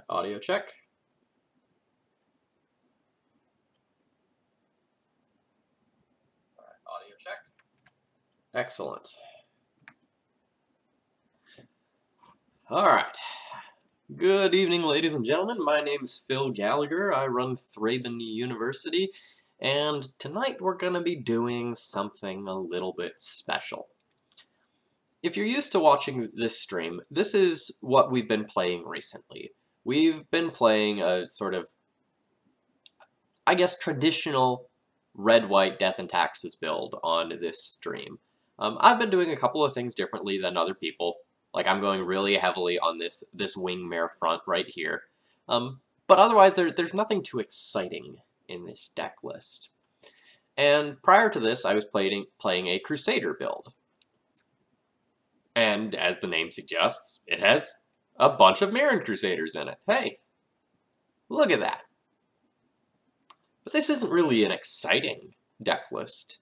Audio check. Audio check. Excellent. All right. Good evening, ladies and gentlemen. My name's Phil Gallagher. I run ThrabenU University, and tonight we're going to be doing something a little bit special. If you're used to watching this stream, this is what we've been playing recently. We've been playing a sort of, I guess, traditional red-white Death and Taxes build on this stream. I've been doing a couple of things differently than other people. Like, I'm going really heavily on this wingmare front right here. But otherwise, there's nothing too exciting in this deck list. And prior to this, I was playing a Crusader build. And as the name suggests, it has a bunch of Marin Crusaders in it. Hey, look at that. But this isn't really an exciting deck list.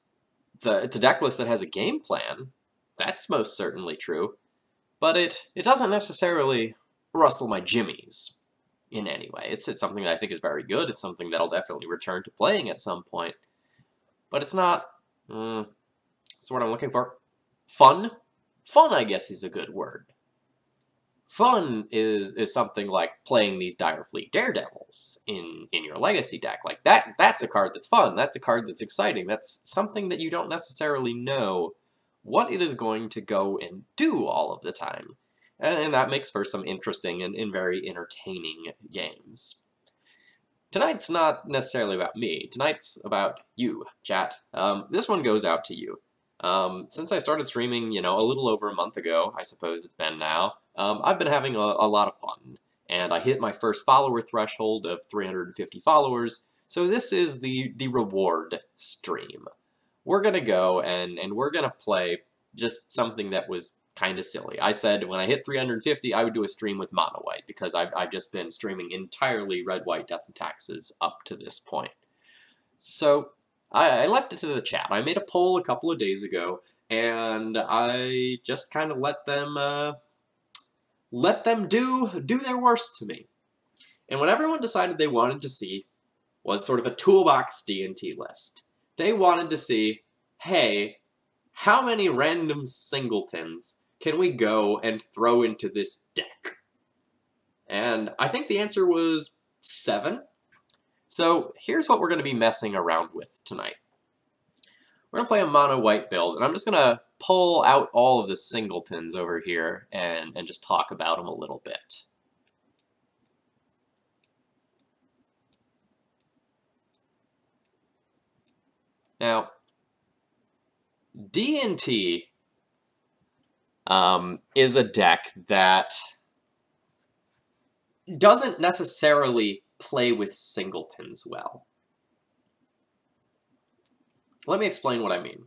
It's a deck list that has a game plan. That's most certainly true. But it doesn't necessarily rustle my jimmies in any way. It's something that I think is very good. It's something that I'll definitely return to playing at some point. But it's not, what's the word I'm looking for? Fun? Fun, I guess, is a good word. Fun is something like playing these Dire Fleet Daredevils in your Legacy deck. Like, that's a card that's fun. That's a card that's exciting. That's something that you don't necessarily know what it is going to go and do all of the time. And that makes for some interesting and very entertaining games. Tonight's not necessarily about me. Tonight's about you, chat. This one goes out to you. Since I started streaming, a little over a month ago, I suppose it's been now, I've been having a lot of fun. And I hit my first follower threshold of 350 followers, so this is the reward stream. We're going to go and we're going to play just something that was kind of silly. I said when I hit 350, I would do a stream with Mono White, because I've just been streaming entirely Red-White Death and Taxes up to this point. So I left it to the chat. I made a poll a couple of days ago, and I just kind of let them do their worst to me. And what everyone decided they wanted to see was sort of a toolbox D&T list. They wanted to see, hey, how many random singletons can we go and throw into this deck? And I think the answer was 7. So here's what we're going to be messing around with tonight. We're going to play a mono white build, and I'm just going to pull out all of the singletons over here and just talk about them a little bit. Now, D&T is a deck that doesn't necessarily play with singletons well. Let me explain what I mean.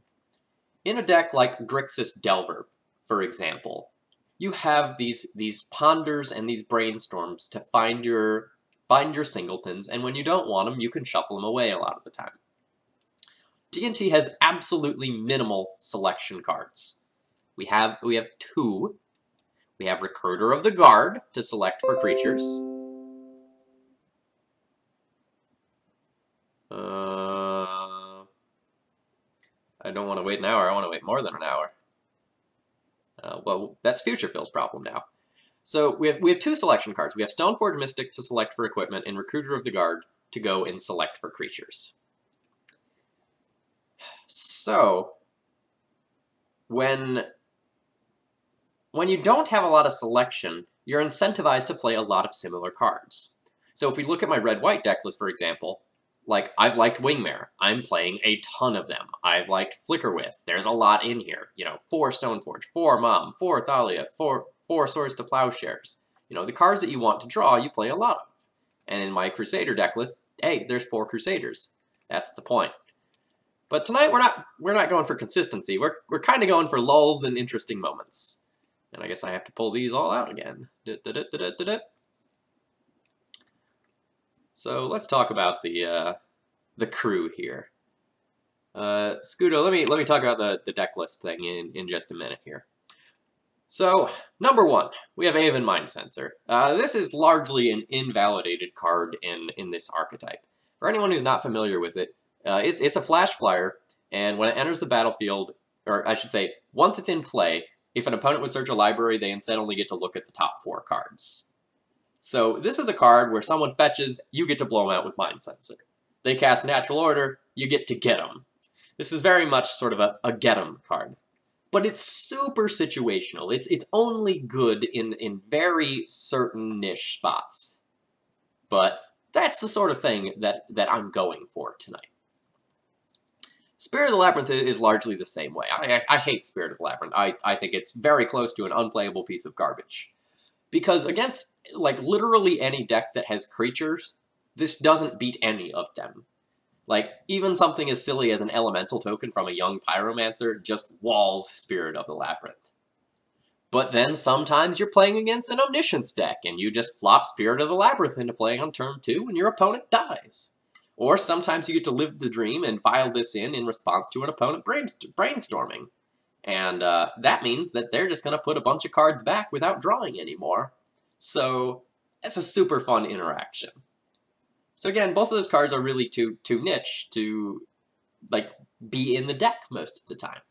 In a deck like Grixis Delver, for example, you have these ponders and these brainstorms to find your singletons, and when you don't want them, you can shuffle them away a lot of the time. D&T has absolutely minimal selection cards. We have 2. We have Recruiter of the Guard to select for creatures. I don't want to wait an hour. I want to wait more than an hour. Well, that's Future Phil's problem now. So we have 2 selection cards. We have Stoneforge Mystic to select for equipment and Recruiter of the Guard to go and select for creatures. So, when you don't have a lot of selection, you're incentivized to play a lot of similar cards. So if we look at my red-white deck list, for example, like, I've liked Wingmare. I'm playing a ton of them. I've liked Flickerwisp. There's a lot in here. 4 Stoneforge, 4 Mom, 4 Thalia, 4 Swords to Plowshares. The cards that you want to draw, you play a lot of. And in my Crusader deck list, hey, there's 4 Crusaders. That's the point. But tonight we're not going for consistency. We're kind of going for lulls and interesting moments. And I guess I have to pull these all out again. So let's talk about the crew here. Scudo, let me talk about the deck list thing in just a minute here. So, number 1, we have Aven Mind Sensor. This is largely an invalidated card in this archetype. For anyone who's not familiar with it, it's a flash flyer, and when it enters the battlefield, or I should say, once it's in play, if an opponent would search a library, they instead only get to look at the top 4 cards. So this is a card where someone fetches, you get to blow them out with Mind Sensor. They cast Natural Order, you get to get them. This is very much sort of a get 'em card. But it's super situational. It's only good in very certain niche spots. But that's the sort of thing that I'm going for tonight. Spirit of the Labyrinth is largely the same way. I hate Spirit of the Labyrinth. I think it's very close to an unplayable piece of garbage. Because against, like, literally any deck that has creatures, this doesn't beat any of them. Like, even something as silly as an elemental token from a young pyromancer just walls Spirit of the Labyrinth. But then sometimes you're playing against an Omniscience deck, and you just flop Spirit of the Labyrinth into play on turn 2, and your opponent dies. Or sometimes you get to live the dream and file this in response to an opponent brainstorming. And that means that they're just going to put a bunch of cards back without drawing anymore. So it's a super fun interaction. So again, both of those cards are really too niche to, like, be in the deck most of the time.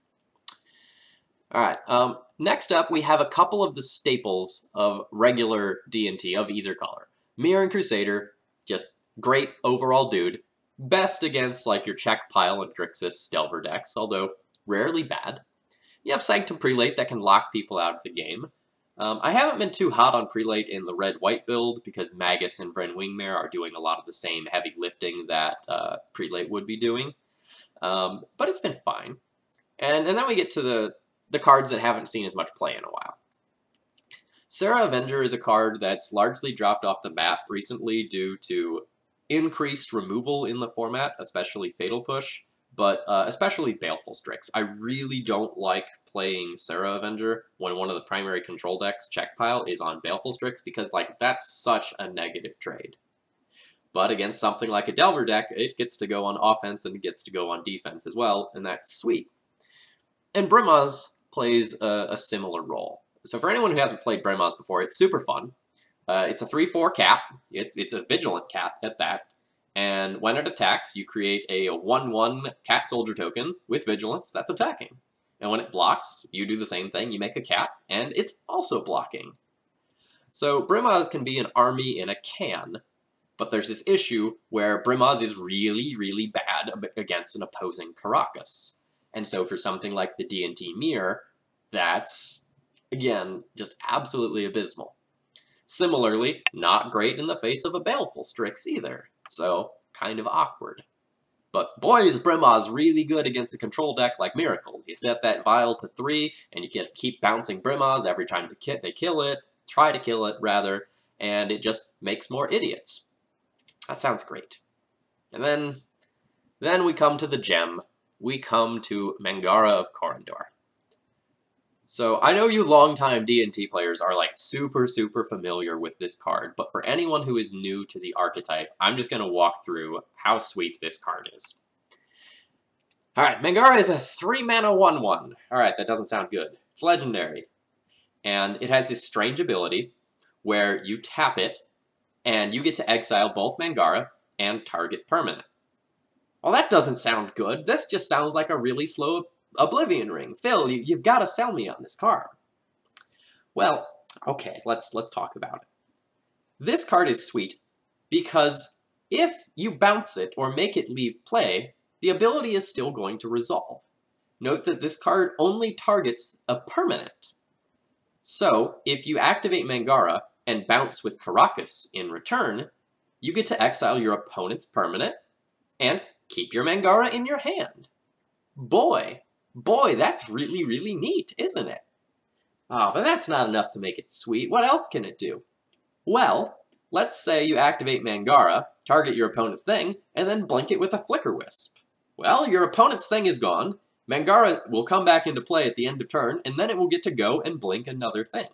Alright, next up we have a couple of the staples of regular D&T of either color. Mirran Crusader, just great overall dude. Best against, like, your Check Pile and Drixus Delver decks, although rarely bad. You have Sanctum Prelate that can lock people out of the game. I haven't been too hot on Prelate in the red-white build because Magus and Vren Wingmare are doing a lot of the same heavy lifting that Prelate would be doing. But it's been fine. And then we get to the cards that haven't seen as much play in a while. Serra Avenger is a card that's largely dropped off the map recently due to increased removal in the format, especially Fatal Push, but especially Baleful Strix. I really don't like playing Serra Avenger when one of the primary control decks, Check Pile, is on Baleful Strix, because, like, that's such a negative trade. But against something like a Delver deck, it gets to go on offense and it gets to go on defense as well, and that's sweet. And Brimaz plays a similar role. So for anyone who hasn't played Brimaz before, it's super fun. It's a 3/4 cat. It's a vigilant cat at that. And when it attacks, you create a 1/1 cat soldier token with vigilance that's attacking. And when it blocks, you do the same thing. You make a cat, and it's also blocking. So Brimaz can be an army in a can, but there's this issue where Brimaz is really, really bad against an opposing Caracas. And so for something like the D&T Mirror, that's, again, just absolutely abysmal. Similarly, not great in the face of a Baleful Strix either. So, kind of awkward. But boy, is Brimaz really good against a control deck like Miracles. You set that Vial to 3, and you get keep bouncing Brimaz every time they kill it, try to kill it, rather, and it just makes more idiots. That sounds great. And then we come to the gem. We come to Mangara of Corondor. So I know you longtime D&T players are, like, super familiar with this card, but for anyone who is new to the archetype, I'm just going to walk through how sweet this card is. Alright, Mangara is a 3-mana 1/1. Alright, that doesn't sound good. It's legendary. And it has this strange ability where you tap it, and you get to exile both Mangara and target permanent. Well, that doesn't sound good. This just sounds like a really slow Oblivion Ring. Phil, you've got to sell me on this card. Well, okay, let's talk about it. This card is sweet because if you bounce it or make it leave play, the ability is still going to resolve. Note that this card only targets a permanent. So, if you activate Mangara and bounce with Caracas in return, you get to exile your opponent's permanent and keep your Mangara in your hand. Boy, that's really, really neat, isn't it? Oh, but that's not enough to make it sweet. What else can it do? Well, let's say you activate Mangara, target your opponent's thing, and then blink it with a Flicker Wisp. Well, your opponent's thing is gone, Mangara will come back into play at the end of turn, and then it will get to go and blink another thing.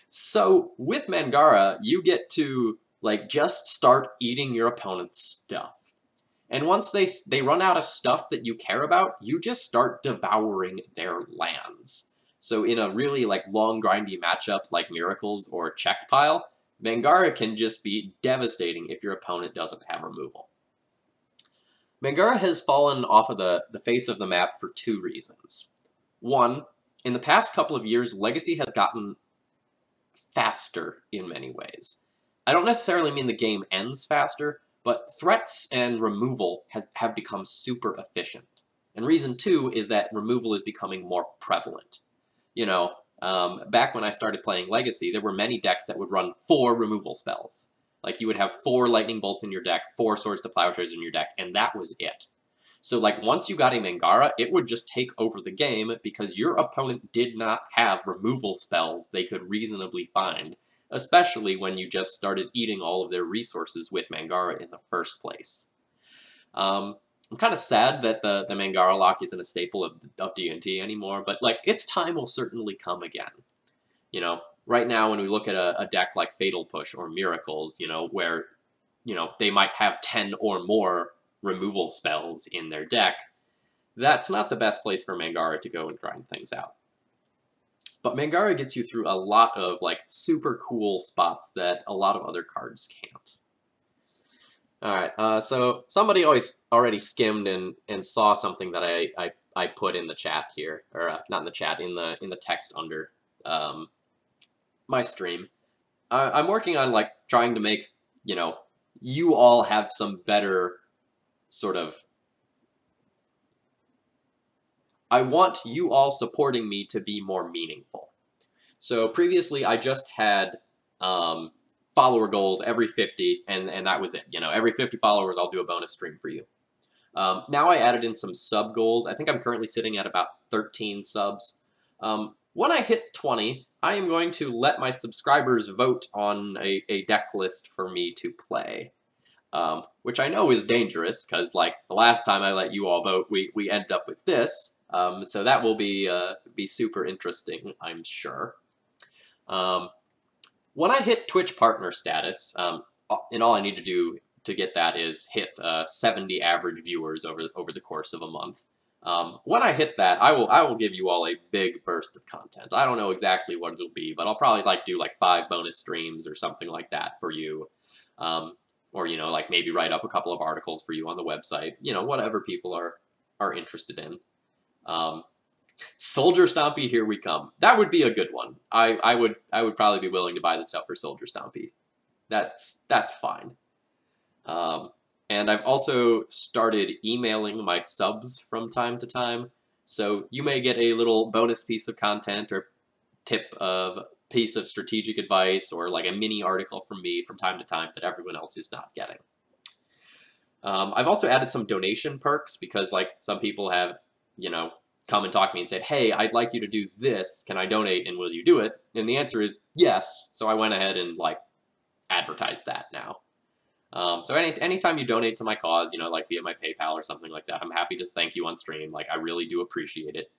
So, with Mangara, you get to, like, just start eating your opponent's stuff. And once they run out of stuff that you care about, you just start devouring their lands. So in a really like long grindy matchup like Miracles or Check Pile, Mangara can just be devastating if your opponent doesn't have removal. Mangara has fallen off of the face of the map for two reasons. One, in the past couple of years, Legacy has gotten faster in many ways. I don't necessarily mean the game ends faster, but threats and removal have become super efficient. And reason two is that removal is becoming more prevalent. You know, back when I started playing Legacy, there were many decks that would run 4 removal spells. Like, you would have 4 Lightning Bolts in your deck, 4 Swords to Plowshares in your deck, and that was it. So, like, once you got a Mangara, it would just take over the game because your opponent did not have removal spells they could reasonably find, especially when you just started eating all of their resources with Mangara in the first place. I'm kind of sad that the Mangara lock isn't a staple of D&T anymore, but, like, its time will certainly come again. You know, right now when we look at a deck like Fatal Push or Miracles, you know, where, you know, they might have 10 or more removal spells in their deck, that's not the best place for Mangara to go and grind things out. But Mangara gets you through a lot of, like, super cool spots that a lot of other cards can't. Alright, so somebody already skimmed and saw something that I put in the chat here, or not in the chat, in the text under my stream. I'm working on, like, trying to make, you know, you all have some better sort of... I want you all supporting me to be more meaningful. So previously I just had follower goals every 50, and that was it. You know, every 50 followers I'll do a bonus stream for you. Now I added in some sub goals. I think I'm currently sitting at about 13 subs. When I hit 20, I am going to let my subscribers vote on a deck list for me to play. Which I know is dangerous, because, like, the last time I let you all vote, we ended up with this. So that will be super interesting, I'm sure. When I hit Twitch partner status, and all I need to do to get that is hit 70 average viewers over the course of a month. When I hit that, I will give you all a big burst of content. I don't know exactly what it'll be, but I'll probably do like 5 bonus streams or something like that for you. Or, you know, like maybe write up a couple of articles for you on the website. You know, whatever people are interested in. Soldier Stompy, here we come. That would be a good one. I would probably be willing to buy the stuff for Soldier Stompy. That's fine. And I've also started emailing my subs from time to time. So you may get a little bonus piece of content or piece of strategic advice or like a mini article from me from time to time that everyone else is not getting. I've also added some donation perks because, like, some people have, you know, come and talk to me and said, hey, I'd like you to do this. Can I donate and will you do it? And the answer is yes. So I went ahead and, like, advertised that now. So anytime you donate to my cause, you know, like via my PayPal or something like that, I'm happy to thank you on stream. Like, I really do appreciate it.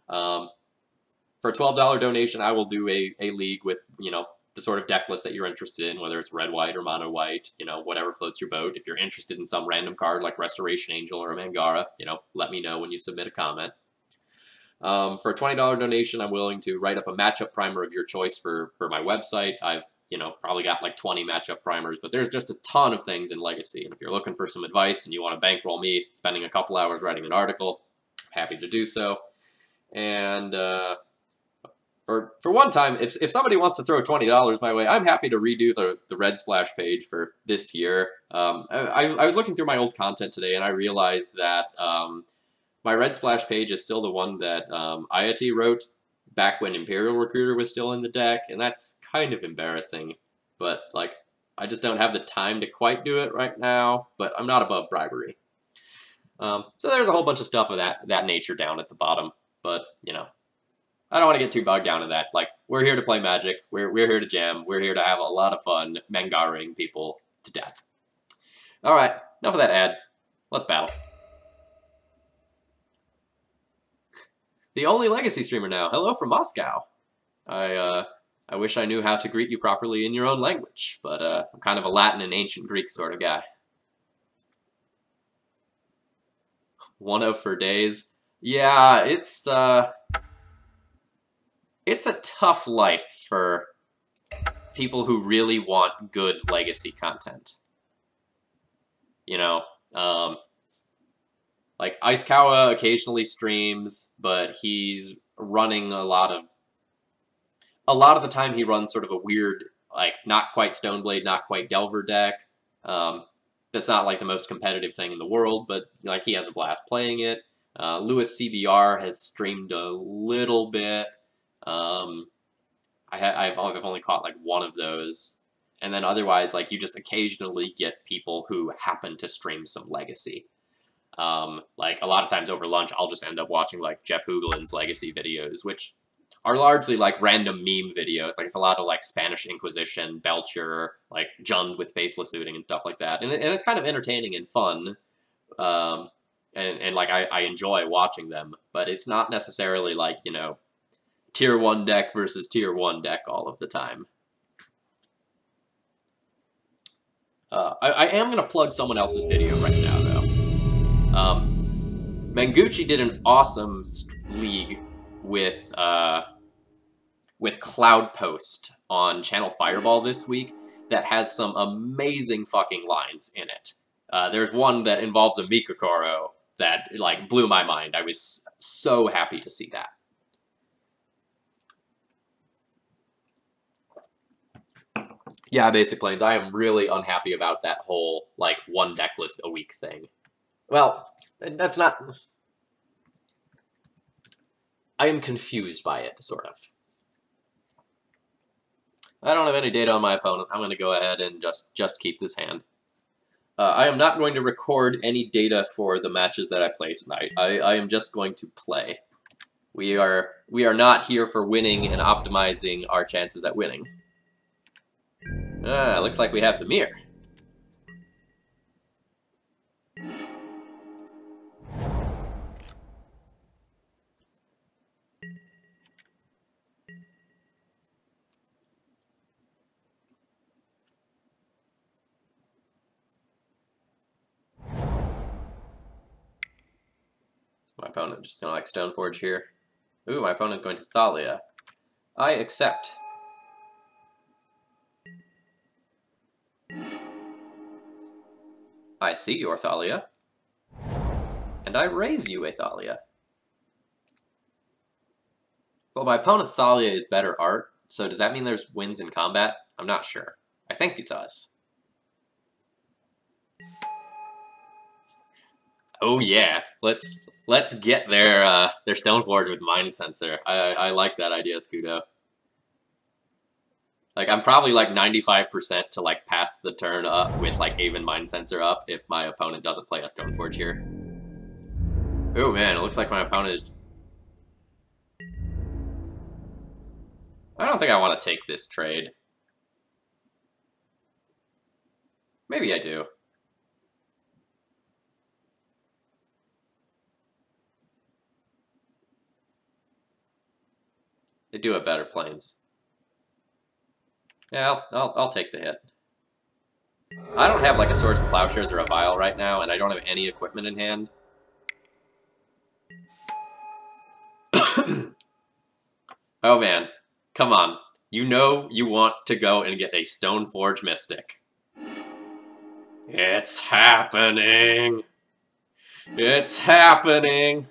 For a $12 donation, I will do a league with, you know, the sort of deck list that you're interested in, whether it's red-white or mono-white, you know, whatever floats your boat. If you're interested in some random card like Restoration Angel or a Mangara, you know, let me know when you submit a comment. For a $20 donation, I'm willing to write up a matchup primer of your choice for my website. I've, you know, probably got like 20 matchup primers, but there's just a ton of things in Legacy. And if you're looking for some advice and you want to bankroll me spending a couple hours writing an article, I'm happy to do so. And for one time, if somebody wants to throw $20 my way, I'm happy to redo the Red Splash page for this year. I was looking through my old content today, and I realized that my Red Splash page is still the one that Ayati wrote back when Imperial Recruiter was still in the deck, and that's kind of embarrassing. But, like, I just don't have the time to quite do it right now, but I'm not above bribery. So there's a whole bunch of stuff of that nature down at the bottom, but, you know, I don't want to get too bogged down in that. Like, we're here to play Magic. We're here to jam. We're here to have a lot of fun Mangaraing people to death. All right, enough of that ad. Let's battle. The only Legacy streamer now. Hello from Moscow. I wish I knew how to greet you properly in your own language, but I'm kind of a Latin and ancient Greek sort of guy. 1-0 for days. Yeah, it's it's a tough life for people who really want good legacy content. You know, like Icekawa occasionally streams, but he's running a lot of the time he runs sort of a weird, like, not quite Stoneblade, not quite Delver deck. That's not like the most competitive thing in the world, but like he has a blast playing it. Lewis CBR has streamed a little bit. I've only caught like one of those, and then otherwise, like, you just occasionally get people who happen to stream some legacy. Like a lot of times over lunch, I'll just end up watching like Jeff Hoogland's legacy videos, which are largely like random meme videos. Like it's a lot of like Spanish Inquisition, Belcher, like Jund with faithless looting and stuff like that, and it's kind of entertaining and fun. And like I enjoy watching them, but it's not necessarily like, you know, tier 1 deck versus tier 1 deck all of the time. I am going to plug someone else's video right now, though. Manguchi did an awesome league with Cloudpost on Channel Fireball this week that has some amazing fucking lines in it. There's one that involves a Mikokoro that, like, blew my mind. I was so happy to see that. Yeah, Basic Plains, I am really unhappy about that whole, like, one deck list a week thing. Well, that's not... I am confused by it, sort of. I don't have any data on my opponent. I'm going to go ahead and just keep this hand. I am not going to record any data for the matches that I play tonight. I am just going to play. We are not here for winning and optimizing our chances at winning. Looks like we have the mirror. My opponent just gonna like Stoneforge here. Ooh, my opponent's going to Thalia. I accept. I see your Thalia. And I raise you a Thalia. Well, my opponent's Thalia is better art, so does that mean there's wins in combat? I'm not sure. I think it does. Oh yeah, let's get their Stoneforge with Mind Sensor. I like that idea, Scudo. Like, I'm probably like 95% to like pass the turn up with like Aven Mind Sensor up if my opponent doesn't play a Stoneforge here. Oh man, it looks like my opponent is... I don't think I want to take this trade. Maybe I do. They do have better planes. Yeah, I'll take the hit. I don't have like a Source of Plowshares or a Vial right now, and I don't have any equipment in hand. Oh man, come on. You know you want to go and get a Stoneforge Mystic. It's happening! It's happening!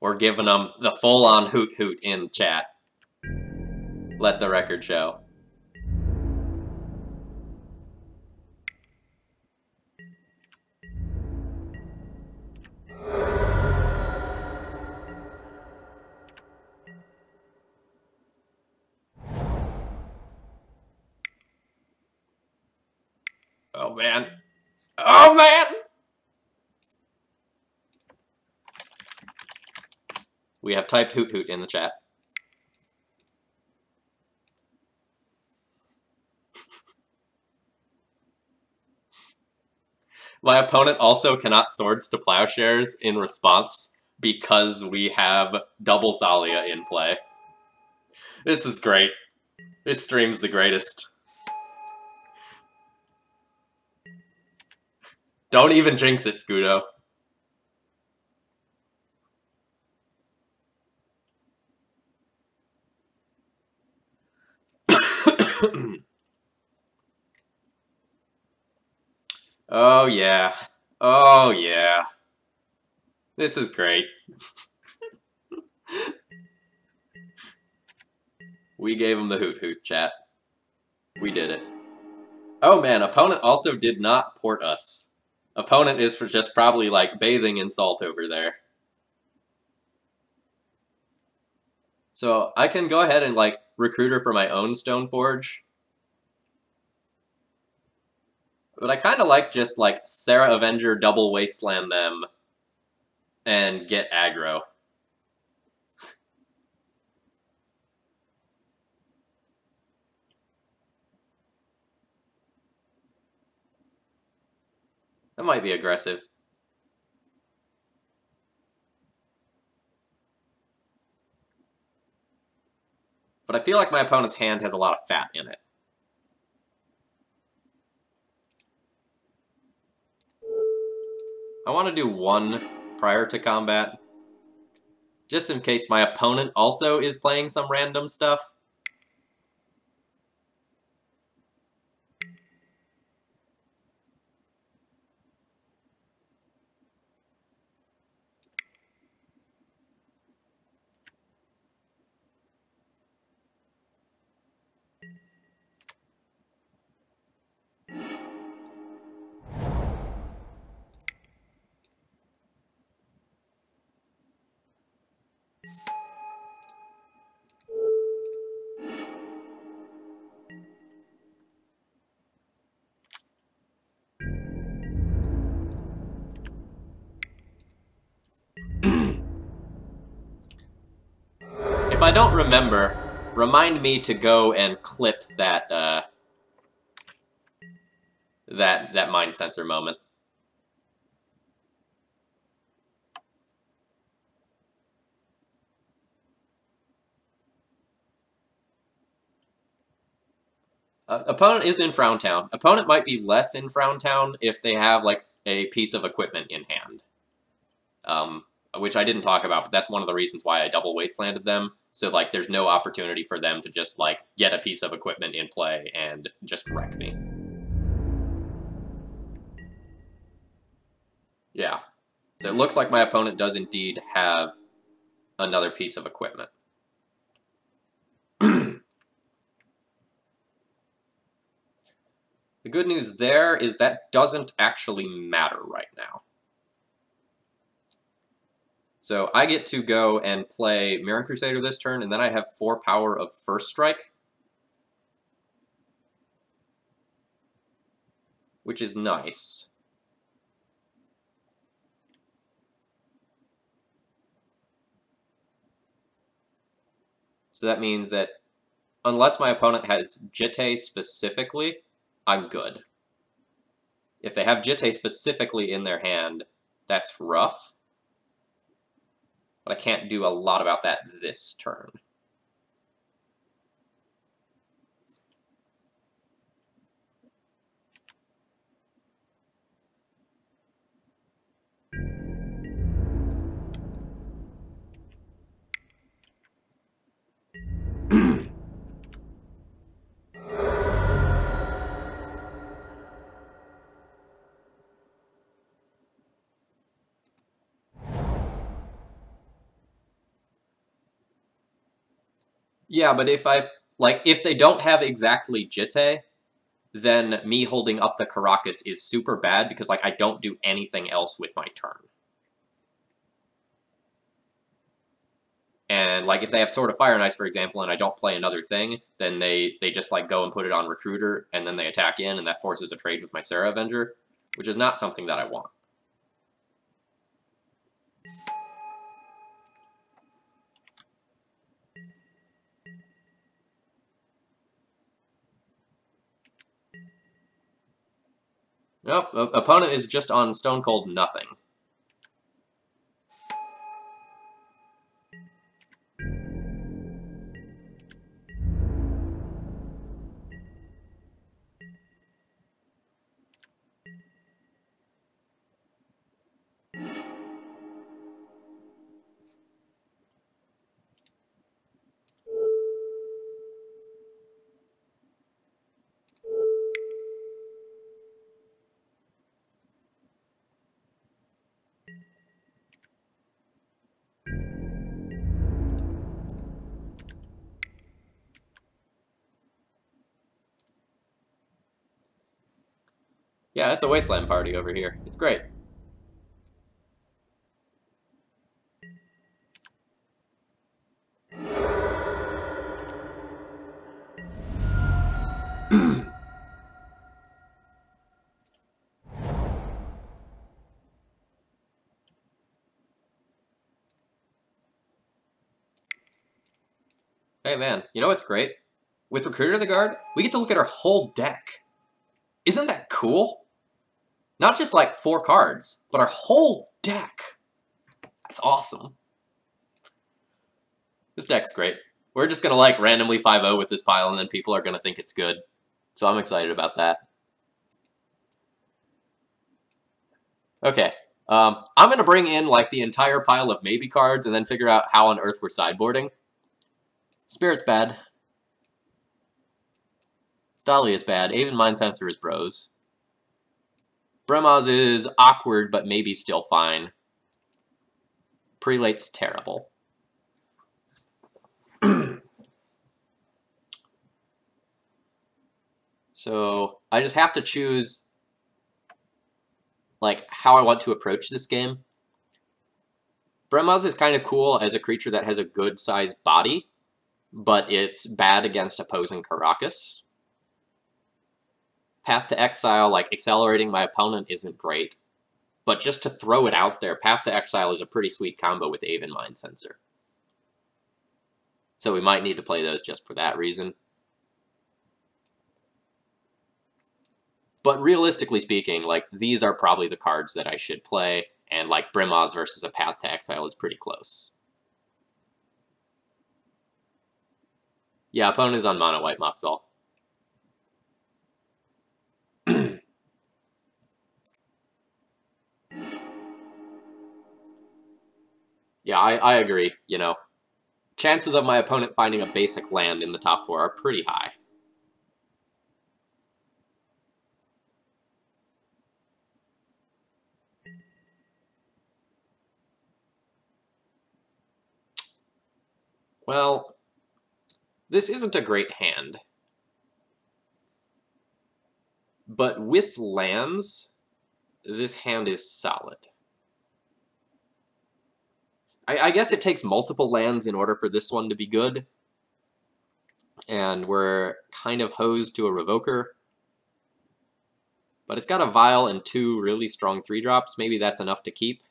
We're giving them the full-on hoot-hoot in chat. Let the record show. Oh man. Oh man! We have typed hoot hoot in the chat. My opponent also cannot Swords to Plowshares in response because we have double Thalia in play. This is great. This stream's the greatest. Don't even jinx it, Scudo. Oh yeah. Oh yeah. This is great. We gave him the hoot hoot, chat. We did it. Oh man, opponent also did not port us. Opponent is for just probably like bathing in salt over there. So I can go ahead and like recruit her for my own Stoneforge. But I kind of like just like Sarah Avenger double Wasteland them and get aggro. That might be aggressive. But I feel like my opponent's hand has a lot of fat in it. I want to do one prior to combat, just in case my opponent also is playing some random stuff. If I don't remember, remind me to go and clip that that mind sensor moment. Opponent is in Frowntown. Opponent might be less in Frowntown if they have like a piece of equipment in hand. Which I didn't talk about, but that's one of the reasons why I double Wastelanded them. So, like, there's no opportunity for them to just, like, get a piece of equipment in play and just wreck me. Yeah. So it looks like my opponent does indeed have another piece of equipment. The good news there is that doesn't actually matter right now. So I get to go and play Mirror Crusader this turn, and then I have 4 power of First Strike, which is nice. So that means that unless my opponent has Jitte specifically, I'm good. If they have Jitte specifically in their hand, that's rough. But I can't do a lot about that this turn. Yeah, but if if they don't have exactly Jitte, then me holding up the Caracas is super bad because, like, I don't do anything else with my turn. And, like, if they have Sword of Fire and Ice, for example, and I don't play another thing, then they just, like, go and put it on Recruiter, and then they attack in, and that forces a trade with my Sarah Avenger, which is not something that I want. Nope, opponent is just on stone cold nothing. Yeah, it's a wasteland party over here. It's great. Hey man, you know what's great? With Recruiter of the Guard, we get to look at our whole deck. Isn't that cool? Not just like 4 cards, but our whole deck. That's awesome. This deck's great. We're just gonna like randomly 5-0 with this pile and then people are gonna think it's good. So I'm excited about that. Okay. I'm gonna bring in like the entire pile of maybe cards and then figure out how on earth we're sideboarding. Spirit's bad. Dahlia's bad. Aven Mind Sensor is bros. Bremaz is awkward, but maybe still fine. Prelate's terrible. So I just have to choose like how I want to approach this game. Bremaz is kind of cool as a creature that has a good sized body, but it's bad against opposing Karakas. Path to Exile, like accelerating my opponent, isn't great. But just to throw it out there, Path to Exile is a pretty sweet combo with Aven Mind Sensor. So we might need to play those just for that reason. But realistically speaking, like, these are probably the cards that I should play, and like Bremaz versus a Path to Exile is pretty close. Yeah, opponent is on mono white Moxall. Yeah, I agree, you know. Chances of my opponent finding a basic land in the top 4 are pretty high. Well, this isn't a great hand. But with lands, this hand is solid. I guess it takes multiple lands in order for this one to be good. And we're kind of hosed to a Revoker. But it's got a Vial and 2 really strong 3-drops. Maybe that's enough to keep.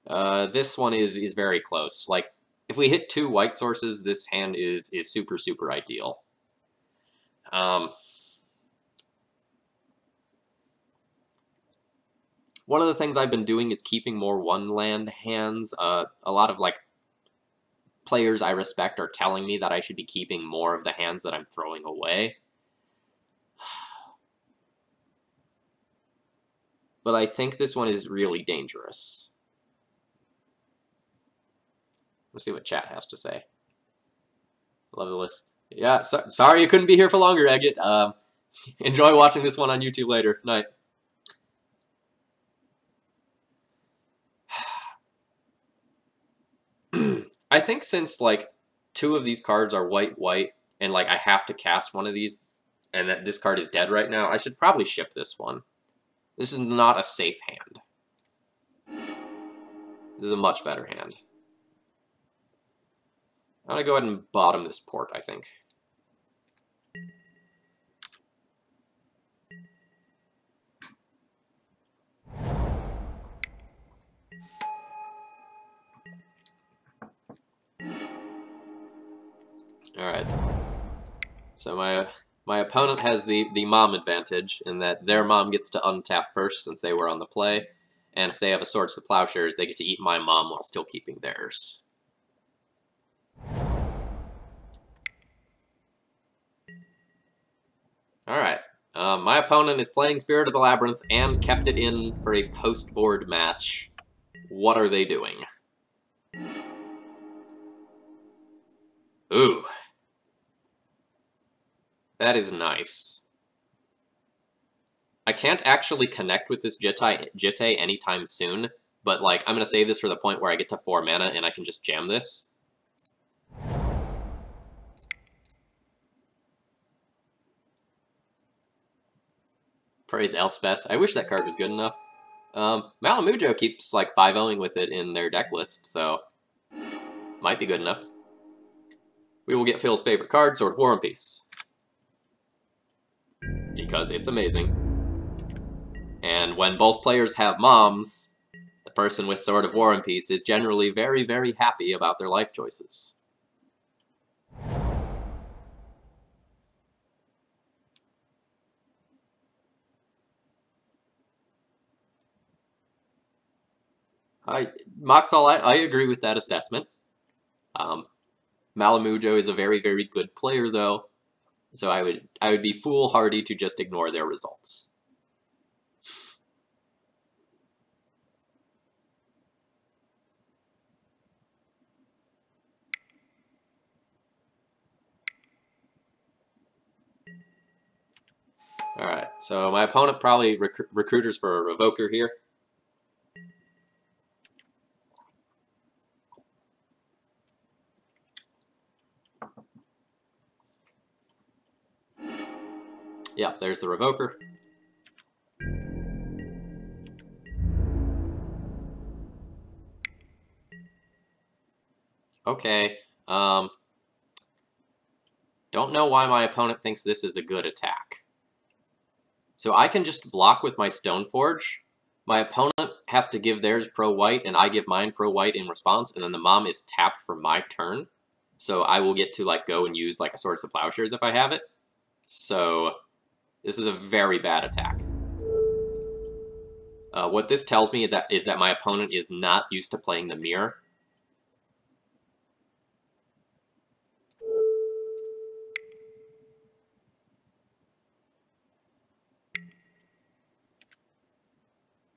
This one is very close. Like, if we hit 2 white sources, this hand is super, super ideal. One of the things I've been doing is keeping more 1-land hands. A lot of, like, players I respect are telling me that I should be keeping more of the hands that I'm throwing away. But I think this one is really dangerous. Let's see what chat has to say. Love the list. Yeah, sorry you couldn't be here for longer, Agate. Enjoy watching this one on YouTube later. Night. I think since, like, 2 of these cards are white, and, like, I have to cast one of these, and that this card is dead right now, I should probably ship this one. This is not a safe hand. This is a much better hand. I'm gonna go ahead and bottom this port, I think. Alright. So my My opponent has the mom advantage in that their mom gets to untap first since they were on the play, and if they have a Swords to Plowshares, they get to eat my mom while still keeping theirs. Alright, my opponent is playing Spirit of the Labyrinth and kept it in for a post-board match. What are they doing? Ooh. That is nice. I can't actually connect with this Jitte anytime soon, but like I'm gonna save this for the point where I get to 4 mana and I can just jam this. Praise Elspeth. I wish that card was good enough. Malamujo keeps like 5-0ing with it in their deck list, so might be good enough. We will get Phil's favorite card, Sword of War and Peace. Because it's amazing. And when both players have moms, the person with Sword of War and Peace is generally very, very happy about their life choices. Moxall, I agree with that assessment. Malamujo is a very, very good player, though, so I would be foolhardy to just ignore their results. Alright, so my opponent probably recruiters for a Revoker here. Yep, there's the Revoker. Okay, don't know why my opponent thinks this is a good attack. So I can just block with my Stoneforge. My opponent has to give theirs pro-white, and I give mine pro-white in response, and then the mom is tapped for my turn. So I will get to like go and use like a Swords to Plowshares if I have it. So this is a very bad attack. What this tells me is that my opponent is not used to playing the mirror.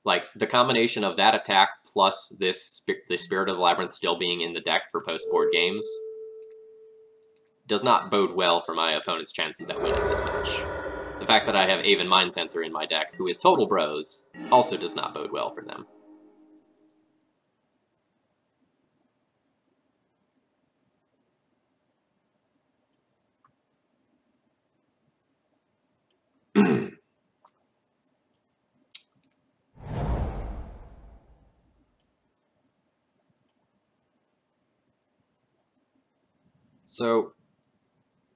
Like, the combination of that attack plus the Spirit of the Labyrinth still being in the deck for post-board games does not bode well for my opponent's chances at winning this match. The fact that I have Aven Mind Sensor in my deck, who is total bros, also does not bode well for them. So,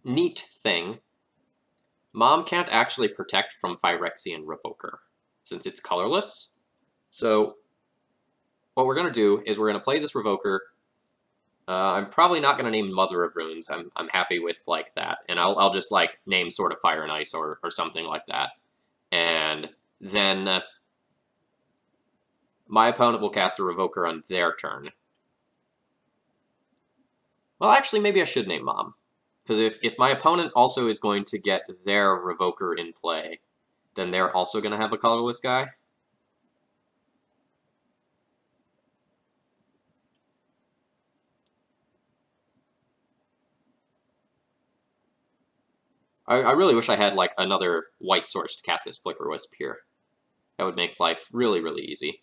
neat thing, Mom can't actually protect from Phyrexian Revoker, since it's colorless. So, what we're going to do is we're going to play this Revoker. I'm probably not going to name Mother of Runes. I'm happy with like that, and I'll just like name Sword of Fire and Ice or something like that. And then my opponent will cast a Revoker on their turn. Well, actually, maybe I should name Mom. Because if my opponent also is going to get their Revoker in play, then they're also going to have a colorless guy. I really wish I had like another white source to cast this Flicker Wisp here. That would make life really, really easy.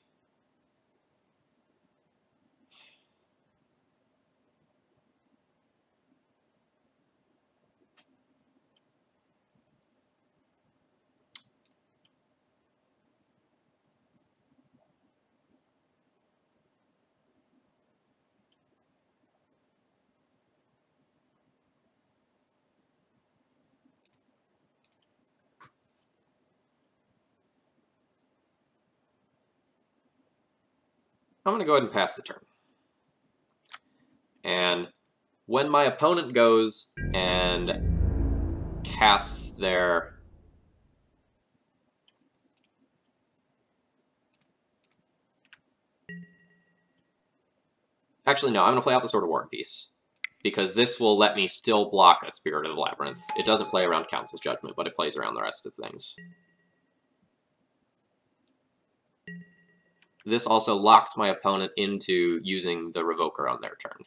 I'm going to go ahead and pass the turn. And when my opponent goes and casts their... Actually, no, I'm going to play out the Sword of War and Peace, because this will let me still block a Spirit of the Labyrinth. It doesn't play around Council's Judgment, but it plays around the rest of things. This also locks my opponent into using the Revoker on their turn.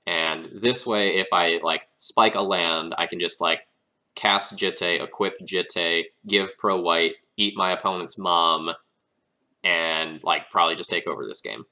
And this way, if I, like, spike a land, I can just, like, cast Jitte, equip Jitte, give pro-white, eat my opponent's mom, and, like, probably just take over this game.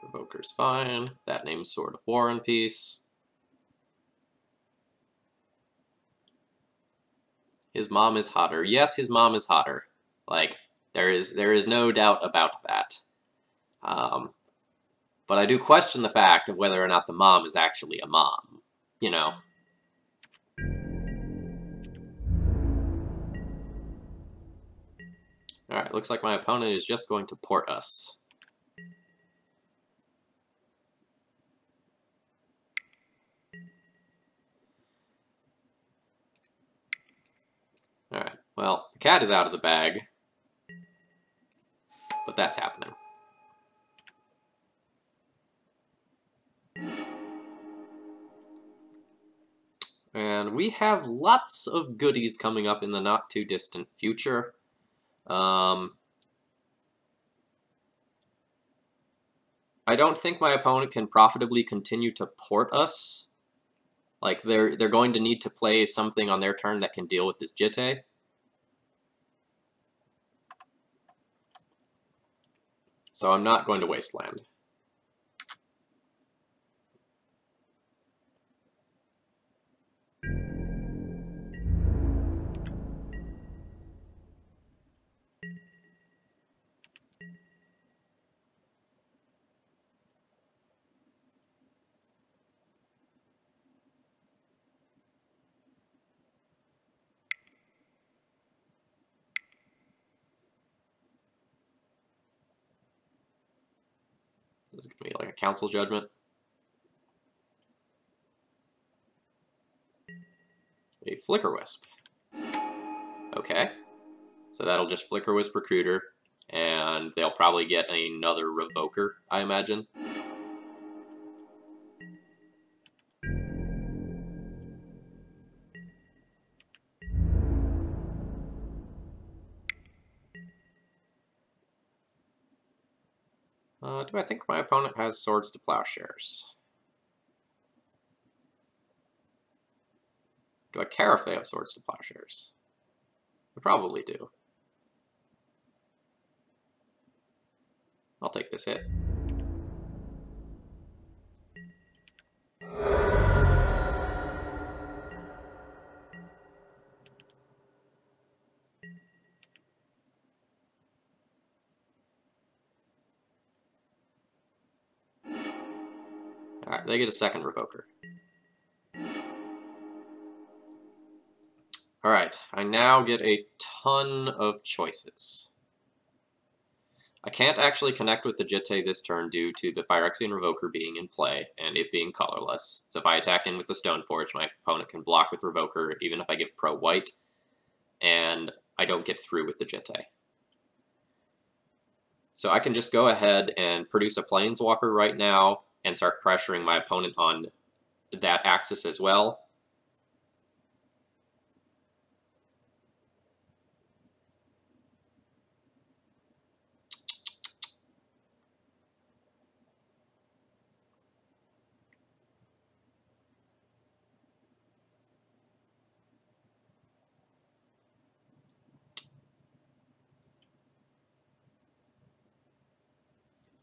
Revoker's fine. That name's Sword of War and Peace. His mom is hotter. Yes, his mom is hotter. Like, there is no doubt about that. But I do question the fact of whether or not the mom is actually a mom. You know? Alright, looks like my opponent is just going to port us. Alright, well, the cat is out of the bag. But that's happening. And we have lots of goodies coming up in the not-too-distant future. I don't think my opponent can profitably continue to port us. Like, they're going to need to play something on their turn that can deal with this Jitte. So I'm not going to waste land. This is going to be like a council judgment. A Flicker Wisp. Okay. So that'll just Flicker Wisp Recruiter, and they'll probably get another Revoker, I imagine. Do I think my opponent has Swords to Plowshares? Do I care if they have Swords to Plowshares? I probably do. I'll take this hit. Alright, they get a second Revoker. Alright, I now get a ton of choices. I can't actually connect with the Jitte this turn due to the Phyrexian Revoker being in play and it being colorless. So if I attack in with the Stoneforge, my opponent can block with Revoker even if I give pro-white, and I don't get through with the Jitte. So I can just go ahead and produce a Planeswalker right now and start pressuring my opponent on that axis as well.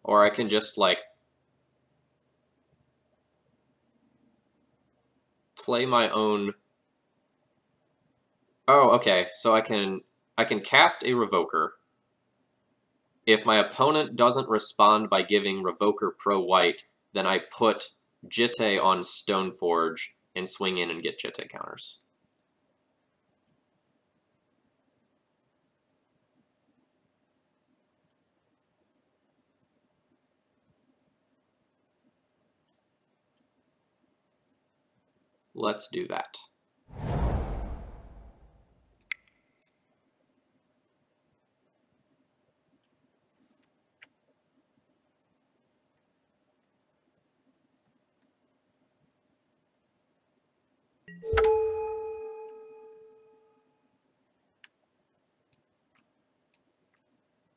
Or I can just, like, play my own... Oh, okay, so I can cast a Revoker. If my opponent doesn't respond by giving Revoker pro-white, then I put Jitte on Stoneforge and swing in and get Jitte counters. Let's do that.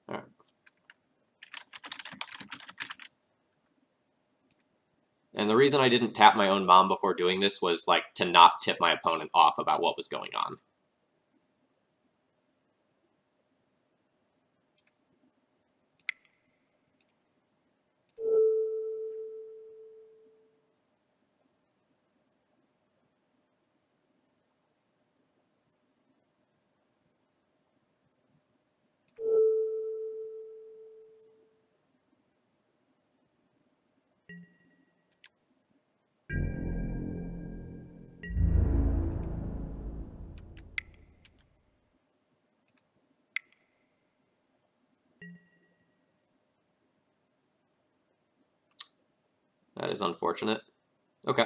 All right. And the reason I didn't tap my own mom before doing this was, like, to not tip my opponent off about what was going on. That is unfortunate. Okay.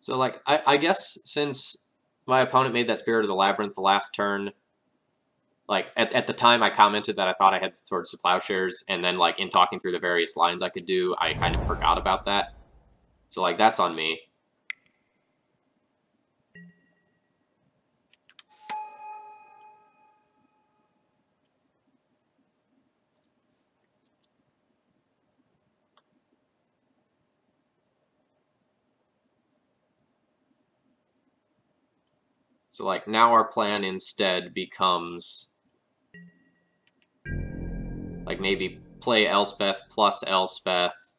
So, like, I guess since my opponent made that Spirit of the Labyrinth the last turn, like, at the time I commented that I thought I had Swords to Plowshares, and then, like, in talking through the various lines I could do, I kind of forgot about that. So, like, that's on me. So, like, now our plan instead becomes, like, maybe play Elspeth plus Elspeth,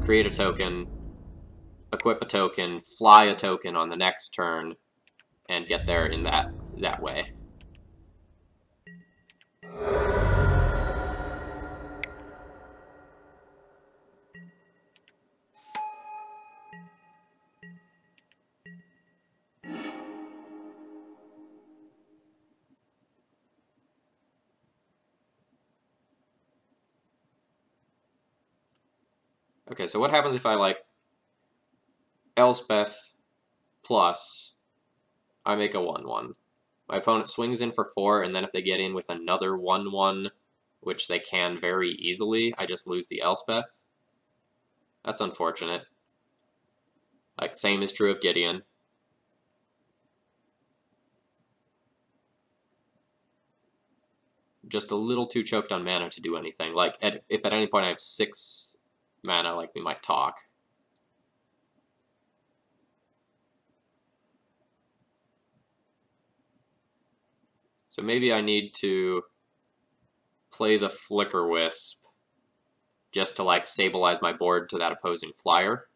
create a token, equip a token, fly a token on the next turn, and get there in that way. Okay, so what happens if I, like, Elspeth plus, I make a 1/1. My opponent swings in for 4, and then if they get in with another 1/1, which they can very easily, I just lose the Elspeth. That's unfortunate. Like, same is true of Gideon. Just a little too choked on mana to do anything. Like, if at any point I have 6 mana, like, we might talk. So maybe I need to play the Flicker Wisp just to, like, stabilize my board to that opposing flyer.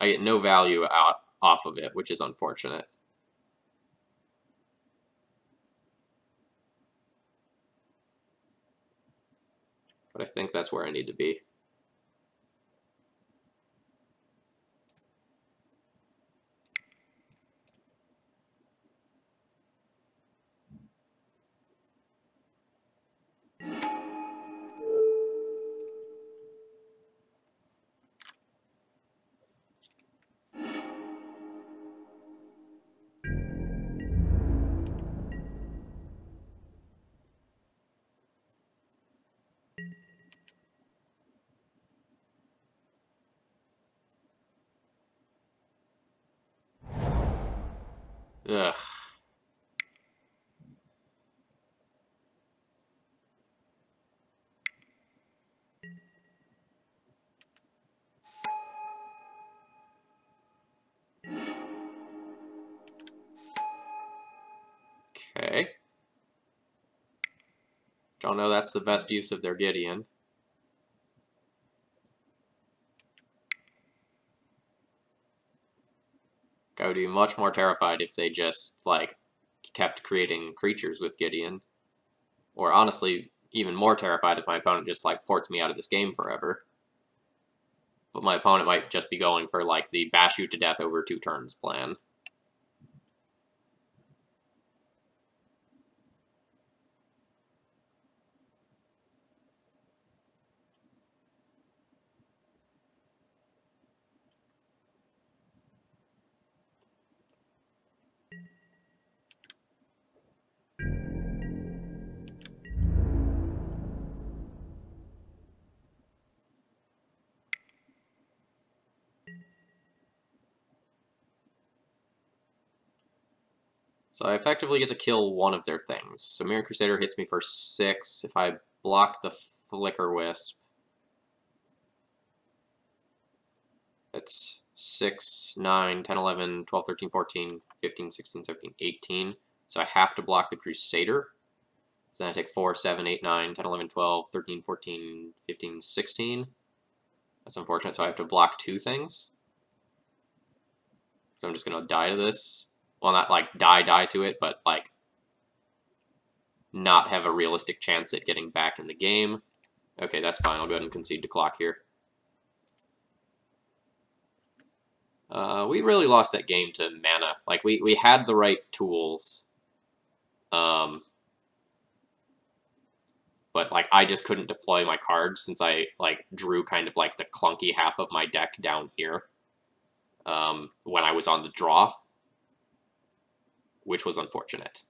I get no value off of it, which is unfortunate. But I think that's where I need to be. Ugh. Okay. Don't know that's the best use of their Gideon. I would be much more terrified if they just, like, kept creating creatures with Gideon. Or honestly, even more terrified if my opponent just, like, ports me out of this game forever. But my opponent might just be going for, like, the bash you to death over 2 turns plan. So I effectively get to kill one of their things. So Mirror Crusader hits me for 6. If I block the Flicker Wisp, it's 6, 9, 10, 11, 12, 13, 14, 15, 16, 17, 18. So I have to block the Crusader. So then I take 4, 7, 8, 9, 10, 11, 12, 13, 14, 15, 16. That's unfortunate, so I have to block 2 things. So I'm just going to die to this. Well, not like die to it, but like not have a realistic chance at getting back in the game. Okay, that's fine. I'll go ahead and concede to clock here. We really lost that game to mana. Like, we had the right tools. But, like, I just couldn't deploy my cards since I, like, drew kind of, like, the clunky half of my deck down here when I was on the draw, which was unfortunate.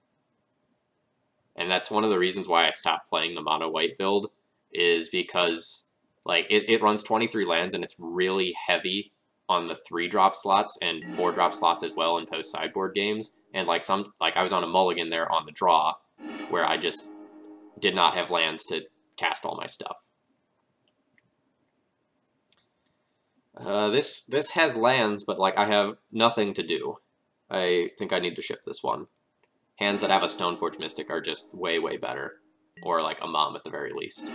And that's one of the reasons why I stopped playing the mono white build, is because, like, it runs 23 lands and it's really heavy on the 3-drop slots and 4-drop slots as well in post-sideboard games. And, like, I was on a mulligan there on the draw, where I just did not have lands to cast all my stuff. This has lands, but, like, I have nothing to do. I think I need to ship this one. Hands that have a Stoneforge Mystic are just way, way better. Or, like, a Mom at the very least.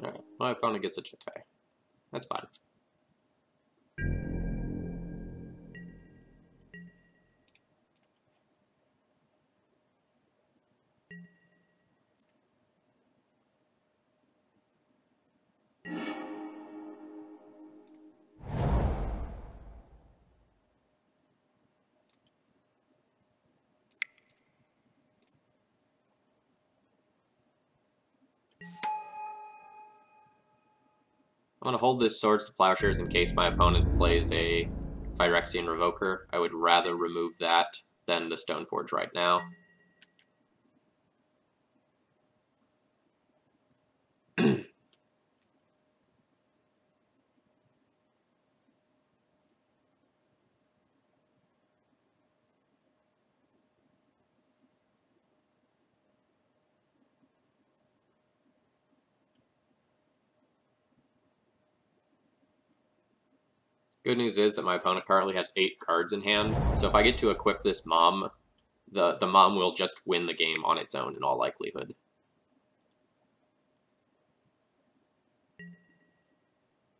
Alright, my opponent gets a Jitai. That's fine. I'm going to hold this Swords to Plowshares in case my opponent plays a Phyrexian Revoker. I would rather remove that than the Stoneforge right now. Good news is that my opponent currently has 8 cards in hand, so if I get to equip this Mom, the Mom will just win the game on its own in all likelihood.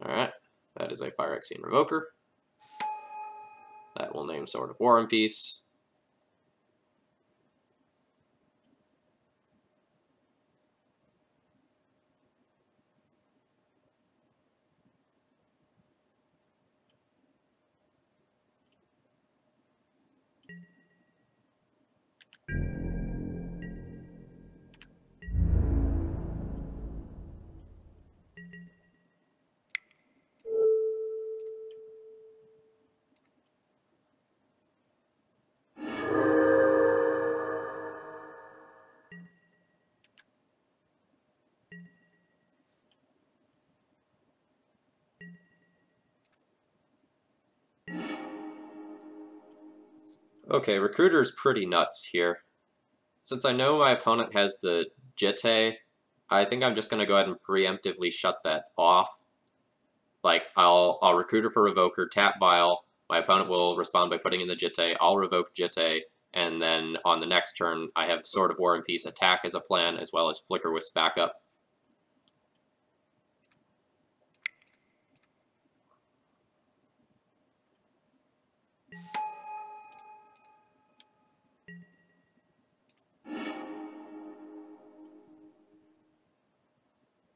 Alright, that is a Phyrexian Revoker. That will name Sword of War and Peace. Okay, Recruiter's pretty nuts here. Since I know my opponent has the Jitte, I think I'm just going to go ahead and preemptively shut that off. Like, I'll Recruiter for Revoker, tap Vial, my opponent will respond by putting in the Jitte, I'll revoke Jitte, and then on the next turn, I have Sword of War and Peace attack as a plan, as well as Flicker Wisp backup.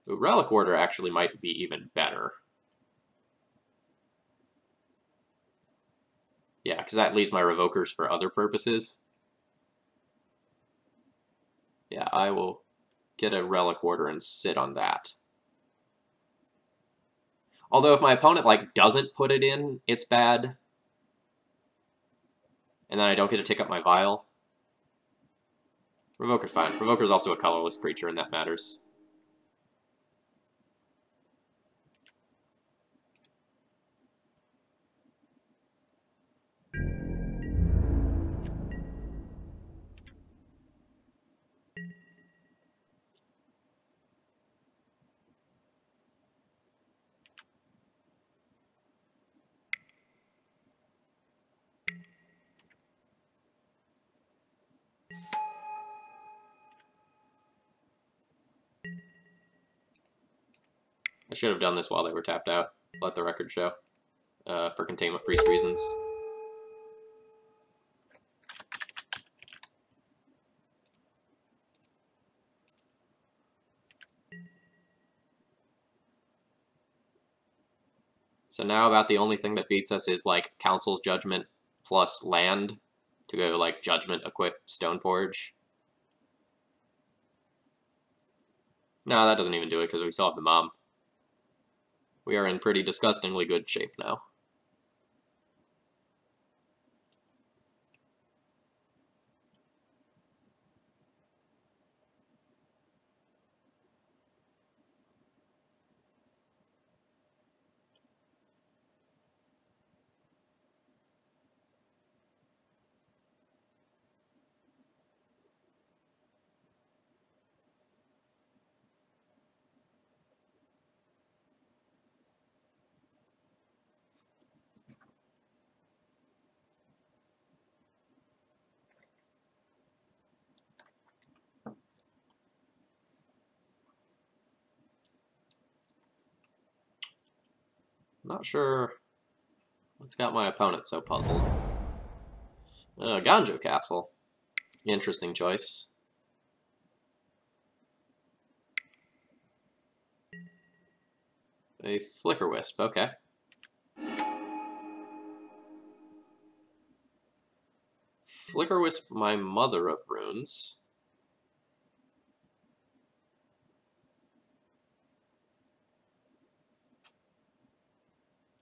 Ooh, Relic Order actually might be even better. Yeah, because that leaves my Revokers for other purposes. Yeah, I will get a Relic Order and sit on that. Although if my opponent, like, doesn't put it in, it's bad. And then I don't get to tick up my Vial. Revoker's fine. Revoker's also a colorless creature, and that matters. I should have done this while they were tapped out. Let the record show. For Containment Priest reasons. So now about the only thing that beats us is, like, Council's Judgment plus land to go, like, Judgment, equip, Stoneforge. No, that doesn't even do it because we still have the Mom. We are in pretty disgustingly good shape now. Not sure what's got my opponent so puzzled. Ganjo Castle. Interesting choice. A Flicker Wisp, okay. Flicker Wisp, my Mother of Runes.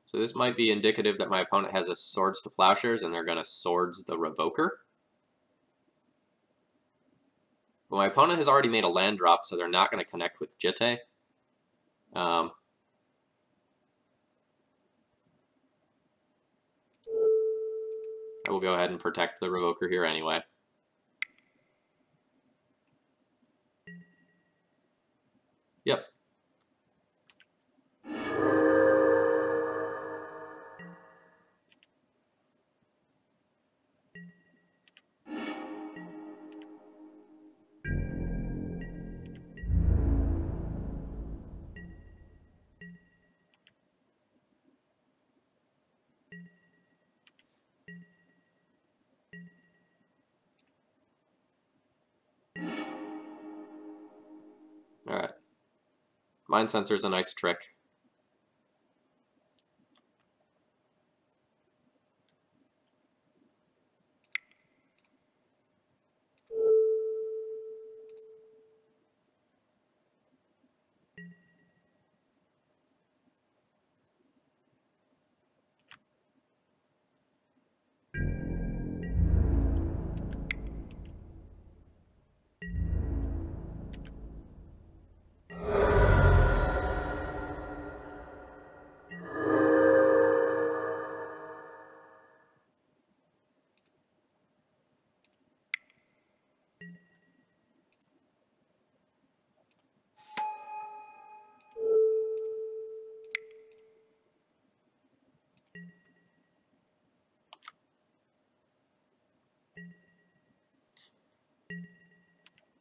So this might be indicative that my opponent has a Swords to Plowshares and they're going to Swords the Revoker. But my opponent has already made a land drop, so they're not going to connect with Jitte. I will go ahead and protect the Revoker here anyway. Yep. Alright. Mind Sensor is a nice trick.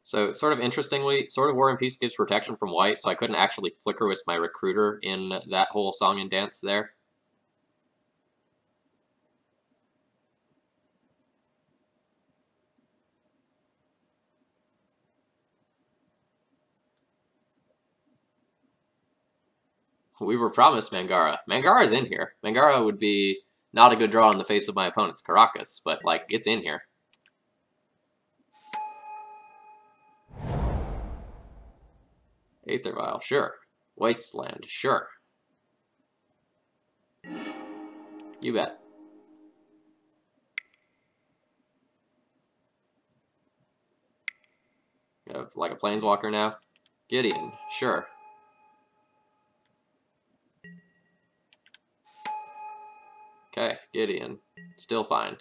So, sort of interestingly, Sword of War and Peace gives protection from white, so I couldn't actually flicker with my Recruiter in that whole song and dance there. We were promised Mangara. Mangara's in here. Mangara would be not a good draw on the face of my opponent's Caracas, but, like, it's in here. Aether Vial, sure. Wasteland, sure. You bet. You have, like, a Planeswalker now? Gideon, sure. Okay, Gideon. Still fine.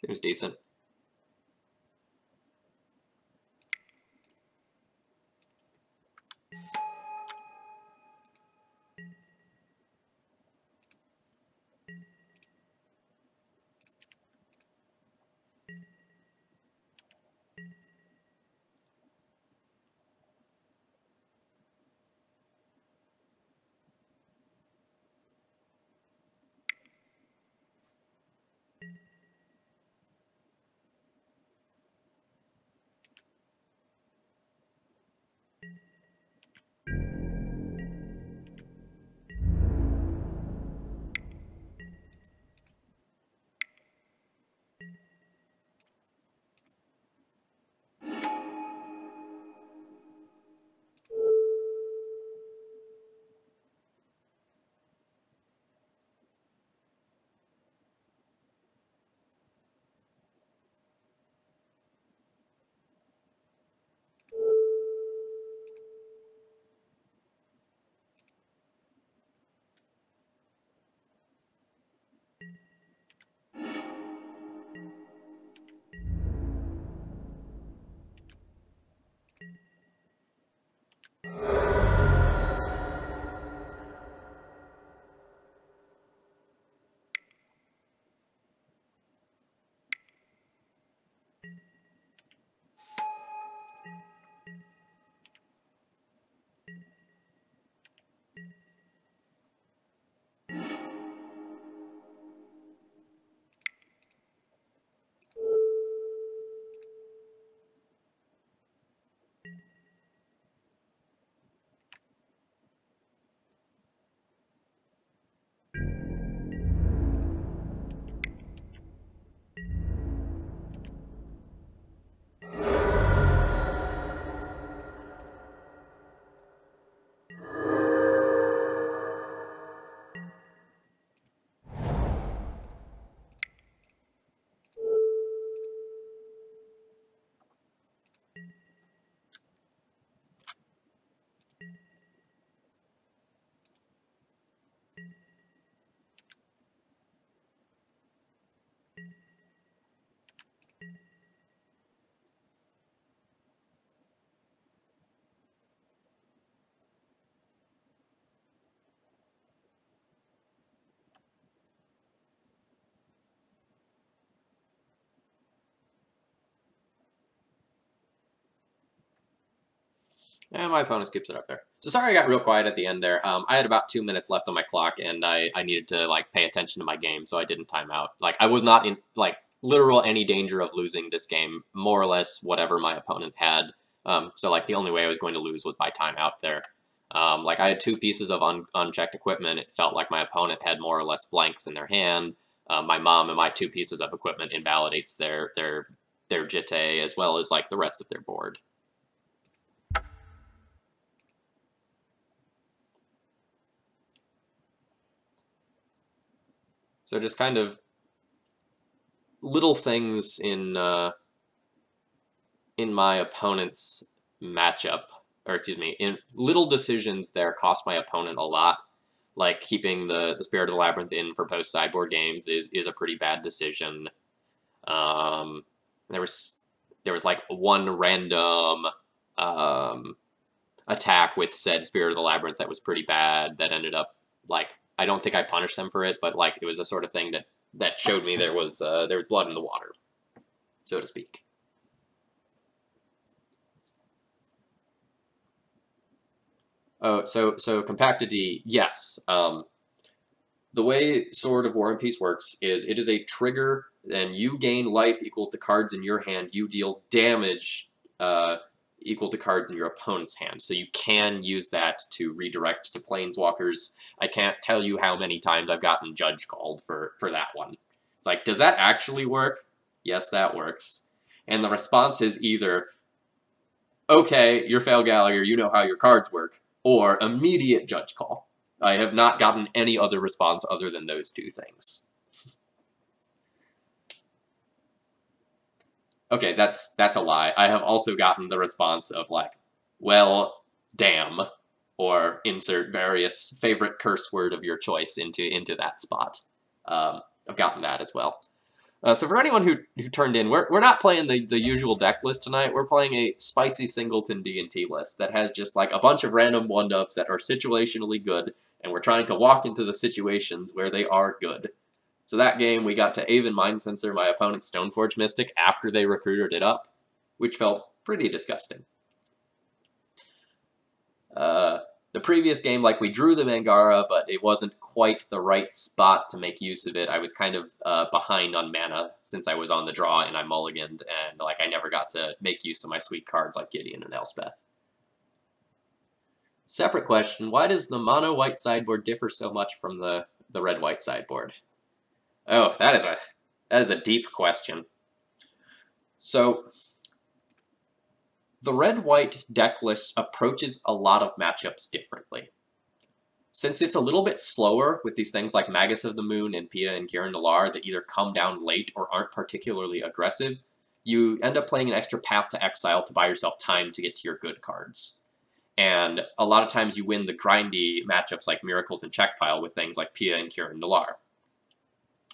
Seems decent. And my opponent skips it up there. So sorry I got real quiet at the end there. I had about 2 minutes left on my clock, and I needed to, like, pay attention to my game, so I didn't time out. Like, I was not in, like, literal any danger of losing this game, more or less whatever my opponent had. So, like, the only way I was going to lose was by timeout there. Like, I had 2 pieces of unchecked equipment. It felt like my opponent had more or less blanks in their hand. My mom and my 2 pieces of equipment invalidates their jitte, as well as, like, the rest of their board. So just kind of little things in my opponent's matchup, or excuse me, in little decisions there cost my opponent a lot. Like keeping the Spirit of the Labyrinth in for post sideboard games is a pretty bad decision. There was like one random attack with said Spirit of the Labyrinth that was pretty bad that ended up, like, I don't think I punished them for it, but like it was a sort of thing that showed me there was blood in the water, so to speak. Oh, so Compacted D, yes. The way Sword of War and Peace works is it is a trigger, and you gain life equal to cards in your hand. You deal damage equal to cards in your opponent's hand. So you can use that to redirect to Planeswalkers. I can't tell you how many times I've gotten Judge called for that one. It's like, does that actually work? Yes, that works. And the response is either, okay, you're Fail Gallagher, you know how your cards work, or immediate Judge call. I have not gotten any other response other than those 2 things. Okay, that's a lie. I have also gotten the response of like, well, damn, or insert various favorite curse word of your choice into that spot. I've gotten that as well. So for anyone who turned in, we're not playing the usual deck list tonight. We're playing a spicy singleton D&T list that has just like a bunch of random 1-dubs that are situationally good, and we're trying to walk into the situations where they are good. So that game, we got to Aven Mind Sensor my opponent's Stoneforge Mystic after they recruited it up, which felt pretty disgusting. The previous game, like, we drew the Mangara, but it wasn't quite the right spot to make use of it. I was kind of behind on mana since I was on the draw and I mulliganed, and like I never got to make use of my sweet cards like Gideon and Elspeth. Separate question, why does the mono-white sideboard differ so much from the red-white sideboard? Oh, that is a deep question. So, the red-white deck list approaches a lot of matchups differently. Since it's a little bit slower with these things like Magus of the Moon and Pia and Kiran Nalaar that either come down late or aren't particularly aggressive, you end up playing an extra Path to Exile to buy yourself time to get to your good cards. And a lot of times you win the grindy matchups like Miracles and Checkpile with things like Pia and Kiran Nalaar.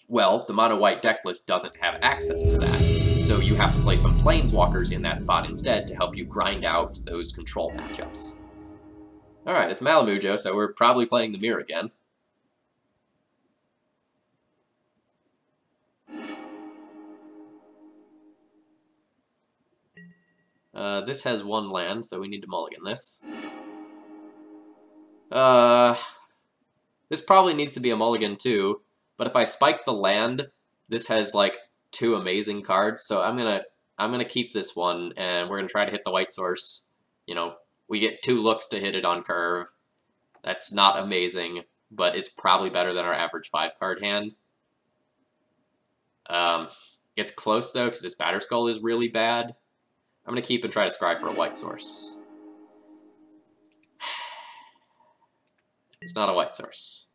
Well, the mono-white deck list doesn't have access to that, so you have to play some Planeswalkers in that spot instead to help you grind out those control matchups. Alright, it's Malamujo, so we're probably playing the mirror again. This has one land, so we need to mulligan this. This probably needs to be a mulligan too, but if I spike the land, this has like 2 amazing cards, so I'm gonna keep this one, and we're gonna try to hit the white source. You know, we get 2 looks to hit it on curve. That's not amazing, but it's probably better than our average 5-card hand. It's close though, because this Batterskull is really bad. I'm gonna keep and try to scry for a white source. It's not a white source.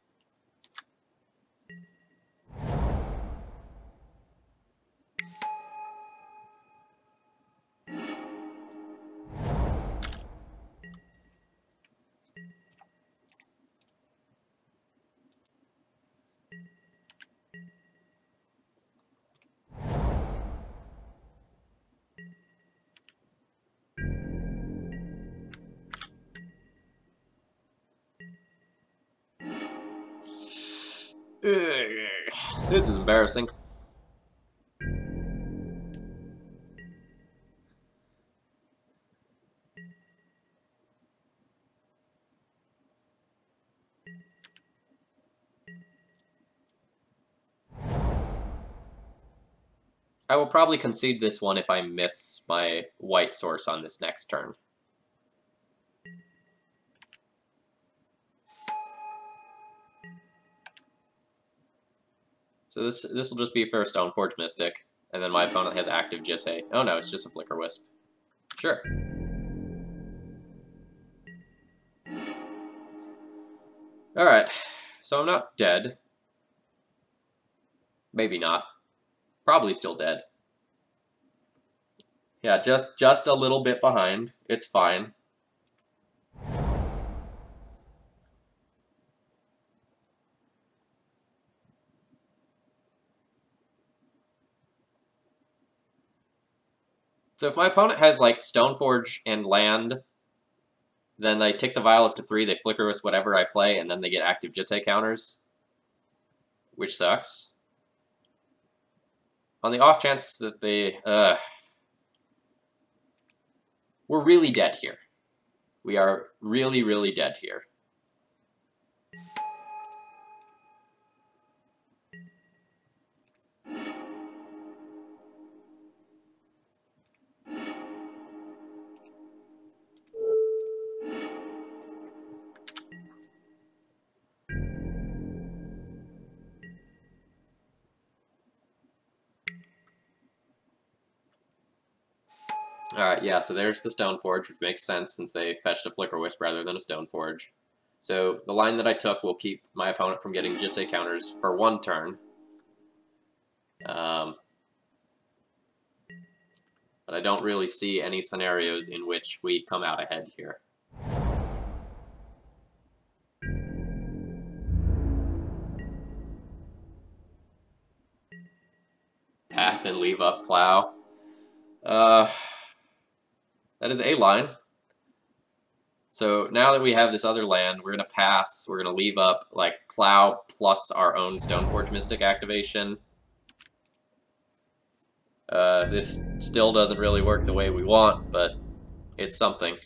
This is embarrassing. I will probably concede this one if I miss my white source on this next turn. So this will just be for a Stoneforge Mystic, and then my opponent has active Jitte. Oh no, it's just a Flicker Wisp. Sure. Alright, so I'm not dead. Maybe not. Probably still dead. Yeah, just a little bit behind. It's fine. So if my opponent has, like, Stoneforge and land, then they tick the Vial up to 3, they Flicker Wisp whatever I play, and then they get active Jitte counters, which sucks. On the off chance that they... we're really dead here. We are really, really dead here. Alright, yeah, so there's the Stoneforge, which makes sense since they fetched a Flicker Wisp rather than a Stoneforge. So the line that I took will keep my opponent from getting Jitte counters for 1 turn. But I don't really see any scenarios in which we come out ahead here. Pass and leave up Plow. That is a line. So now that we have this other land, we're going to pass. We're going to leave up, like, Plow plus our own Stoneforge Mystic activation. This still doesn't really work the way we want, but it's something.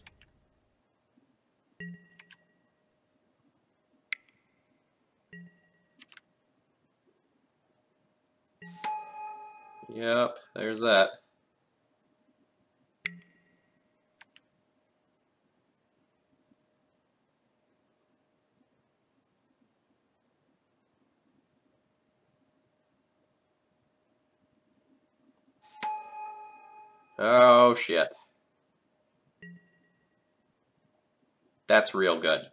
Yep, there's that. Oh, shit. That's real good.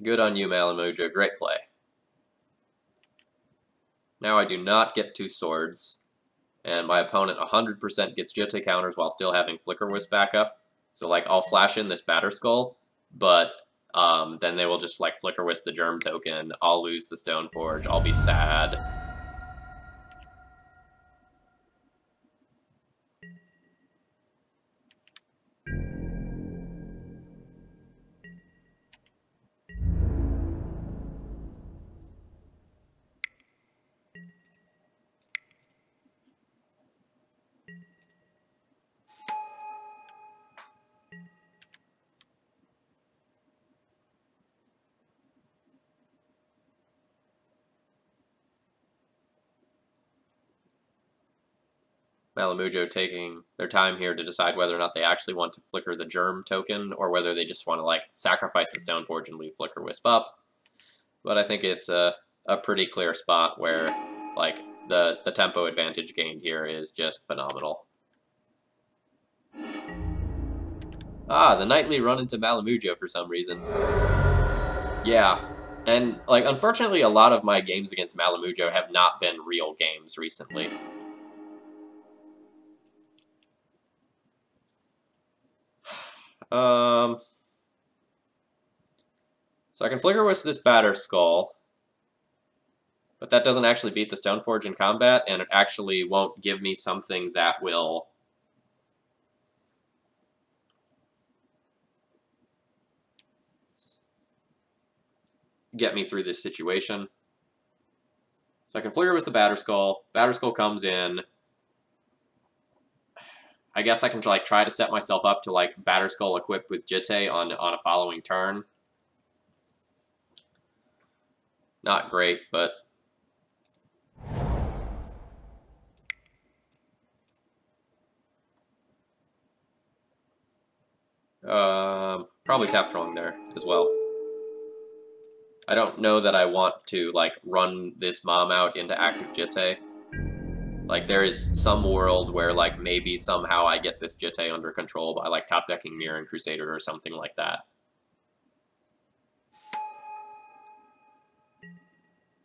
Good on you, Malamuja. Great play. Now I do not get 2 swords, and my opponent 100% gets Jitte counters while still having Flicker Wisp backup. So, like, I'll flash in this Batterskull, but then they will just, like, Flicker Wisp the Germ token. I'll lose the Stoneforge. I'll be sad. Malamujo taking their time here to decide whether or not they actually want to flicker the Germ token, or whether they just want to, like, sacrifice the Stoneforge and leave Flicker Wisp up. But I think it's a pretty clear spot where, like, the tempo advantage gained here is just phenomenal. Ah, the Nightly run into Malamujo for some reason. Yeah, and, like, unfortunately a lot of my games against Malamujo have not been real games recently. So I can Flicker Wisp this Batter Skull, but that doesn't actually beat the Stoneforge in combat, and it actually won't give me something that will get me through this situation. So I can Flicker Wisp the Batter Skull. Batter Skull comes in. I guess I can like try to set myself up to like Batter Skull equipped with Jitte on a following turn. Not great, but probably tap Trolling there as well. I don't know that I want to like run this Mom out into active Jitte. Like, there is some world where, like, maybe somehow I get this Jitte under control by, like, top-decking Mirror and Crusader or something like that.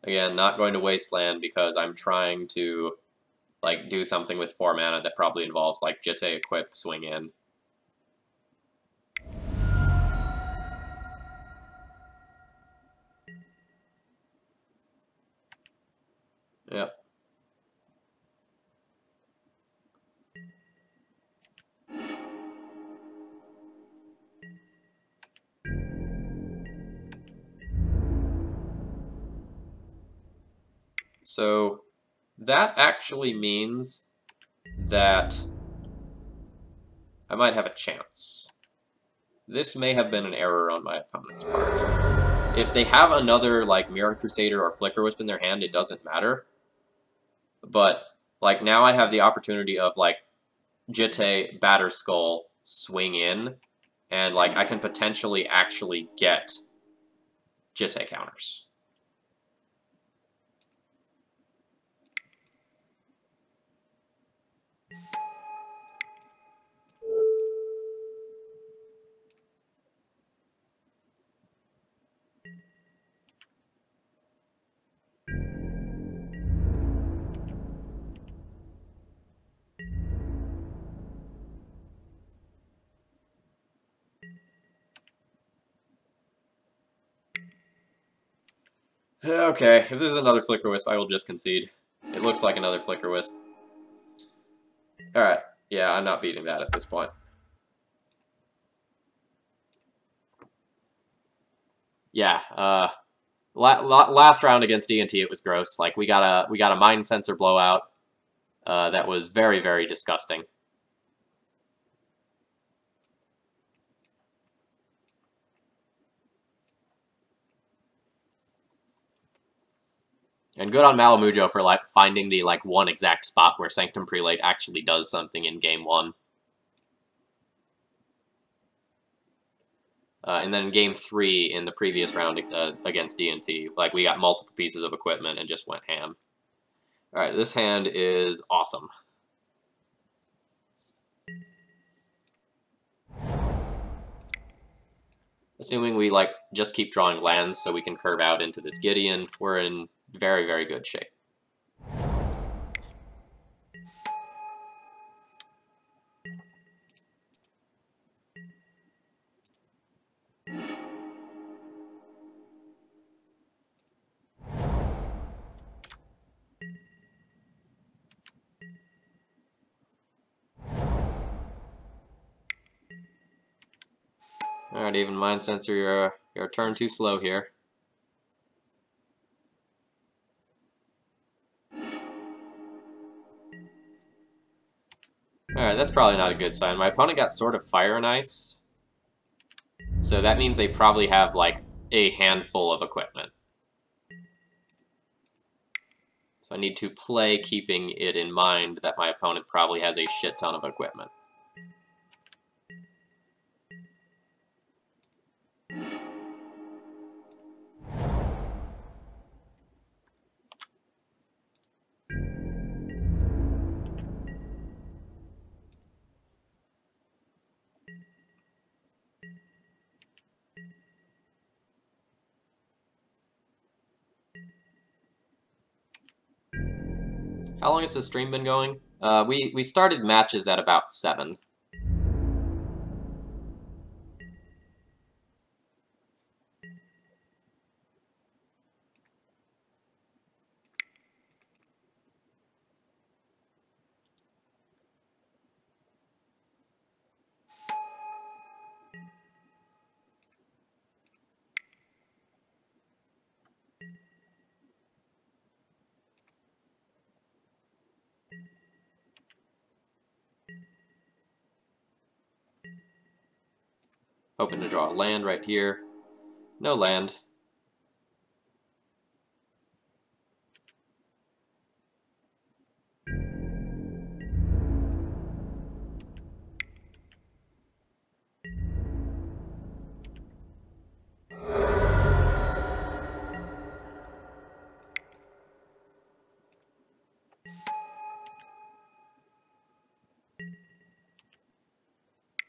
Again, not going to Wasteland because I'm trying to, like, do something with 4 mana that probably involves, like, Jitte equip, swing in. Yep. So that actually means that I might have a chance. This may have been an error on my opponent's part. If they have another, like, Mirror Crusader or Flicker Wisp in their hand, it doesn't matter. But, like, now I have the opportunity of, like, Jitte, Batter Skull, swing in, and, like, I can potentially actually get Jitte counters. Okay, if this is another Flicker Wisp, I will just concede. It looks like another Flicker Wisp. Alright, yeah, I'm not beating that at this point. Yeah, last round against D&T, it was gross. Like, we got a Mind Sensor blowout that was very, very disgusting. And good on Malamujo for, like, finding the, like, one exact spot where Sanctum Prelate actually does something in Game 1. And then in Game 3, in the previous round against D&T, like, we got multiple pieces of equipment and just went ham. Alright, this hand is awesome. Assuming we, like, just keep drawing lands so we can curve out into this Gideon, we're in very, very good shape. Alright, even Mind Sensor, you're a turn too slow here. Alright, that's probably not a good sign. My opponent got Sword of Fire and Ice. So that means they probably have, like, a handful of equipment. So I need to play keeping it in mind that my opponent probably has a shit ton of equipment. How long has this stream been going? We started matches at about 7. Hoping to draw a land right here. No land.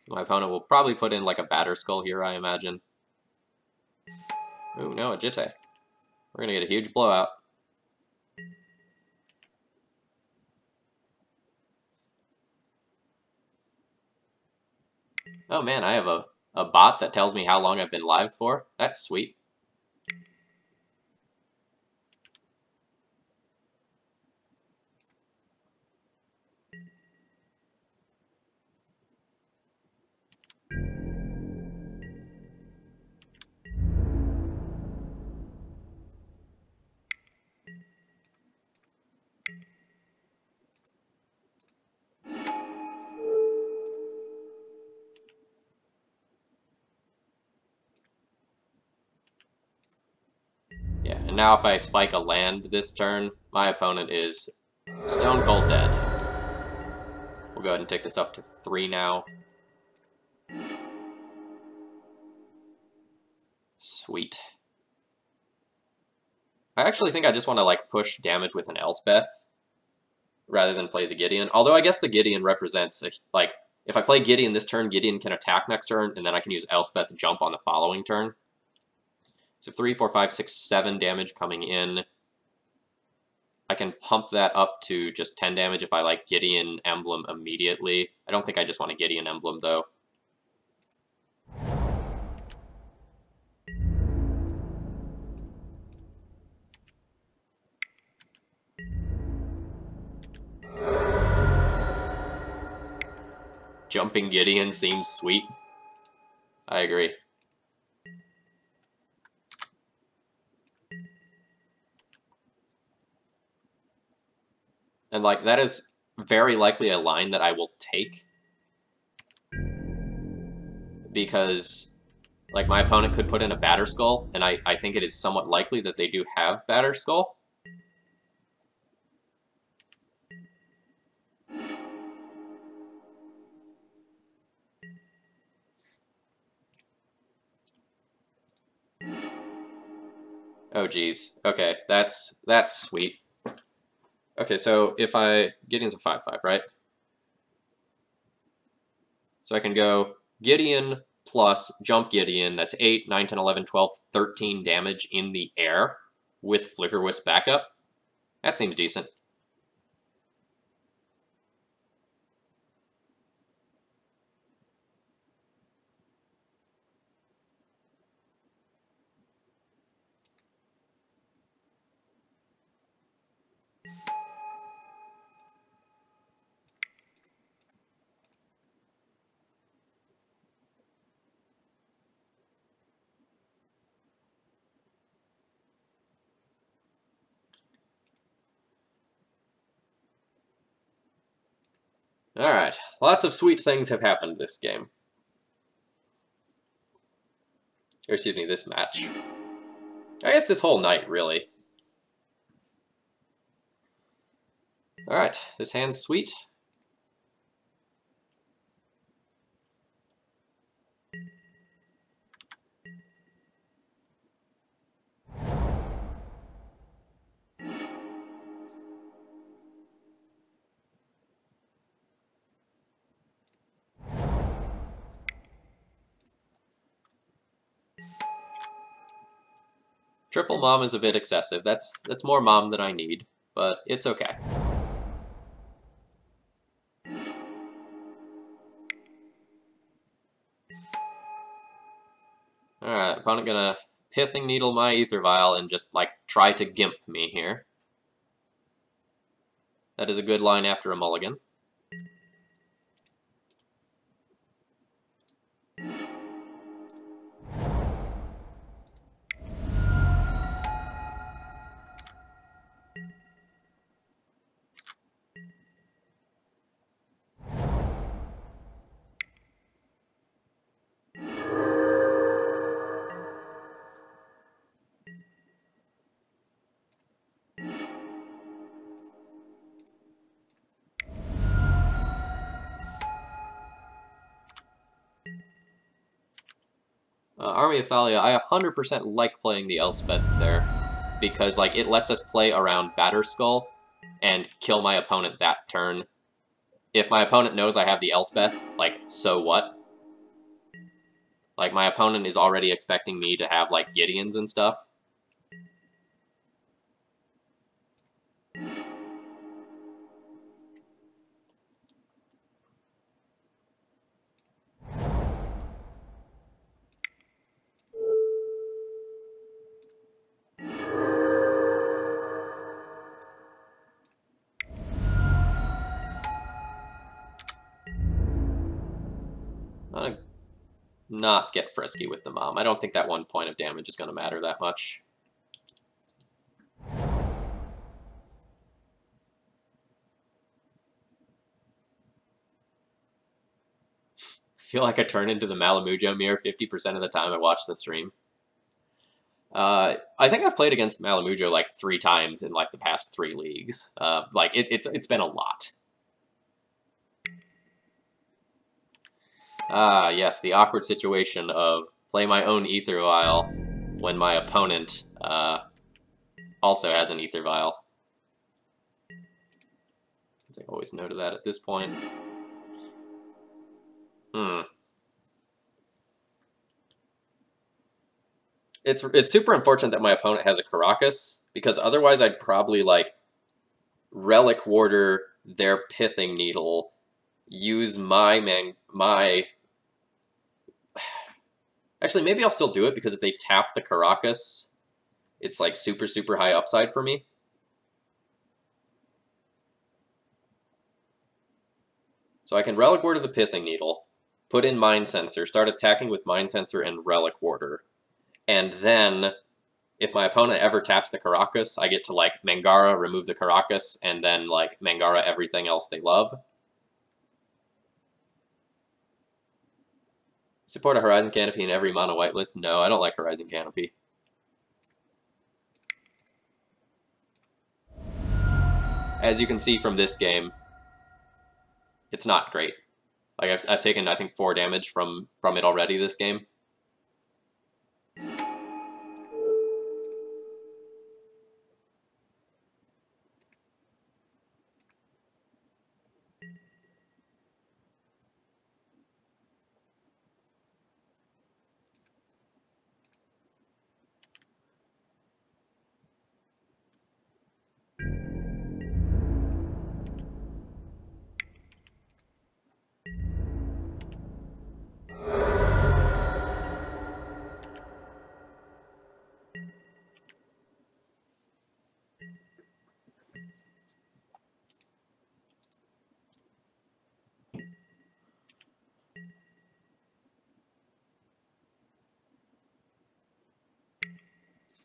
My opponent will probably put in like a batter skull here, I imagine. Ooh, no, a Jitte. We're gonna get a huge blowout. Oh man, I have a bot that tells me how long I've been live for. That's sweet. Yeah, and now if I spike a land this turn, my opponent is stone cold dead. We'll go ahead and take this up to 3 now. Sweet. I actually think I just want to like push damage with an Elspeth rather than play the Gideon. Although I guess the Gideon represents, like, if I play Gideon this turn, Gideon can attack next turn, and then I can use Elspeth jump on the following turn. So 3, 4, 5, 6, 7 damage coming in. I can pump that up to just 10 damage if I like Gideon Emblem immediately. I don't think I just want a Gideon Emblem, though. Jumping Gideon seems sweet. I agree. And, like, that is very likely a line that I will take. Because, like, my opponent could put in a Batter Skull, and I think it is somewhat likely that they do have Batter Skull. Oh, geez. Okay, that's sweet. Okay, so if Gideon's a 5/5, right? So I can go Gideon plus Jump Gideon, that's 8, 9, 10, 11, 12, 13 damage in the air with Flicker Wisp backup. That seems decent. Alright, lots of sweet things have happened this game. Or excuse me, this match. I guess this whole night, really. Alright, this hand's sweet. Triple mom is a bit excessive. That's more mom than I need, but it's okay. Alright, opponent gonna Pithing Needle my Ether Vial and just, like, try to gimp me here. That is a good line after a mulligan. Army of Thalia, I 100% like playing the Elspeth there, because like it lets us play around Batterskull and kill my opponent that turn. If my opponent knows I have the Elspeth, like, so what? Like, my opponent is already expecting me to have, like, Gideons and stuff. I'm gonna not get frisky with the mom. I don't think that 1 point of damage is going to matter that much. I feel like I turn into the Malamujo mirror 50% of the time I watch the stream. I think I've played against Malamujo like 3 times in like the past 3 leagues. Like it's been a lot. Ah, yes, the awkward situation of play my own Ether Vial when my opponent also has an Ether Vial. I always noted that at this point. It's super unfortunate that my opponent has a Caracas, because otherwise I'd probably, like, Relic Warder their Pithing Needle, use my... Actually, maybe I'll still do it, because if they tap the Caracas, it's, like, super, super high upside for me. So I can Relic Warder the Pithing Needle, put in Mind Sensor, start attacking with Mind Sensor and Relic Warder, and then, if my opponent ever taps the Caracas, I get to, like, Mangara, remove the Caracas, and then, like, Mangara everything else they love. Support a Horizon Canopy in every mono white list? No, I don't like Horizon Canopy. As you can see from this game, it's not great. Like, I've taken, I think, 4 damage from it already this game.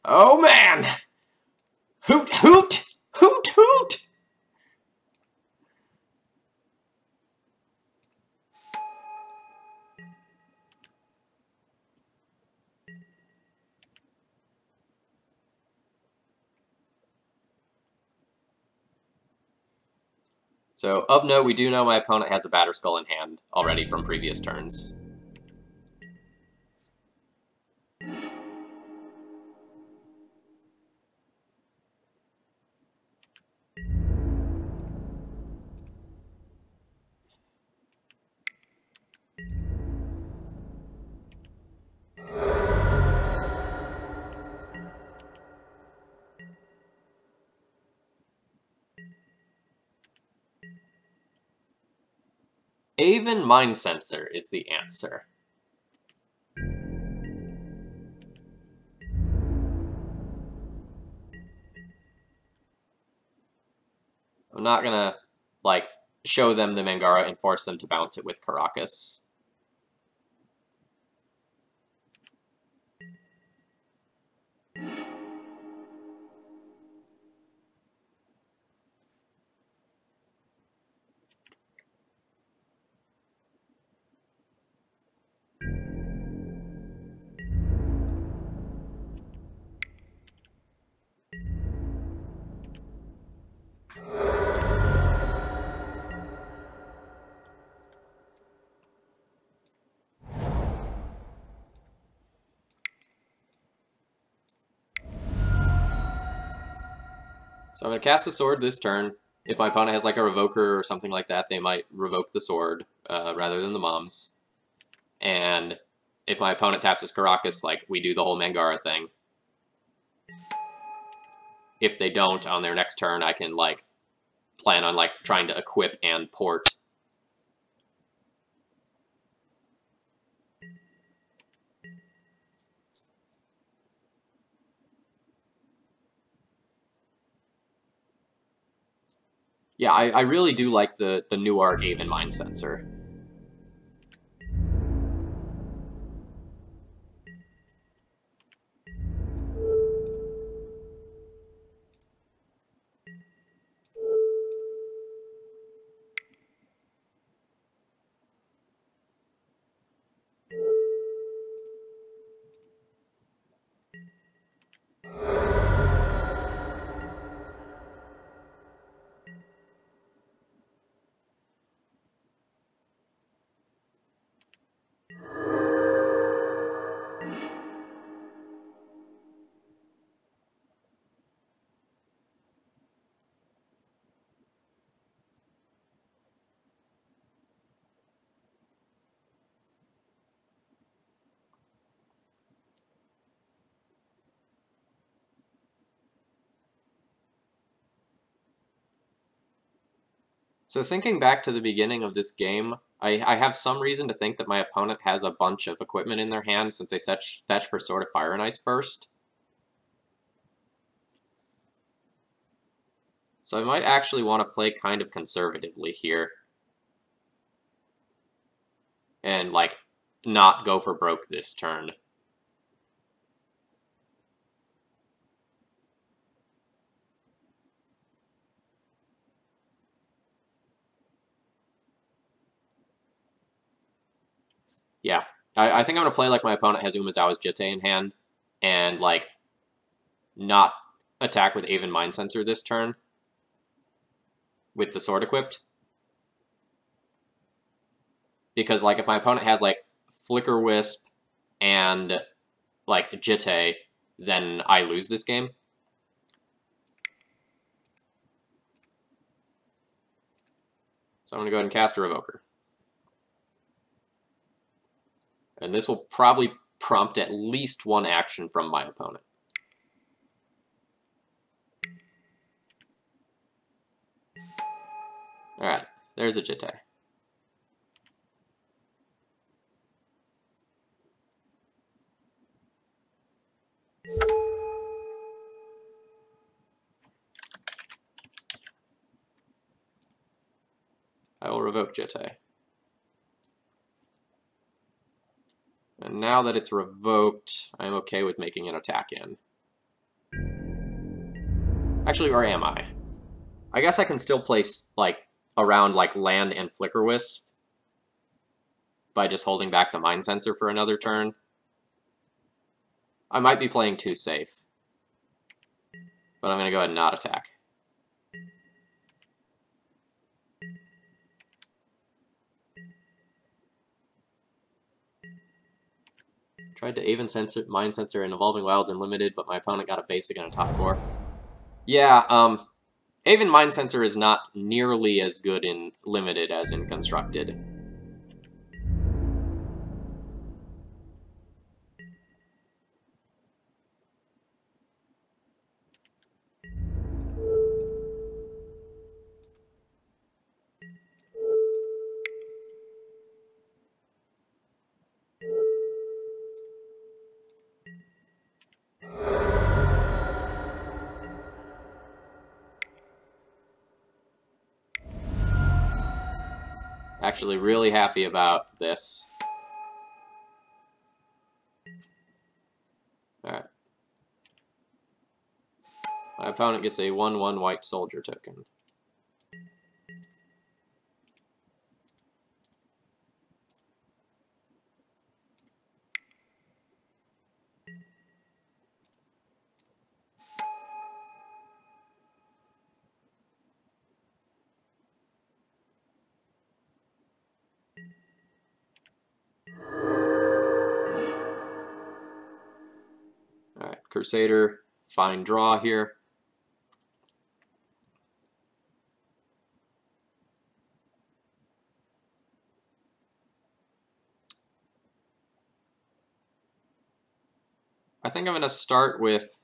Oh, man! Hoot, hoot! Hoot, hoot! So, of note, we do know my opponent has a Batterskull in hand already from previous turns. Aven Mind Sensor is the answer. I'm not gonna, like, show them the Mangara and force them to bounce it with Caracas. So I'm going to cast the sword this turn. If my opponent has like a Revoker or something like that, they might revoke the sword rather than the Moms. And if my opponent taps his Caracas, like, we do the whole Mangara thing. If they don't, on their next turn, I can, like, plan on, like, trying to equip and port. Yeah, I really do like the new art Aven Mind Sensor. So thinking back to the beginning of this game, I have some reason to think that my opponent has a bunch of equipment in their hand since they fetch for Sword of Fire and Ice Burst. So I might actually want to play kind of conservatively here. And, like, not go for broke this turn. Yeah, I think I'm going to play like my opponent has Umezawa's Jitte in hand, and, like, not attack with Aven Mind Sensor this turn with the sword equipped. Because, like, if my opponent has, like, Flicker Wisp and, like, Jitte, then I lose this game. So I'm going to go ahead and cast a Revoker. And this will probably prompt at least one action from my opponent. Alright, there's a Jitte. I will revoke Jitte. And now that it's revoked, I'm okay with making an attack in. Actually, or am I? I guess I can still place, like, around, like, land and Flicker Wisp by just holding back the Mind Sensor for another turn. I might be playing too safe. But I'm going to go ahead and not attack. Tried to Aven sensor, Mind Sensor and Evolving Wilds and Limited, but my opponent got a basic and a top 4. Yeah, Aven Mind Sensor is not nearly as good in Limited as in Constructed. Actually really happy about this. Alright. My opponent gets a 1/1 white soldier token. Alright, Crusader, fine draw here. I think I'm going to start with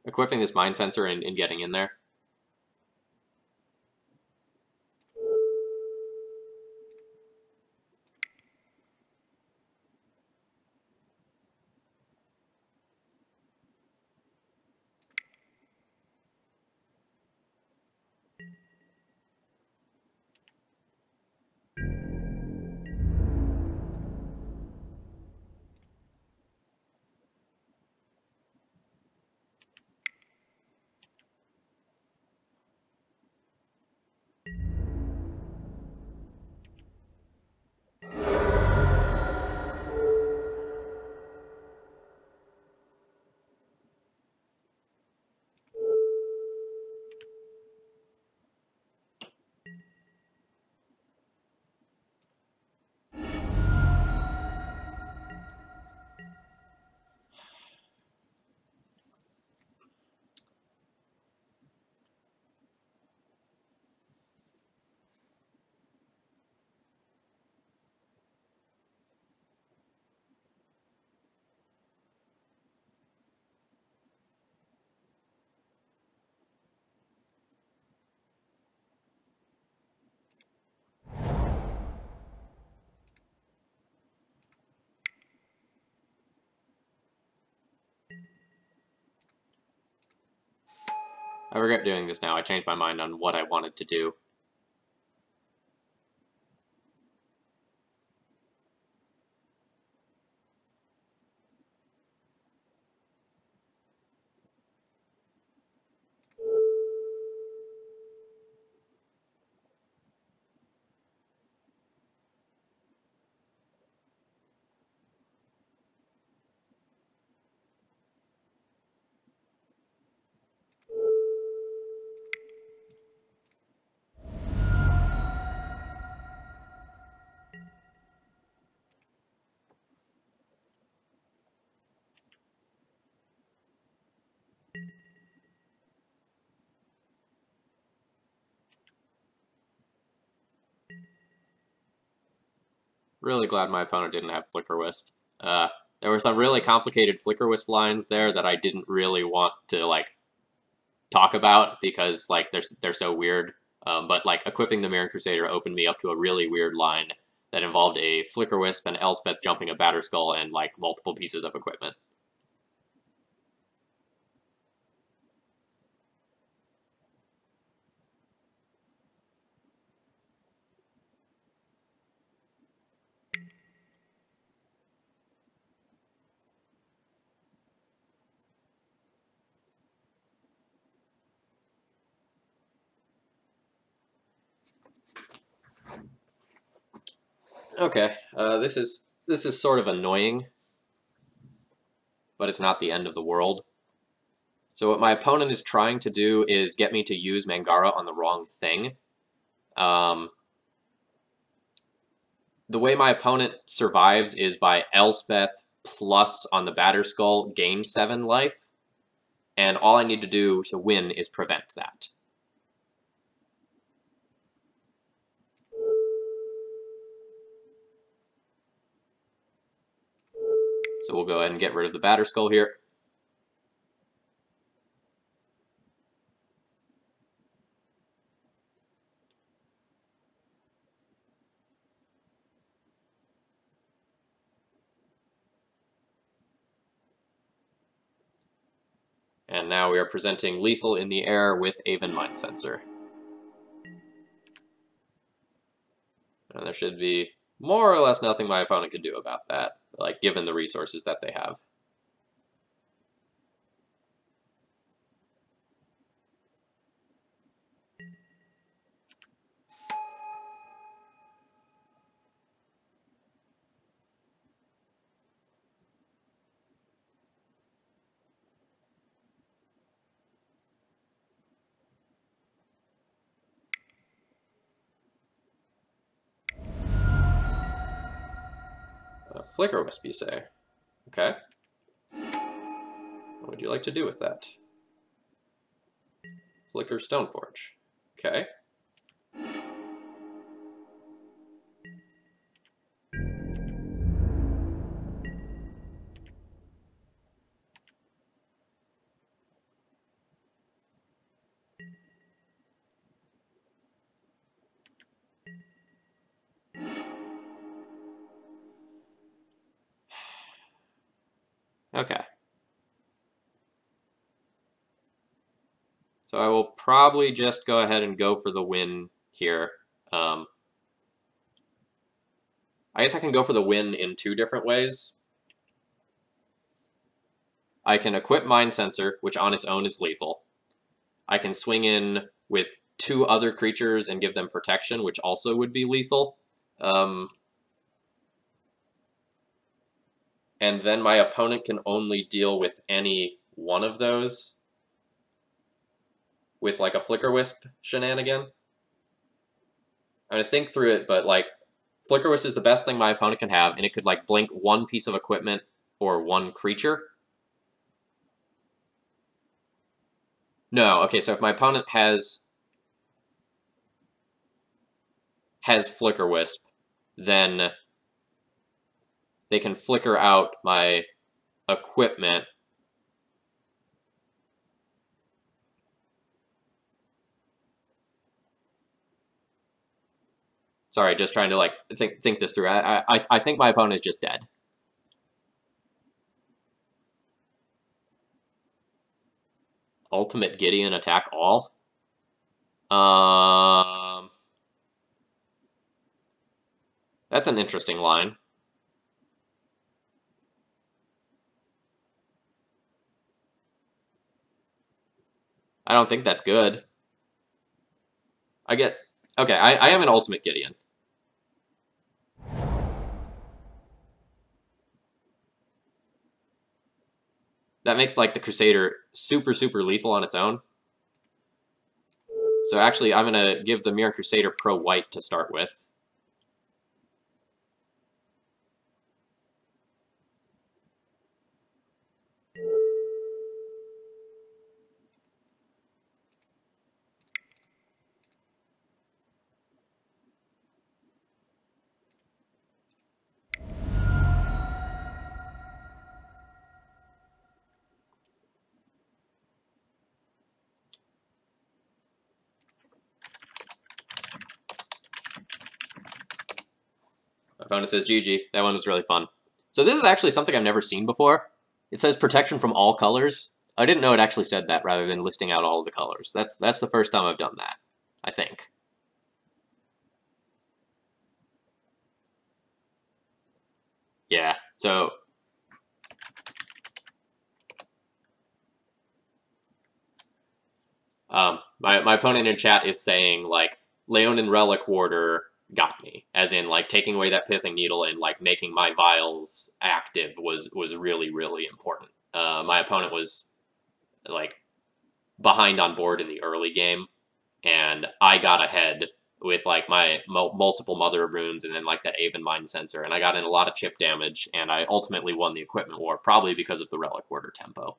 equipping this Mind Sensor and getting in there. I regret doing this now. I changed my mind on what I wanted to do. Really glad my opponent didn't have Flicker Wisp. There were some really complicated Flicker Wisp lines there that I didn't really want to, like, talk about because, like, they're so weird. But, like, equipping the Mirror Crusader opened me up to a really weird line that involved a Flicker Wisp and Elspeth jumping a Batterskull and, like, multiple pieces of equipment. Okay, this is sort of annoying, but it's not the end of the world. So what my opponent is trying to do is get me to use Mangara on the wrong thing. The way my opponent survives is by Elspeth plus on the Batterskull gain 7 life, and all I need to do to win is prevent that. So we'll go ahead and get rid of the Batterskull here. And now we are presenting Lethal in the Air with Aven Mind Sensor. And there should be more or less nothing my opponent can do about that, like given the resources that they have. Flicker Wisp, you say? Okay. What would you like to do with that? Flicker Stoneforge. Okay. Okay. So I will probably just go ahead and go for the win here. I guess I can go for the win in 2 different ways. I can equip Mind Sensor, which on its own is lethal. I can swing in with 2 other creatures and give them protection, which also would be lethal. And then my opponent can only deal with any one of those with like a Flicker Wisp shenanigan. I'm gonna think through it, but like Flicker Wisp is the best thing my opponent can have, and it could like blink 1 piece of equipment or 1 creature. No, okay, so if my opponent has Flicker Wisp, then they can flicker out my equipment. Sorry, just trying to like think this through. I think my opponent is just dead. Ultimate Gideon attack all. That's an interesting line. I don't think that's good. Okay, I have an Ultimate Gideon. That makes like the Crusader super lethal on its own. So actually, I'm gonna give the Mirror Crusader Pro White to start with. My opponent says GG. That one was really fun. So this is actually something I've never seen before. It says protection from all colors. I didn't know it actually said that rather than listing out all of the colors. That's the first time I've done that, I think. Yeah, so my opponent in chat is saying like Leonin Relic Warder got me, as in like taking away that Pithing Needle and like making my vials active was really important. My opponent was like behind on board in the early game, and I got ahead with like my multiple Mother of Runes and then like that Aven Mind Sensor, and I got in a lot of chip damage, and I ultimately won the equipment war, probably because of the Relic Order tempo.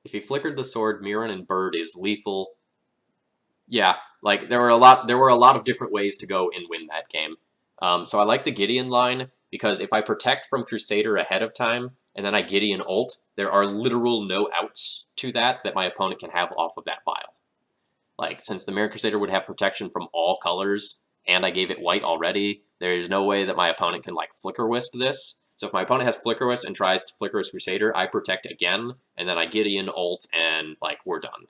If he flickered the sword, Mirren and Bird is lethal. Yeah, like there were a lot of different ways to go and win that game. So I like the Gideon line because if I protect from Crusader ahead of time and then I Gideon ult, there are literal no outs to that my opponent can have off of that vial. Like, since the Mirror Crusader would have protection from all colors, and I gave it white already, there is no way that my opponent can, like, Flicker Wisp this. So if my opponent has Flicker Wisp and tries to Flicker Wisp Crusader, I protect again, and then I Gideon ult, and, like, we're done.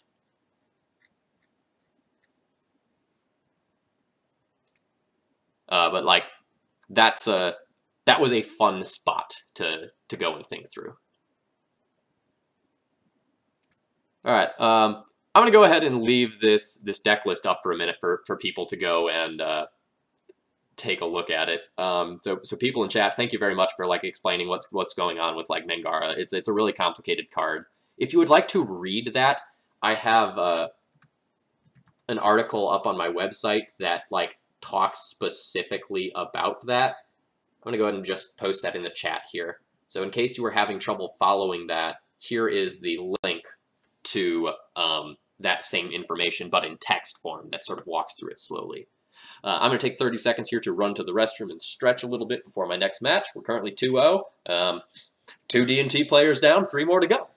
But, like, that was a fun spot to go and think through. Alright, I'm going to go ahead and leave this deck list up for a minute for people to go and take a look at it. So people in chat, thank you very much for like explaining what's going on with like Mangara. It's a really complicated card. If you would like to read that, I have an article up on my website that like talks specifically about that. I'm going to go ahead and just post that in the chat here. So in case you were having trouble following that, here is the link to that same information, but in text form that sort of walks through it slowly. I'm going to take 30 seconds here to run to the restroom and stretch a little bit before my next match. We're currently 2-0. 2 D&T players down, 3 more to go.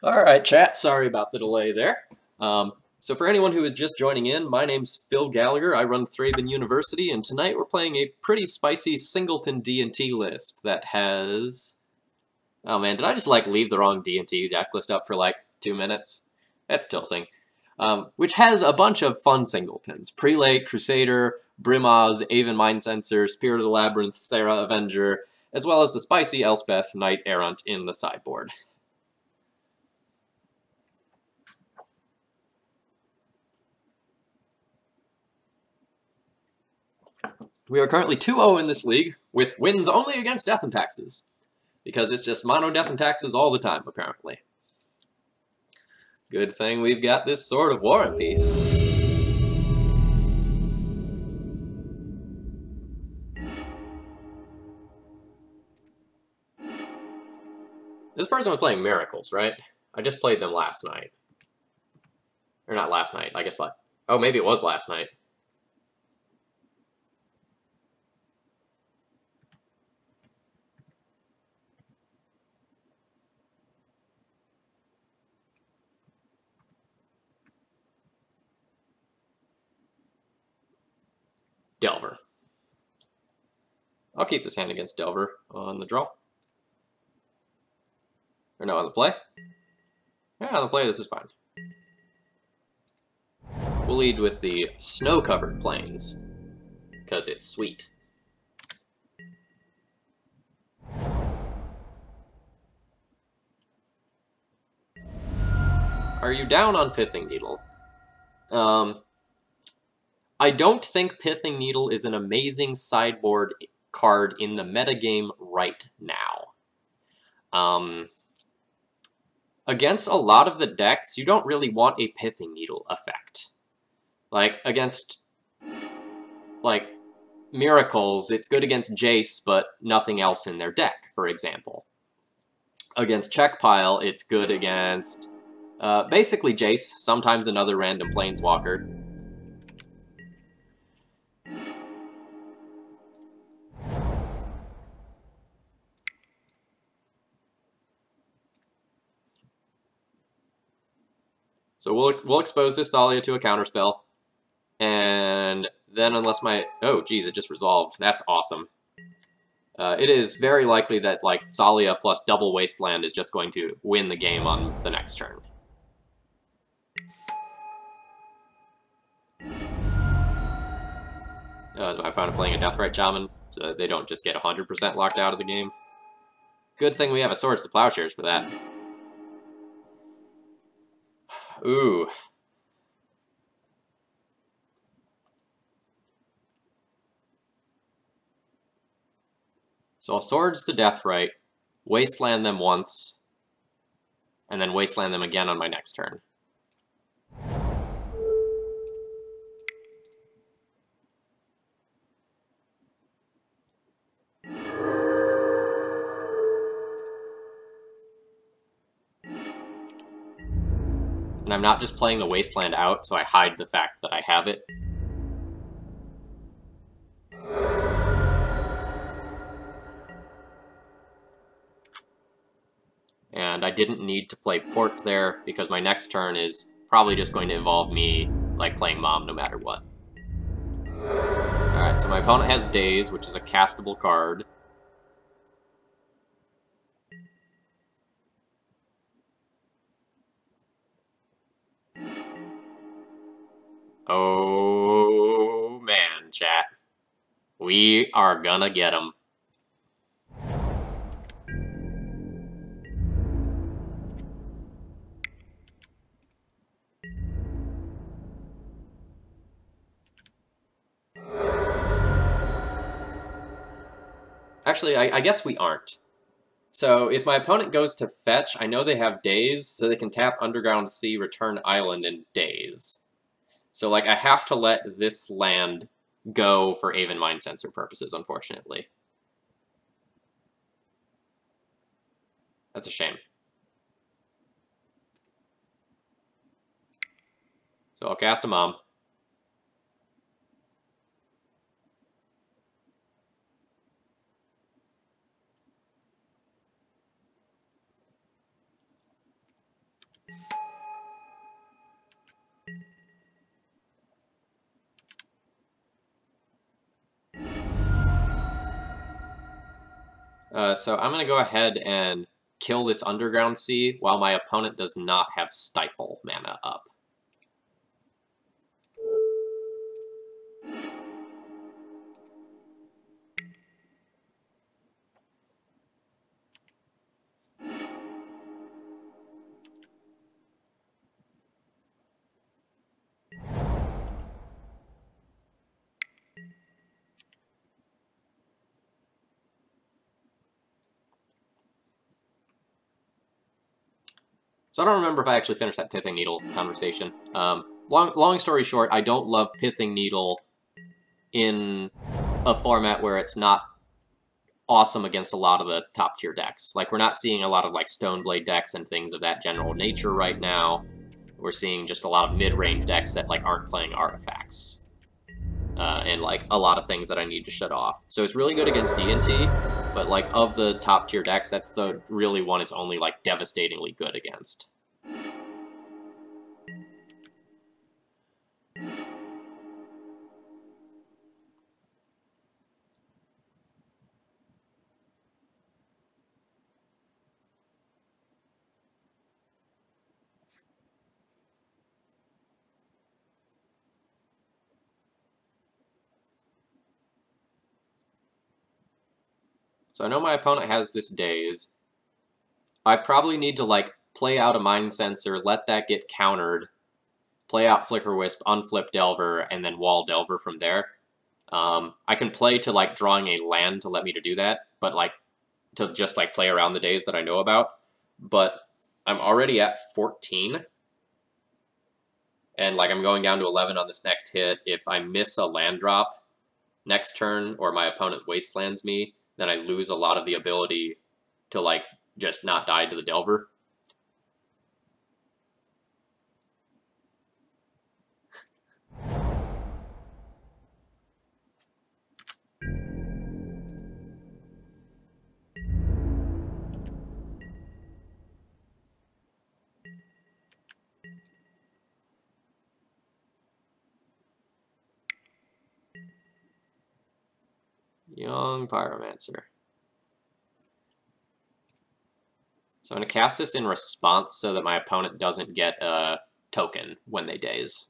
All right, chat. Sorry about the delay there. So for anyone who is just joining in, my name's Phil Gallagher. I run Thraben University, and tonight we're playing a pretty spicy singleton D&T list that has... Oh man, did I just like leave the wrong D&T deck list up for like 2 minutes? That's tilting. Which has a bunch of fun singletons. Prelate, Crusader, Brimaz, Aven Mind Sensor, Spirit of the Labyrinth, Sarah Avenger, as well as the spicy Elspeth Knight Errant in the sideboard. We are currently 2-0 in this league, with wins only against Death and Taxes. Because it's just mono Death and Taxes all the time, apparently. Good thing we've got this Sword of War and Peace. This person was playing Miracles, right? I just played them last night. Or not last night, I guess like Oh, maybe it was last night. Delver. I'll keep this hand against Delver on the draw. Or no, on the play? Yeah, on the play, this is fine. We'll lead with the snow-covered plains, because it's sweet. Are you down on Pithing Needle? I don't think Pithing Needle is an amazing sideboard card in the metagame right now. Against a lot of the decks, you don't really want a Pithing Needle effect. Like, against, like, Miracles, it's good against Jace, but nothing else in their deck, for example. Against Checkpile, it's good against, basically Jace, sometimes another random Planeswalker. So we'll expose this Thalia to a counterspell. And then unless my... Oh, geez, it just resolved. That's awesome. It is very likely that, like, Thalia plus double Wasteland is just going to win the game on the next turn. Is my opponent playing a Deathrite Shaman, so they don't just get 100% locked out of the game? Good thing we have a Swords to Plowshares for that. Ooh. So I'll Swords the Deathrite, Wasteland them once, and then Wasteland them again on my next turn. And I'm not just playing the Wasteland out, so I hide the fact that I have it. And I didn't need to play Port there, because my next turn is probably just going to involve me, like, playing Mom no matter what. Alright, so my opponent has Daze, which is a castable card. Oh, man, chat. We are gonna get him. Actually, I guess we aren't. So if my opponent goes to fetch, I know they have Daze, so they can tap Underground Sea, return Island, and Daze. So, like, I have to let this land go for Aven Mind Sensor purposes, unfortunately. That's a shame. So I'll cast a Mom. So I'm going to go ahead and kill this Underground Sea while my opponent does not have Stifle mana up. So I don't remember if I actually finished that Pithing Needle conversation. Long story short, I don't love Pithing Needle in a format where it's not awesome against a lot of the top tier decks. Like, we're not seeing a lot of, like, Stoneblade decks and things of that general nature right now. we're seeing just a lot of mid-range decks that like aren't playing artifacts. And like a lot of things that I need to shut off. So it's really good against D&T, but like of the top tier decks, that's the really one it's only like devastatingly good against. So I know my opponent has this Daze. I probably need to like play out a Mind Sensor, let that get countered, play out Flicker Wisp, unflip Delver, and then wall Delver from there. I can play to like drawing a land to let me to do that, but like to just like play around the days that I know about. But I'm already at 14. And like I'm going down to 11 on this next hit. If I miss a land drop next turn or my opponent wastelands me, then I lose a lot of the ability to like just not die to the Delver. Young Pyromancer. So I'm going to cast this in response so that my opponent doesn't get a token when they daze.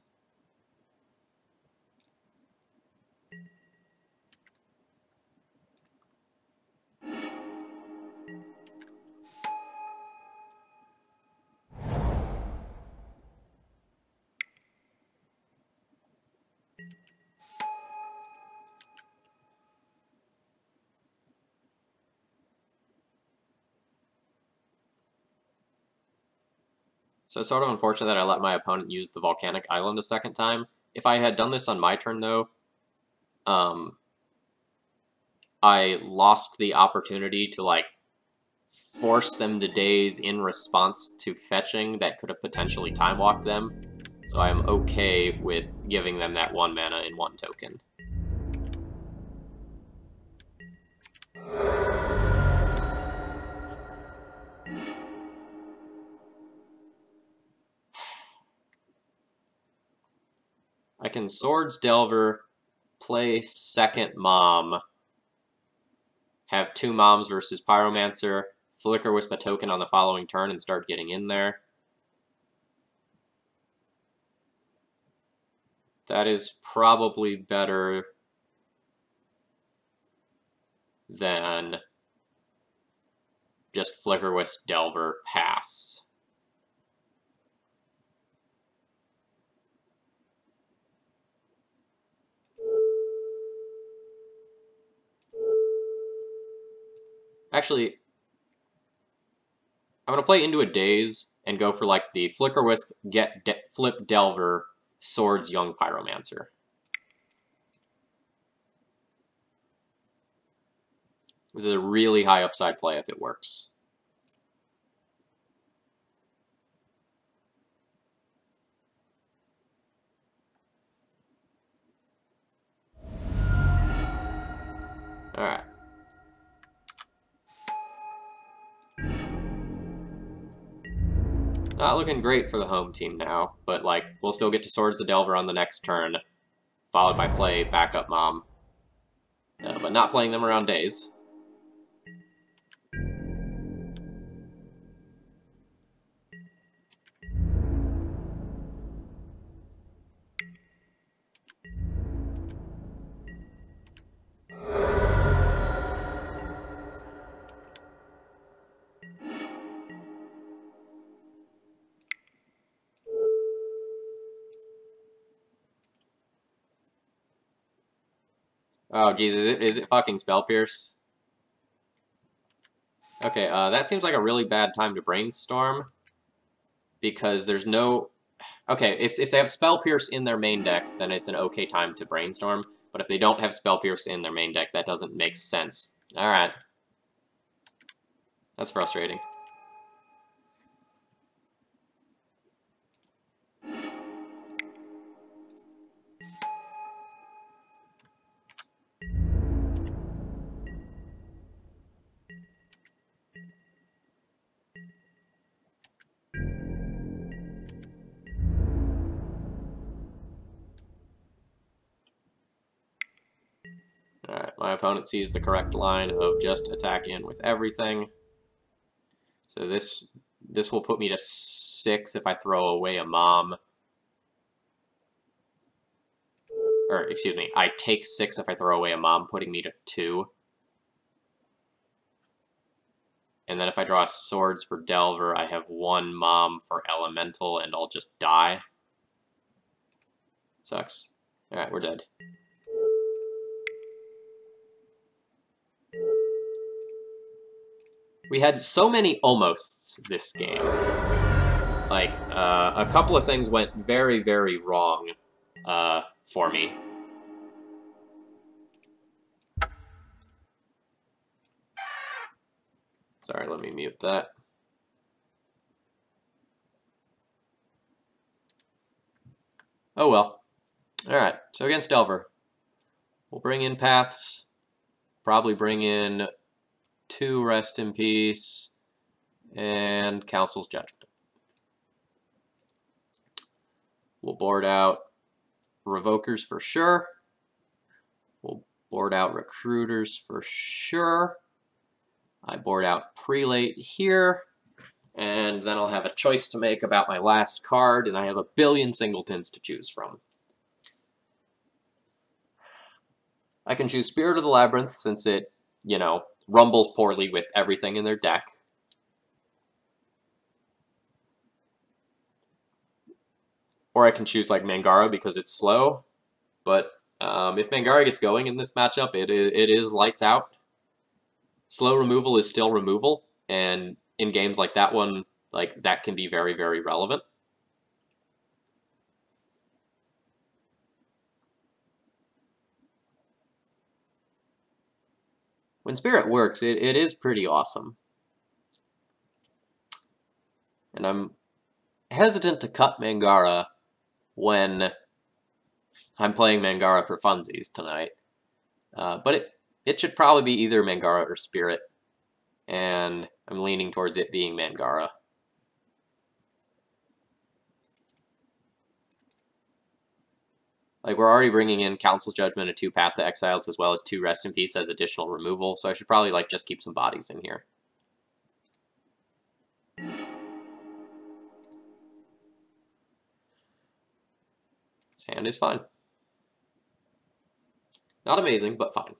So it's sort of unfortunate that I let my opponent use the Volcanic Island a second time. If I had done this on my turn, though, I lost the opportunity to, like, force them to daze in response to fetching that could have potentially time-walked them. So I'm okay with giving them that 1 mana in 1 token. I can Swords Delver, play second Mom, have 2 Moms versus Pyromancer, Flicker Wisp a token on the following turn and start getting in there. That is probably better than just Flicker Wisp Delver pass. Actually, I'm going to play into a Daze and go for like the Flicker Wisp, flip Delver, Swords Young Pyromancer. This is a really high upside play if it works. Alright. Not looking great for the home team now, but like we'll still get to Swords the Delver on the next turn, followed by play Backup Mom. But not playing them around Daze. Oh, geez, is it fucking Spell Pierce? Okay, that seems like a really bad time to brainstorm. Because there's no... Okay, if they have Spell Pierce in their main deck, then it's an okay time to brainstorm. But if they don't have Spell Pierce in their main deck, that doesn't make sense. Alright. That's frustrating. My opponent sees the correct line of just attack in with everything. So this will put me to 6 if I throw away a mom. Or, excuse me, I take 6 if I throw away a mom, putting me to 2. And then if I draw swords for Delver, I have 1 mom for elemental, and I'll just die. Sucks. Alright, we're dead. We had so many almosts this game. Like, a couple of things went very, very wrong for me. Sorry, let me mute that. Oh well. Alright, so against Delver, we'll bring in Paths, probably bring in 2 Rest in Peace, and Council's Judgment. We'll board out Revokers for sure. We'll board out Recruiters for sure. I board out Prelate here, and then I'll have a choice to make about my last card, and I have a billion singletons to choose from. I can choose Spirit of the Labyrinth since it, you know, rumbles poorly with everything in their deck. Or I can choose like Mangara because it's slow. But if Mangara gets going in this matchup, it is lights out. Slow removal is still removal, and in games like that one, like that can be very, very relevant. When Spirit works, it is pretty awesome. And I'm hesitant to cut Mangara when I'm playing Mangara for funsies tonight. But it should probably be either Mangara or Spirit, and I'm leaning towards it being Mangara. Like, we're already bringing in Council's Judgment and 2 Path to Exiles, as well as 2 Rest in Peace as additional removal, so I should probably, like, just keep some bodies in here. His hand is fine. Not amazing, but fine.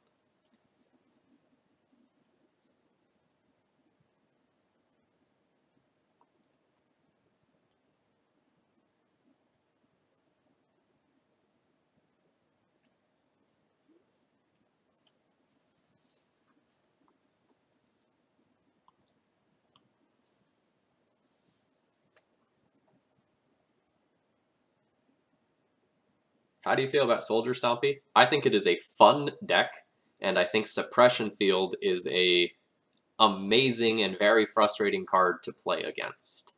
How do you feel about Soldier Stompy? I think it is a fun deck, and I think Suppression Field is a amazing and very frustrating card to play against.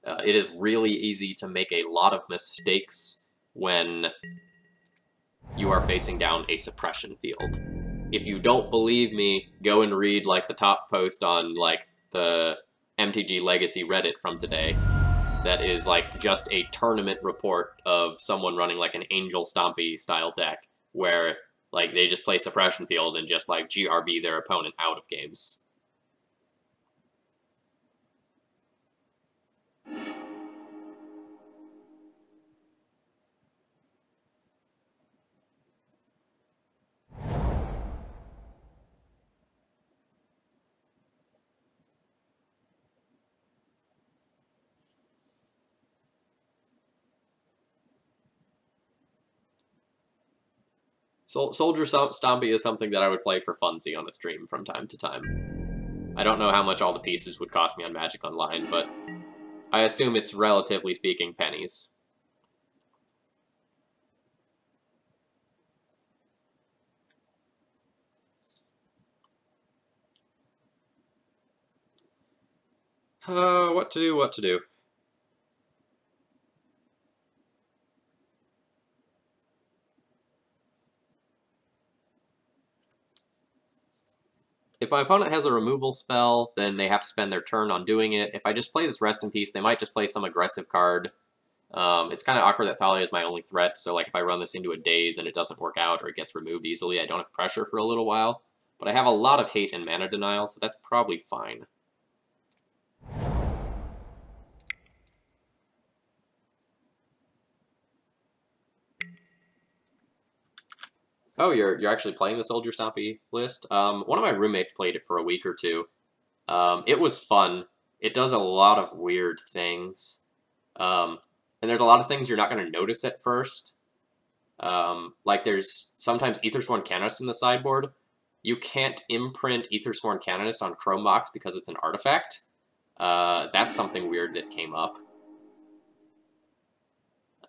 It is really easy to make a lot of mistakes when you are facing down a Suppression Field. If you don't believe me, go and read like the top post on like the MTG Legacy Reddit from today. That is like just a tournament report of someone running like an Angel Stompy style deck where like they just play Suppression Field and just like GRB their opponent out of games. Soldier Stompy is something that I would play for funsy on a stream from time to time. I don't know how much all the pieces would cost me on Magic Online, but I assume it's relatively speaking pennies. What to do, what to do. If my opponent has a removal spell, then they have to spend their turn on doing it. If I just play this Rest in Peace, they might just play some aggressive card It's kind of awkward that Thalia is my only threat, so like if I run this into a daze and it doesn't work out or it gets removed easily, I don't have pressure for a little while. But I have a lot of hate and mana denial, so that's probably fine. Oh, you're actually playing the Soldier Stompy list? One of my roommates played it for a week or two. It was fun. It does a lot of weird things. And there's a lot of things you're not going to notice at first. Like there's sometimes Aethersworn Canonist in the sideboard. You can't imprint Aethersworn Canonist on Chrome Box because it's an artifact. That's something weird that came up.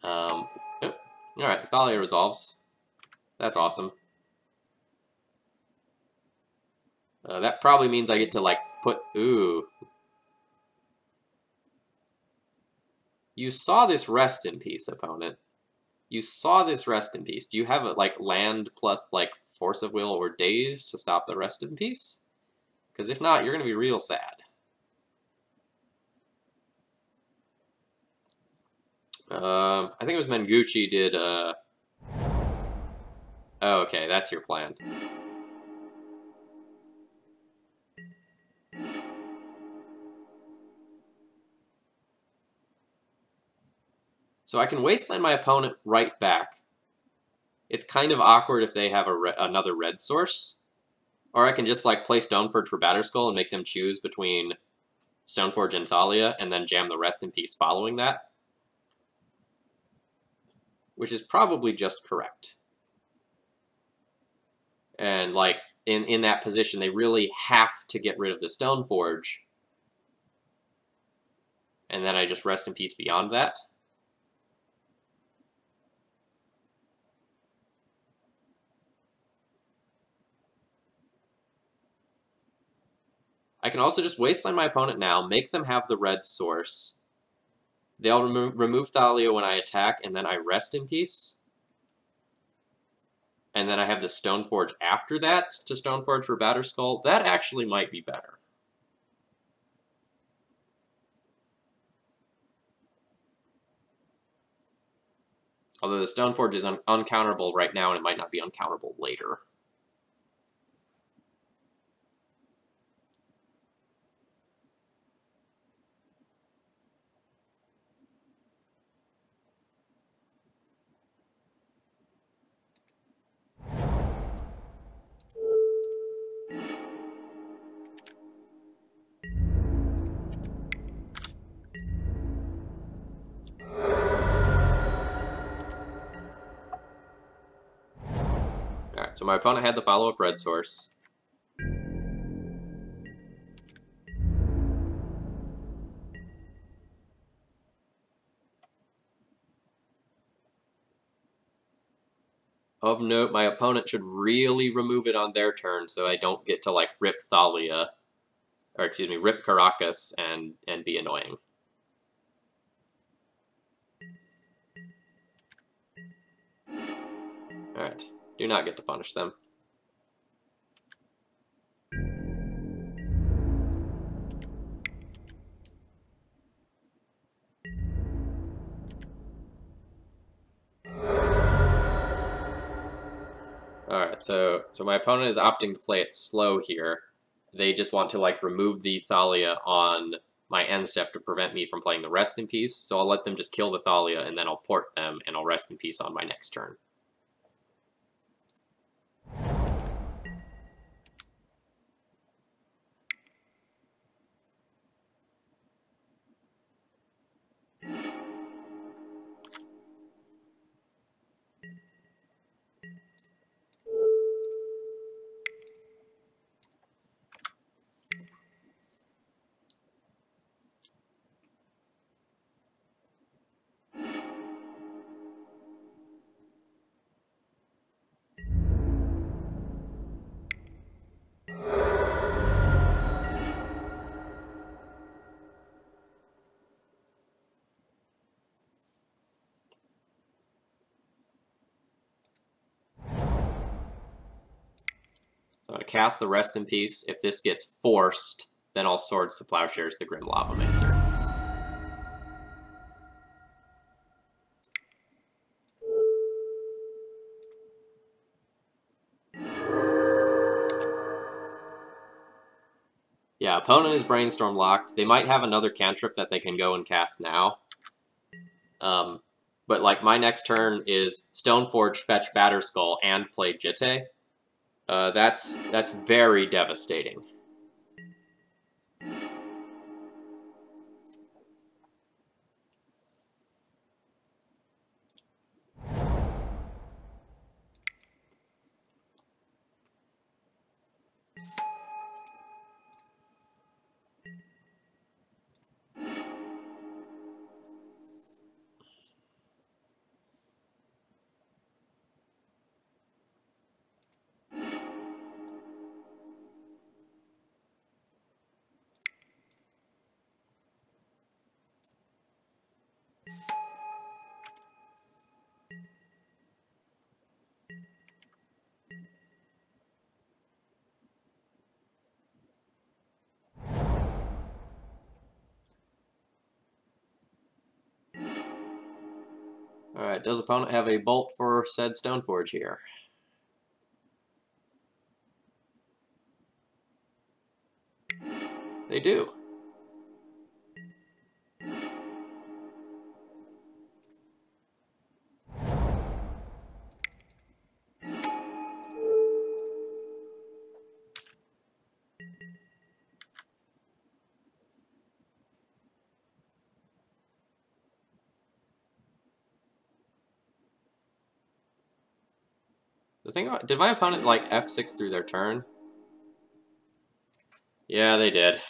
Alright, Thalia resolves. That's awesome. That probably means I get to, like, put... Ooh. You saw this rest in peace, opponent. You saw this rest in peace. Do you have, like, land plus, like, Force of Will or Daze to stop the rest in peace? Because if not, you're going to be real sad. I think it was Menguchi did, Oh, okay, that's your plan. So I can wasteland my opponent right back. It's kind of awkward if they have another red source. Or I can just like play Stoneforge for Batterskull and make them choose between Stoneforge and Thalia, and then jam the rest in peace following that. Which is probably just correct. And like in that position, they really have to get rid of the Stoneforge. And then I just rest in peace beyond that. I can also just wasteland my opponent now, make them have the red source. They'll remove Thalia when I attack, and then I rest in peace. And then I have the Stoneforge after that to Stoneforge for Batterskull. That actually might be better. Although the Stoneforge is uncounterable right now, and it might not be uncounterable later. Alright, so my opponent had the follow-up red source. Of note, my opponent should really remove it on their turn so I don't get to, like, rip Thalia, or excuse me, rip Caracas and be annoying. Alright, do not get to punish them. Alright, so my opponent is opting to play it slow here. They just want to, like, remove the Thalia on my end step to prevent me from playing the rest in peace, so I'll let them just kill the Thalia, and then I'll port them, and I'll rest in peace on my next turn. So I'm going to cast the Rest in Peace. If this gets forced, then I'll Swords to Plowshares the Grim Lavamancer. Yeah, opponent is Brainstorm locked. They might have another cantrip that they can go and cast now. But like my next turn is Stoneforge, fetch Batterskull, and play Jitte. That's very devastating. Alright, does opponent have a bolt for said Stoneforge here? They do. The thing about, did my opponent like F6 through their turn? Yeah, they did.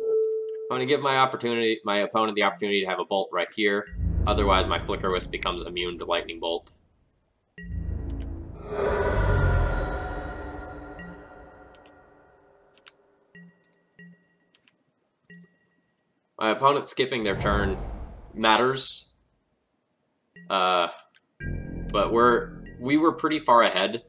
I'm going to give my opponent the opportunity to have a bolt right here. Otherwise, my Flicker Wisp becomes immune to Lightning Bolt. My opponent skipping their turn matters. But we were pretty far ahead.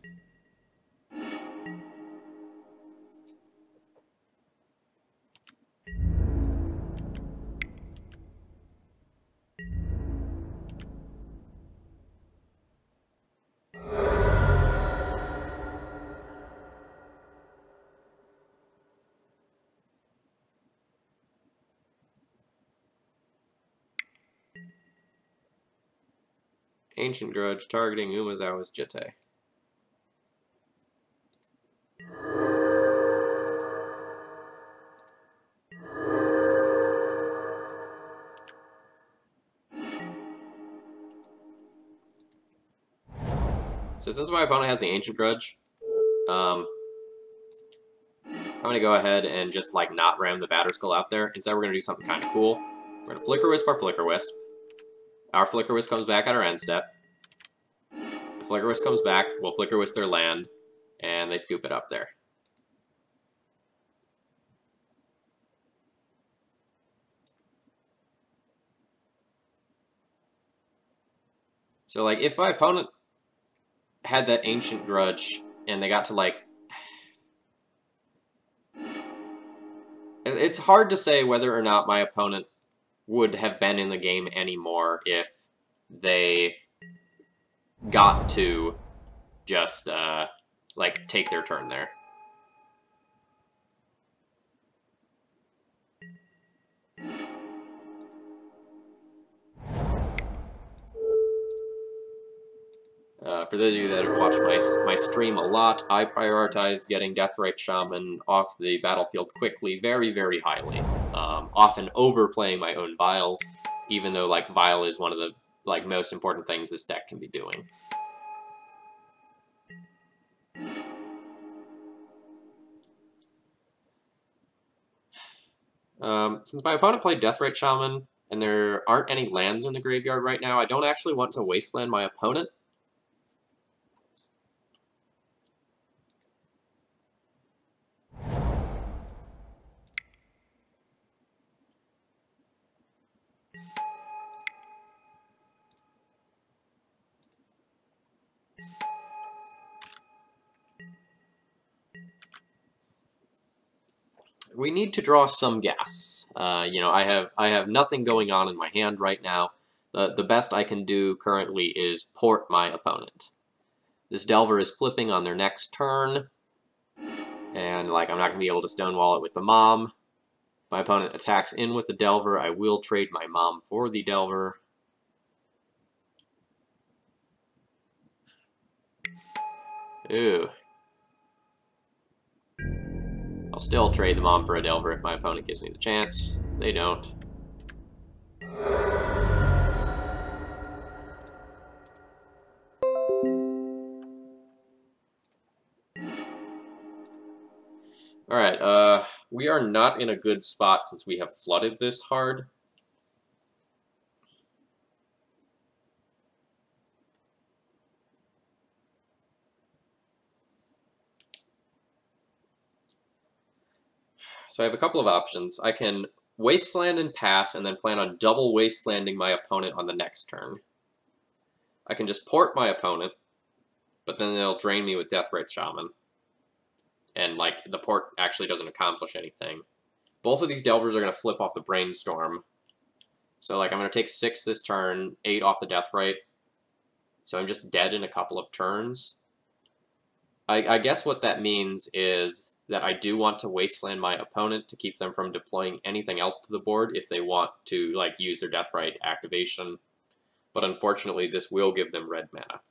Ancient Grudge targeting Umezawa's Jitte. So since my opponent has the Ancient Grudge, I'm going to go ahead and just like not ram the Batterskull out there. Instead, we're going to do something kind of cool. We're going to Flicker Wisp our Flicker Wisp. Our Flicker Wisp comes back at our end step. The Flicker Wisp comes back, we'll Flicker Wisp their land, and they scoop it up there. So, like, if my opponent had that Ancient Grudge, and they got to, like... It's hard to say whether or not my opponent would have been in the game anymore if they got to just, like, take their turn there. For those of you that have watched my stream a lot, I prioritize getting Deathrite Shaman off the battlefield quickly, very, very highly. Often overplaying my own Vials, even though like Vial is one of the like most important things this deck can be doing. Since my opponent played Deathrite Shaman, and there aren't any lands in the graveyard right now, I don't actually want to wasteland my opponent. We need to draw some gas. You know, I have nothing going on in my hand right now, The best I can do currently is port my opponent. This Delver is flipping on their next turn, and like I'm not going to be able to stonewall it with the Mom. If my opponent attacks in with the Delver, I will trade my Mom for the Delver. Ooh. I'll still trade the Mom for a Delver if my opponent gives me the chance. They don't. Alright, we are not in a good spot since we have flooded this hard. So I have a couple of options. I can Wasteland and pass, and then plan on double Wastelanding my opponent on the next turn. I can just port my opponent, but then they'll drain me with Deathrite Shaman. And, like, the port actually doesn't accomplish anything. Both of these Delvers are going to flip off the Brainstorm. So, like, I'm going to take 6 this turn, 8 off the Deathrite. So I'm just dead in a couple of turns. I guess what that means is that I do want to Wasteland my opponent to keep them from deploying anything else to the board if they want to, like, use their Deathrite activation. But unfortunately, this will give them red mana.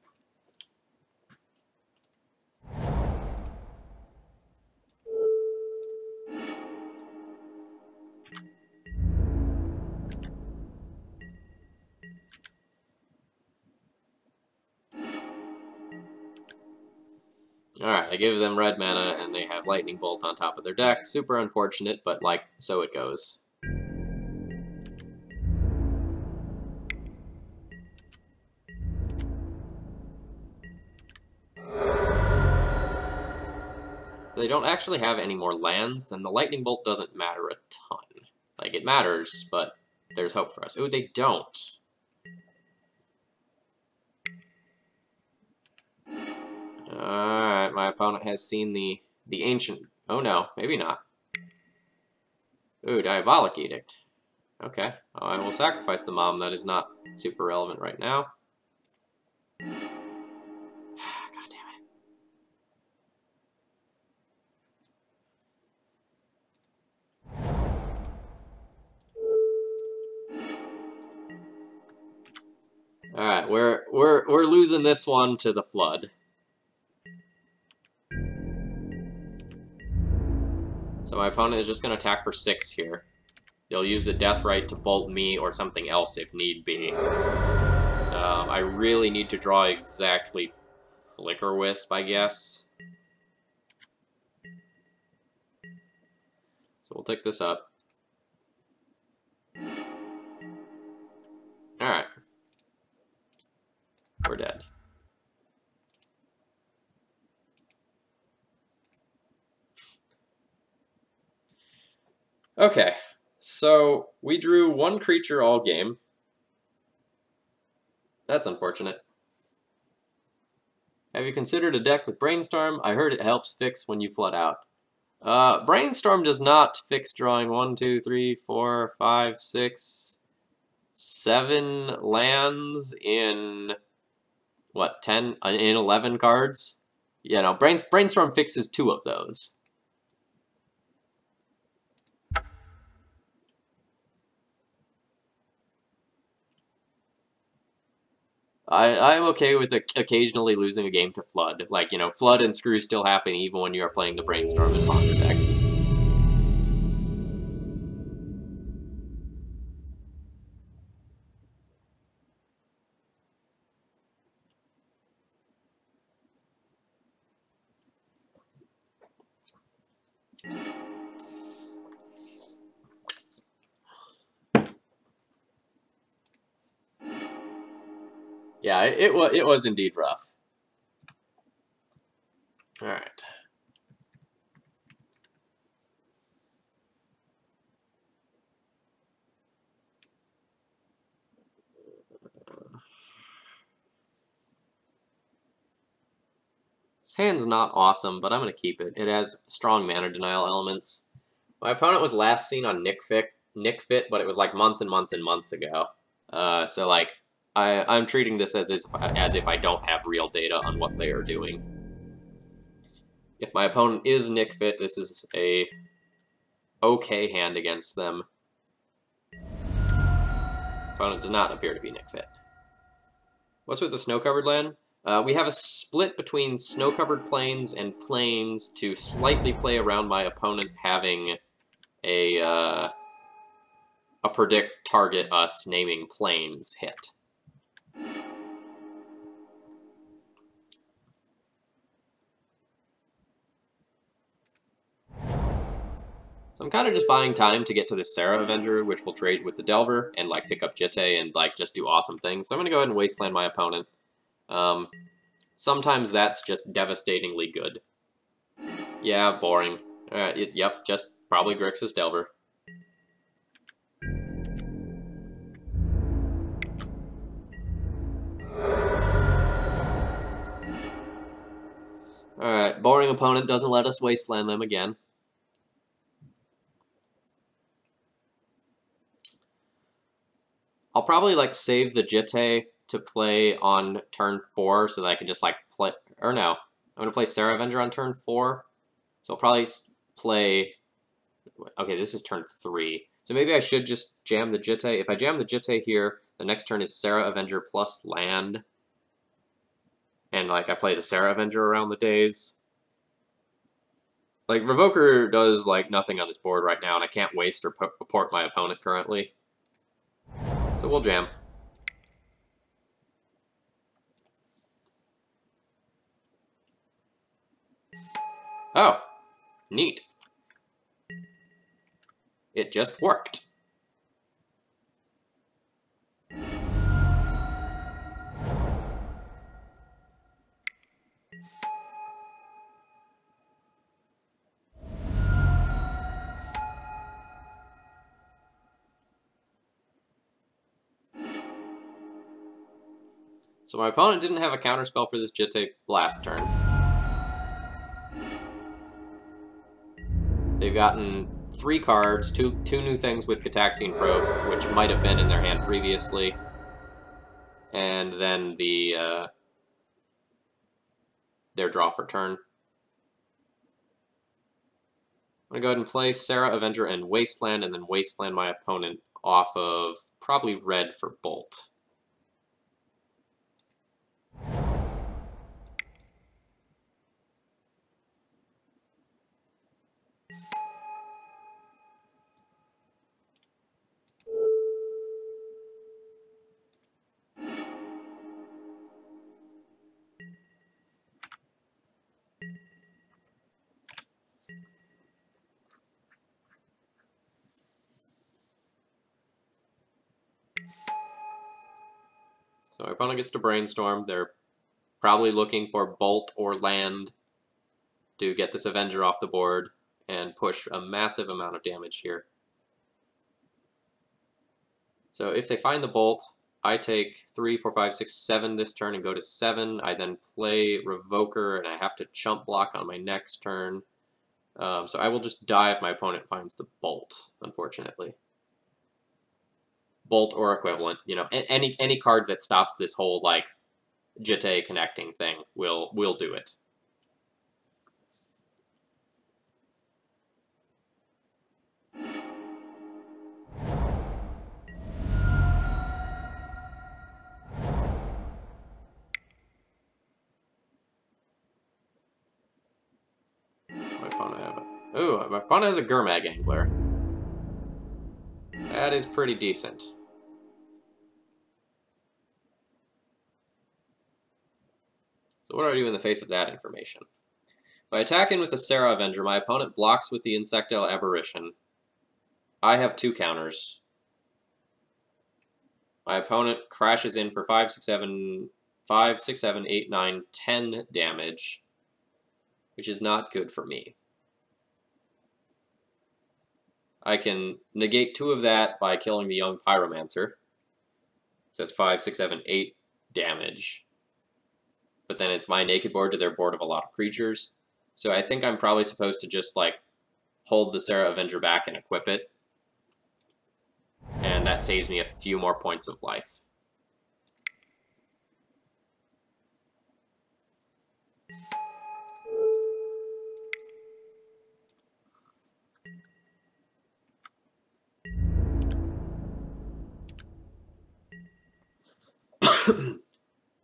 Alright, I give them red mana, and they have Lightning Bolt on top of their deck. Super unfortunate, but, like, so it goes. If they don't actually have any more lands, then the Lightning Bolt doesn't matter a ton. Like, it matters, but there's hope for us. Ooh, they don't. Alright, my opponent has seen the ancient... Oh no, maybe not. Ooh, Diabolic Edict. Okay, I will sacrifice the Mom. That is not super relevant right now. God damn it. Alright, we're losing this one to the Flood. So my opponent is just going to attack for 6 here. They'll use the Deathrite to bolt me or something else if need be. I really need to draw exactly Flicker Wisp, I guess. So we'll take this up. Alright. We're dead. Okay, so we drew 1 creature all game. That's unfortunate. Have you considered a deck with Brainstorm? I heard it helps fix when you flood out. Brainstorm does not fix drawing 1, 2, 3, 4, 5, 6, 7 lands in, what, 10? In 11 cards? You know, Brainstorm fixes 2 of those. I'm okay with occasionally losing a game to Flood. Like, you know, Flood and Screw still happen even when you are playing the Brainstorm and Ponder decks. Yeah, it was indeed rough. All right. This hand's not awesome, but I'm going to keep it. It has strong mana denial elements. My opponent was last seen on Nick Fit, but it was like months and months and months ago. So like, I'm treating this as if I don't have real data on what they are doing. If my opponent is Nick Fit, this is a okay hand against them. Opponent does not appear to be Nick Fit. What's with the snow-covered land? We have a split between snow-covered plains and plains to slightly play around my opponent having a predict target us naming plains hit. So I'm kind of just buying time to get to this Sarah Avenger, which will trade with the Delver and like pick up Jitte and like just do awesome things. So I'm gonna go ahead and wasteland my opponent. Sometimes that's just devastatingly good. Yeah, boring. Yep, just probably Grixis Delver. Alright, boring opponent doesn't let us wasteland them again. I'll probably like save the Jitte to play on turn 4 so that I can just like play, or no, I'm gonna play Sarah Avenger on turn 4. So I'll probably play, okay, this is turn 3. So maybe I should just jam the Jitte. If I jam the Jitte here, the next turn is Sarah Avenger plus land. And like I play the Sarah Avenger around the days. Like Revoker does like nothing on this board right now, and I can't waste or port my opponent currently. So we'll jam. Oh, neat. It just worked. So my opponent didn't have a counterspell for this Jitte last turn. They've gotten 3 cards, two new things with Gataxian Probes, which might have been in their hand previously. And then their draw for turn. I'm going to go ahead and play Sarah Avenger and Wasteland, and then Wasteland my opponent off of probably red for Bolt. So my opponent gets to brainstorm. They're probably looking for Bolt or land to get this Avenger off the board and push a massive amount of damage here. So if they find the Bolt, I take 3, 4, 5, 6, 7 this turn and go to 7. I then play Revoker, and I have to chump block on my next turn. So I will just die if my opponent finds the Bolt, unfortunately. Bolt or equivalent, you know, any card that stops this whole like Jitte connecting thing will do it. My opponent has a Gurmag Angler. That is pretty decent. So what do I do in the face of that information? If I attack in with the Sarah Avenger, my opponent blocks with the Insectile Aberration. I have 2 counters. My opponent crashes in for 5, 6, 7, 8, 9, 10 damage, which is not good for me. I can negate 2 of that by killing the young Pyromancer. So that's 5, 6, 7, 8 damage. But then it's my naked board to their board of a lot of creatures. So I think I'm probably supposed to just, like, hold the Sarah Avenger back and equip it. And that saves me a few more points of life.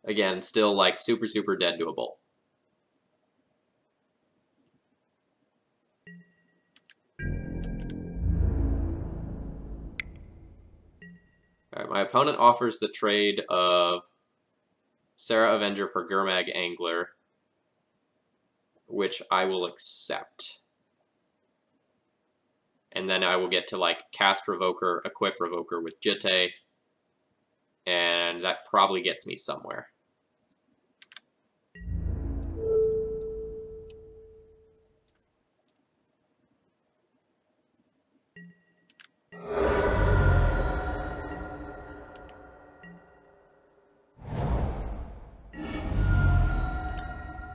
Again, still like super, super dead to a bolt. Alright, my opponent offers the trade of Sarah Avenger for Gurmag Angler, which I will accept. And then I will get to like cast Revoker, equip Revoker with Jitte, and that probably gets me somewhere.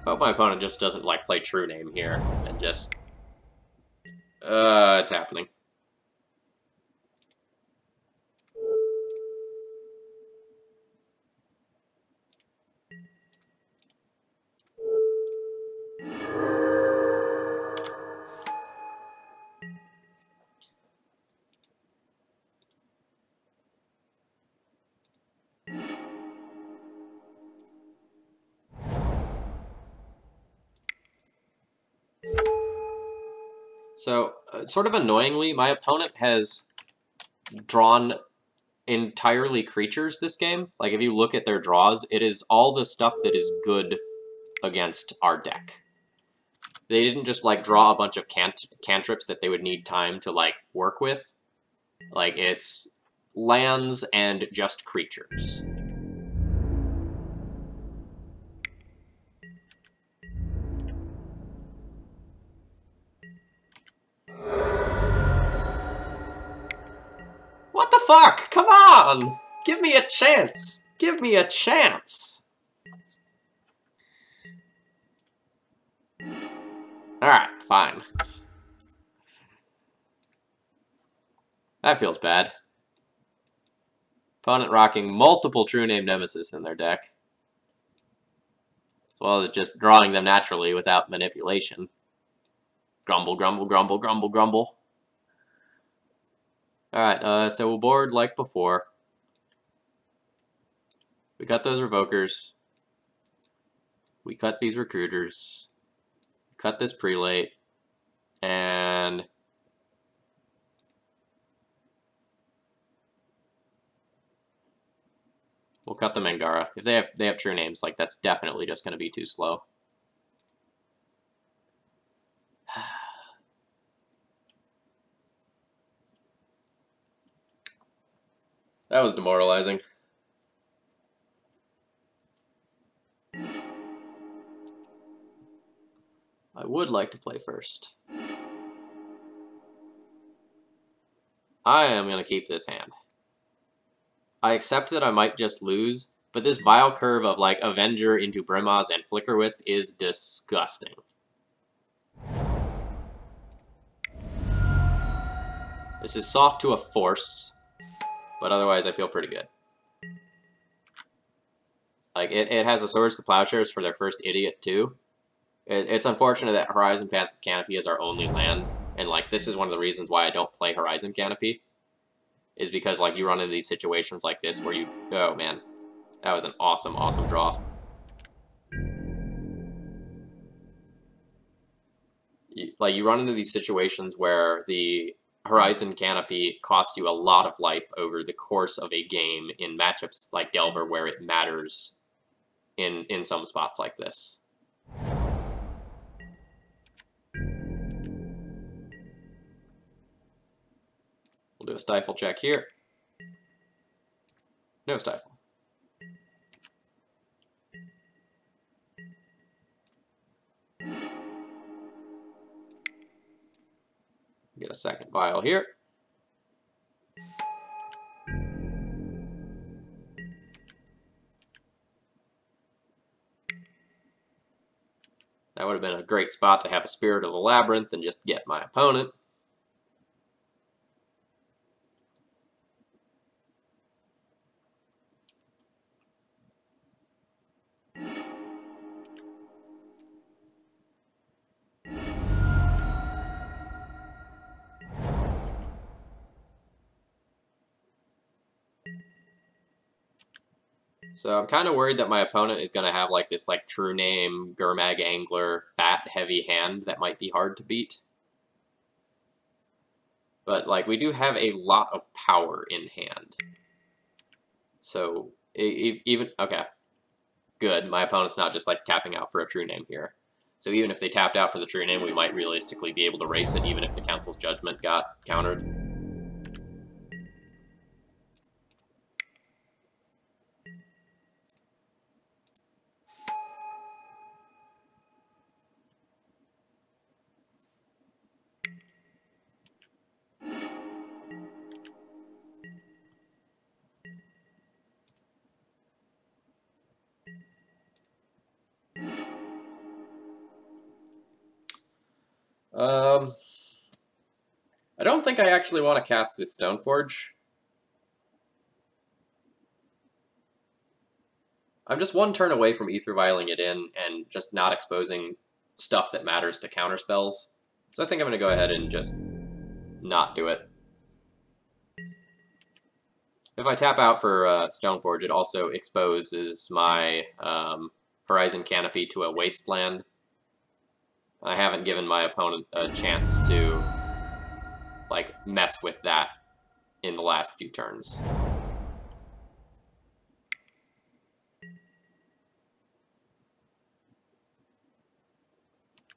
Hope my opponent just doesn't like play True Name here and just it's happening. So, sort of annoyingly, my opponent has drawn entirely creatures this game. Like, if you look at their draws, it is all the stuff that is good against our deck. They didn't just, like, draw a bunch of cantrips that they would need time to, like, work with. Like, it's lands and just creatures. What the fuck? Come on! Give me a chance! Give me a chance! Alright, fine. That feels bad. Opponent rocking multiple True Name Nemesis in their deck. As well as just drawing them naturally without manipulation. Grumble, grumble, grumble, grumble, grumble. Alright, so we'll board like before. We cut those Revokers. We cut these Recruiters. Cut this Prelate. And we'll cut the Mangara. If they have True Names, like that's definitely just going to be too slow. That was demoralizing. I would like to play first. I am going to keep this hand. I accept that I might just lose, but this vile curve of like Avenger into Brimaz and Flicker Wisp is disgusting. This is soft to a force, but otherwise I feel pretty good. Like, it has a Swords to Plowshares for their first idiot, too. It's unfortunate that Horizon Canopy is our only land, and, like, this is one of the reasons why I don't play Horizon Canopy, is because, like, you run into these situations like this where you... Oh, man. That was an awesome, awesome draw. You run into these situations where the Horizon Canopy costs you a lot of life over the course of a game in matchups like Delver where it matters in some spots like this. We'll do a Stifle check here. No Stifle. Get a second vial here. That would have been a great spot to have a Spirit of the Labyrinth and just get my opponent. So I'm kind of worried that my opponent is going to have like this like true name, Gurmag Angler, fat, heavy hand that might be hard to beat. But like we do have a lot of power in hand. So even, okay, good. My opponent's not just like tapping out for a true name here. So even if they tapped out for the true name, we might realistically be able to race it even if the Council's Judgment got countered. I don't think I actually want to cast this Stoneforge. I'm just one turn away from Ether Vialing it in and just not exposing stuff that matters to counterspells. So I think I'm going to go ahead and just not do it. If I tap out for Stoneforge, it also exposes my Horizon Canopy to a Wasteland. I haven't given my opponent a chance to like mess with that in the last few turns.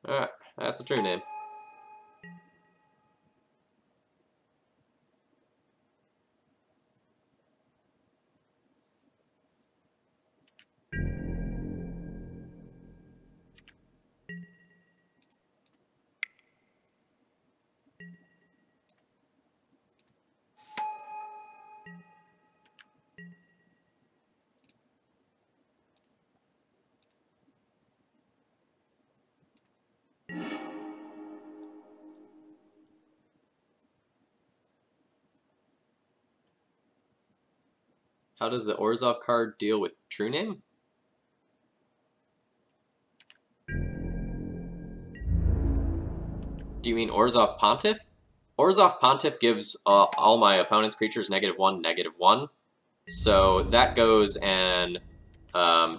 Alright, that's a true name. How does the Orzhov card deal with true name? Do you mean Orzhov Pontiff? Orzhov Pontiff gives all my opponent's creatures -1, -1. So that goes and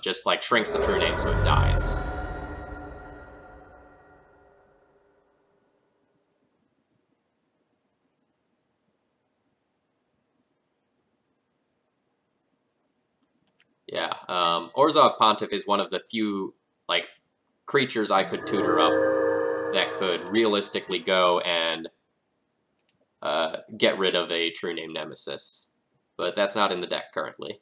just like shrinks the true name so it dies. Yeah, Orzhov Pontiff is one of the few like creatures I could tutor up that could realistically go and get rid of a true name nemesis. But that's not in the deck currently.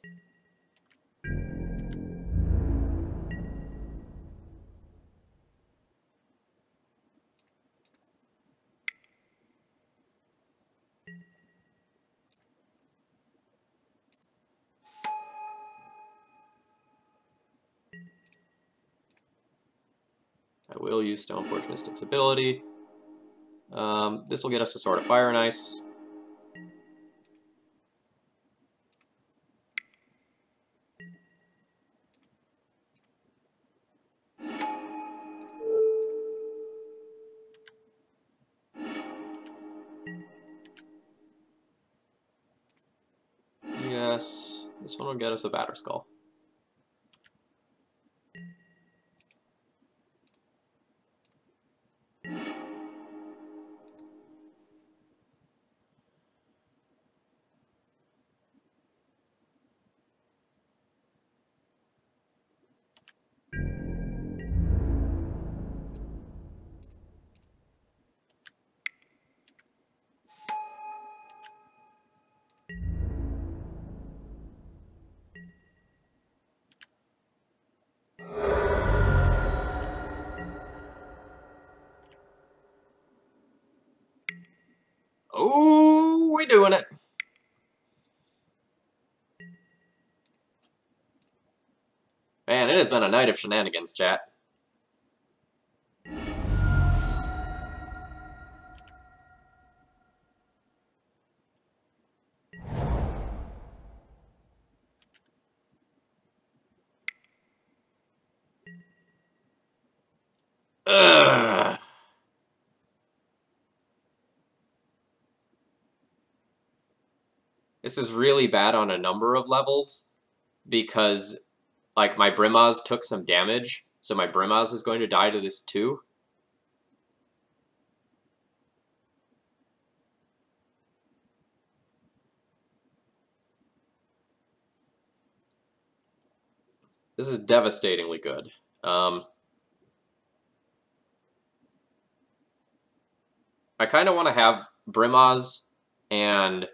I will use Stoneforge Mystic's ability. This will get us a Sword of Fire and Ice. Yes, this one will get us a Batterskull. Oh, we're doing it. Man, it has been a night of shenanigans, chat. Ugh. This is really bad on a number of levels. because, like, my Brimaz took some damage, so my Brimaz is going to die to this too. This is devastatingly good. I kind of want to have Brimaz and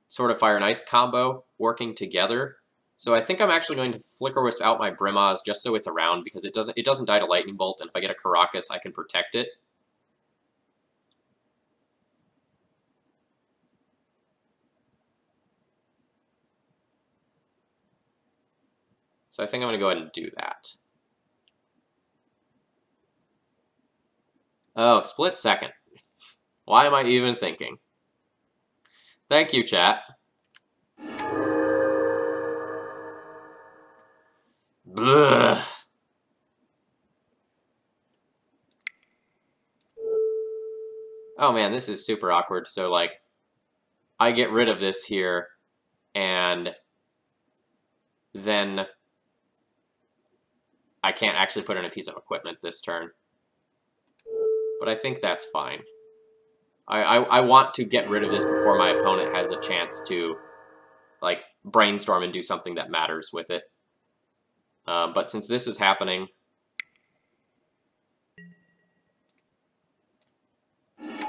Sword of Fire and Ice combo working together. So I think I'm actually going to Flicker Wisp out my Brimaz just so it's around, because it doesn't die to Lightning Bolt, and if I get a Karakas, I can protect it. So I think I'm going to go ahead and do that. Oh, split second. Why am I even thinking? Thank you, chat. Blech. Oh man, this is super awkward. So, like, I get rid of this here, and then I can't actually put in a piece of equipment this turn. But I think that's fine. I want to get rid of this before my opponent has a chance to, like, brainstorm and do something that matters with it. But since this is happening, let's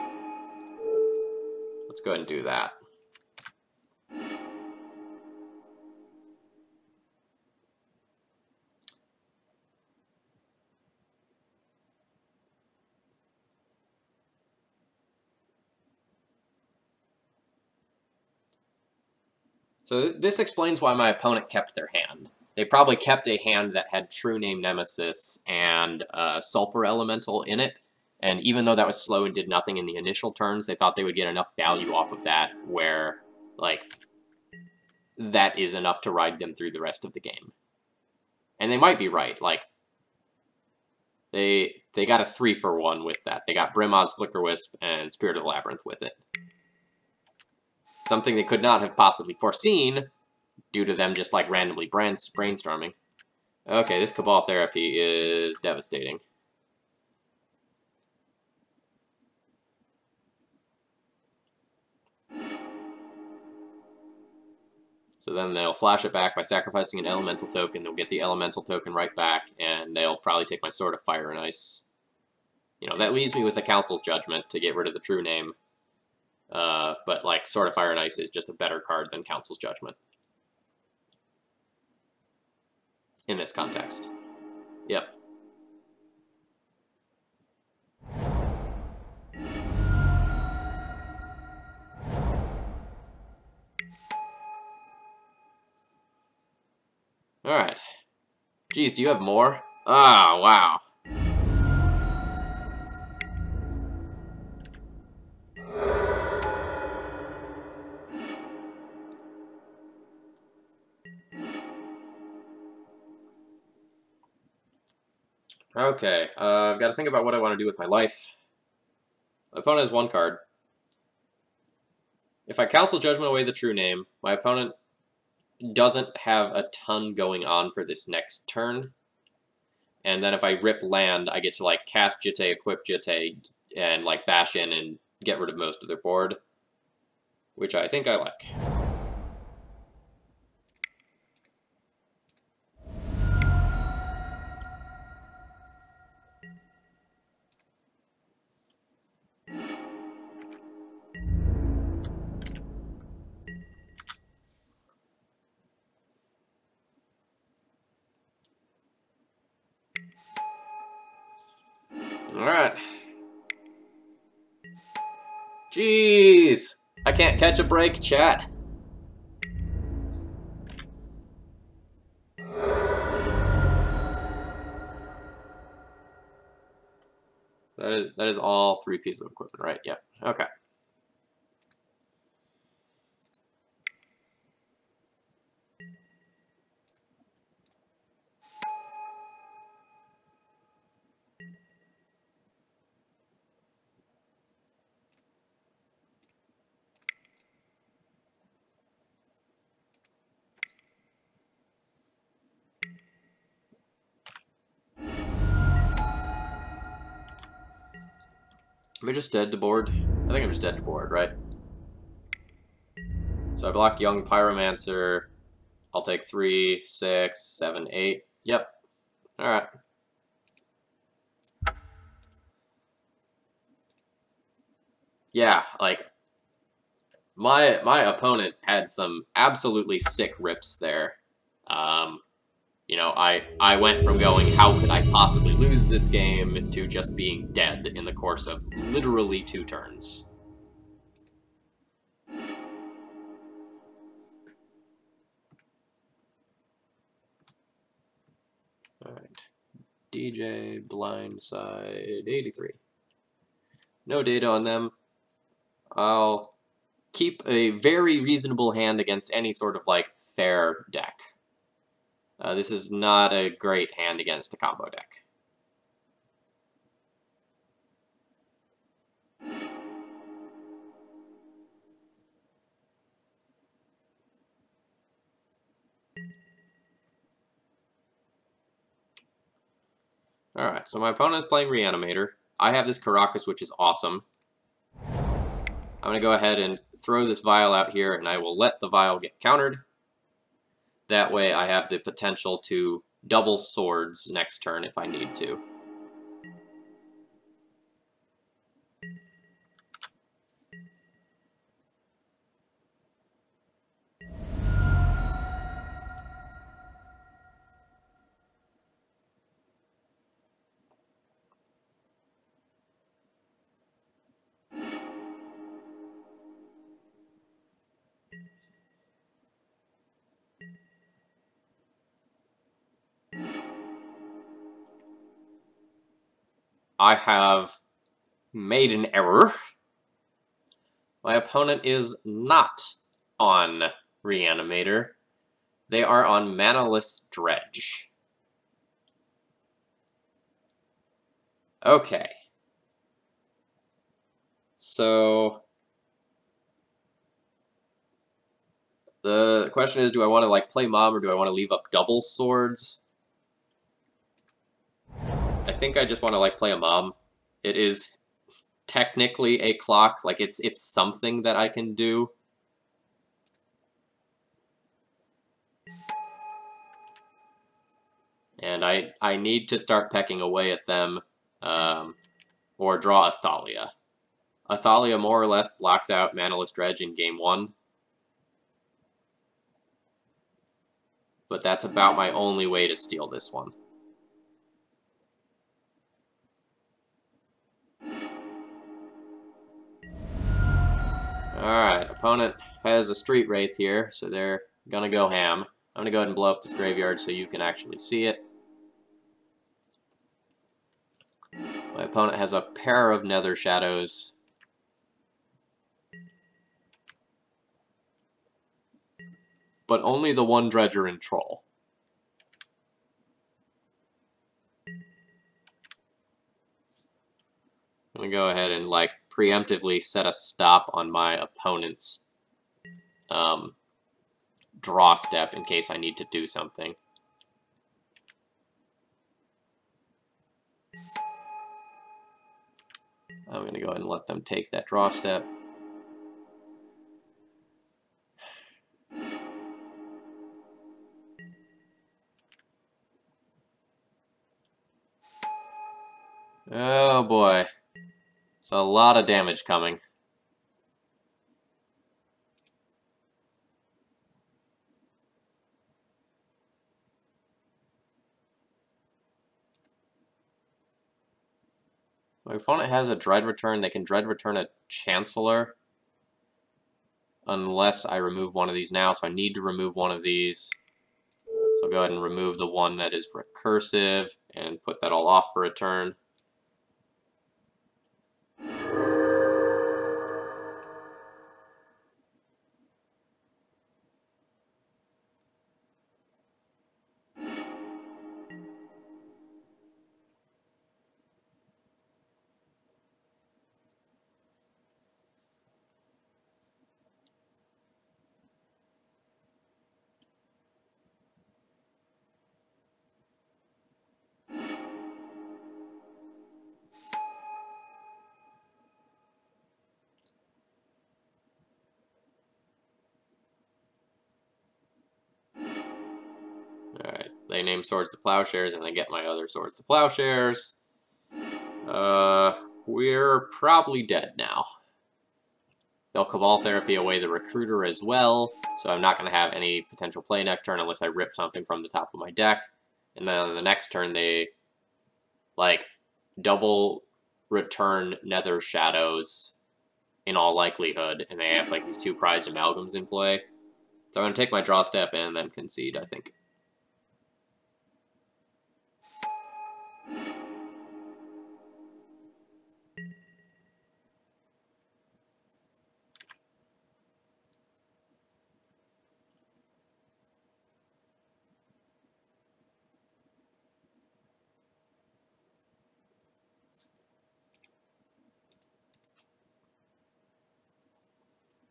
go ahead and do that. So this explains why my opponent kept their hand. They probably kept a hand that had True Name Nemesis and Sulfur Elemental in it, and even though that was slow and did nothing in the initial turns, they thought they would get enough value off of that where, like, that is enough to ride them through the rest of the game. And they might be right. Like, they got a 3-for-1 with that. They got Brimaz, Flicker Wisp, and Spirit of the Labyrinth with it. Something they could not have possibly foreseen due to them just, like, randomly brainstorming. Okay, this Cabal Therapy is devastating. So then they'll flash it back by sacrificing an Elemental token. They'll get the Elemental token right back, and they'll probably take my Sword of Fire and Ice. You know, that leaves me with a Council's Judgment to get rid of the True Name. But, like, Sword of Fire and Ice is just a better card than Council's Judgment. In this context. Yep. Alright. Geez, do you have more? Ah, wow. Okay, I've got to think about what I want to do with my life. My opponent has one card. If I Council Judgment away the True Name, my opponent doesn't have a ton going on for this next turn. And then if I rip land, I get to, like, cast Jitte, equip Jitte, and, like, bash in and get rid of most of their board. Which I think I like. Alright. Jeez! I can't catch a break, chat. That is all 3 pieces of equipment, right? Yep. Okay. Am I just dead to board? I think I'm just dead to board, right? So I block Young Pyromancer. I'll take 3, 6, 7, 8. Yep. Alright. Yeah, like, my opponent had some absolutely sick rips there. You know, I went from going, how could I possibly lose this game, to just being dead in the course of literally 2 turns. Alright. DJ, Blindside, 83. No data on them. I'll keep a very reasonable hand against any sort of, like, fair deck. This is not a great hand against a combo deck. Alright, so my opponent is playing Reanimator. I have this Karakas, which is awesome. I'm going to go ahead and throw this Vial out here, and I will let the Vial get countered. That way I have the potential to double swords next turn if I need to. I have made an error. My opponent is not on Reanimator. They are on Manaless Dredge. Okay. So the question is, do I want to like play Mom or do I want to leave up double swords? I think I just want to like play a Mom. It is technically a clock, like it's something that I can do. And I need to start pecking away at them, or draw Athalia. Athalia more or less locks out Manaless Dredge in game 1. But that's about my only way to steal this one. Alright, opponent has a Street Wraith here, so they're gonna go ham. I'm gonna go ahead and blow up this graveyard so you can actually see it. My opponent has a pair of Nether Shadows. But only the one Dredger and Troll. I'm gonna go ahead and, like, preemptively set a stop on my opponent's draw step in case I need to do something. I'm going to go ahead and let them take that draw step. Oh boy. There's a lot of damage coming. My opponent has a Dread Return. They can Dread Return a Chancellor. Unless I remove one of these now, so I need to remove one of these. So I'll go ahead and remove the one that is recursive and put that all off for a turn. name Swords to Plowshares and then get my other Swords to Plowshares. We're probably dead now. They'll Cabal Therapy away the Recruiter as well, so I'm not going to have any potential play next turn unless I rip something from the top of my deck. And then on the next turn, they, like, double return Nether Shadows in all likelihood, and they have, like, these 2 prized amalgams in play. So I'm going to take my draw step and then concede, I think.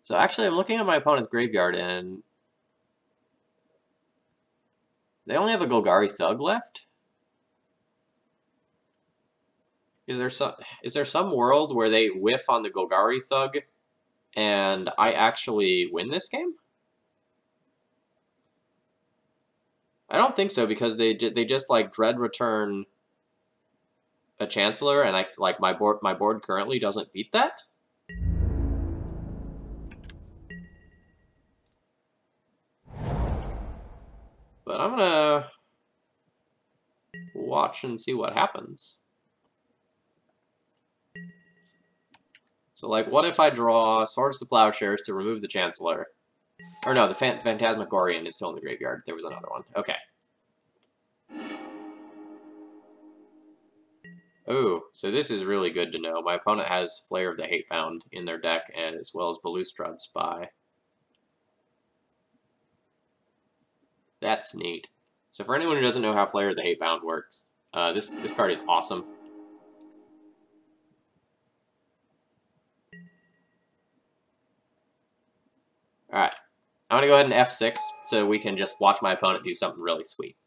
So actually, I'm looking at my opponent's graveyard, and they only have a Golgari Thug left? Is there some world where they whiff on the Golgari Thug, and I actually win this game? I don't think so, because they just, like, dread return a Chancellor, and my board currently doesn't beat that? But I'm gonna watch and see what happens. So, like, what if I draw Swords to Plowshares to remove the Chancellor? Or no, the Phantasmagorian is still in the graveyard. There was another one. Okay. Ooh, so this is really good to know. My opponent has Flare of the Hatebound in their deck, as well as Balustrade Spy. That's neat. So for anyone who doesn't know how Flare of the Hatebound works, this card is awesome. Alright, I'm going to go ahead and F6 so we can just watch my opponent do something really sweet.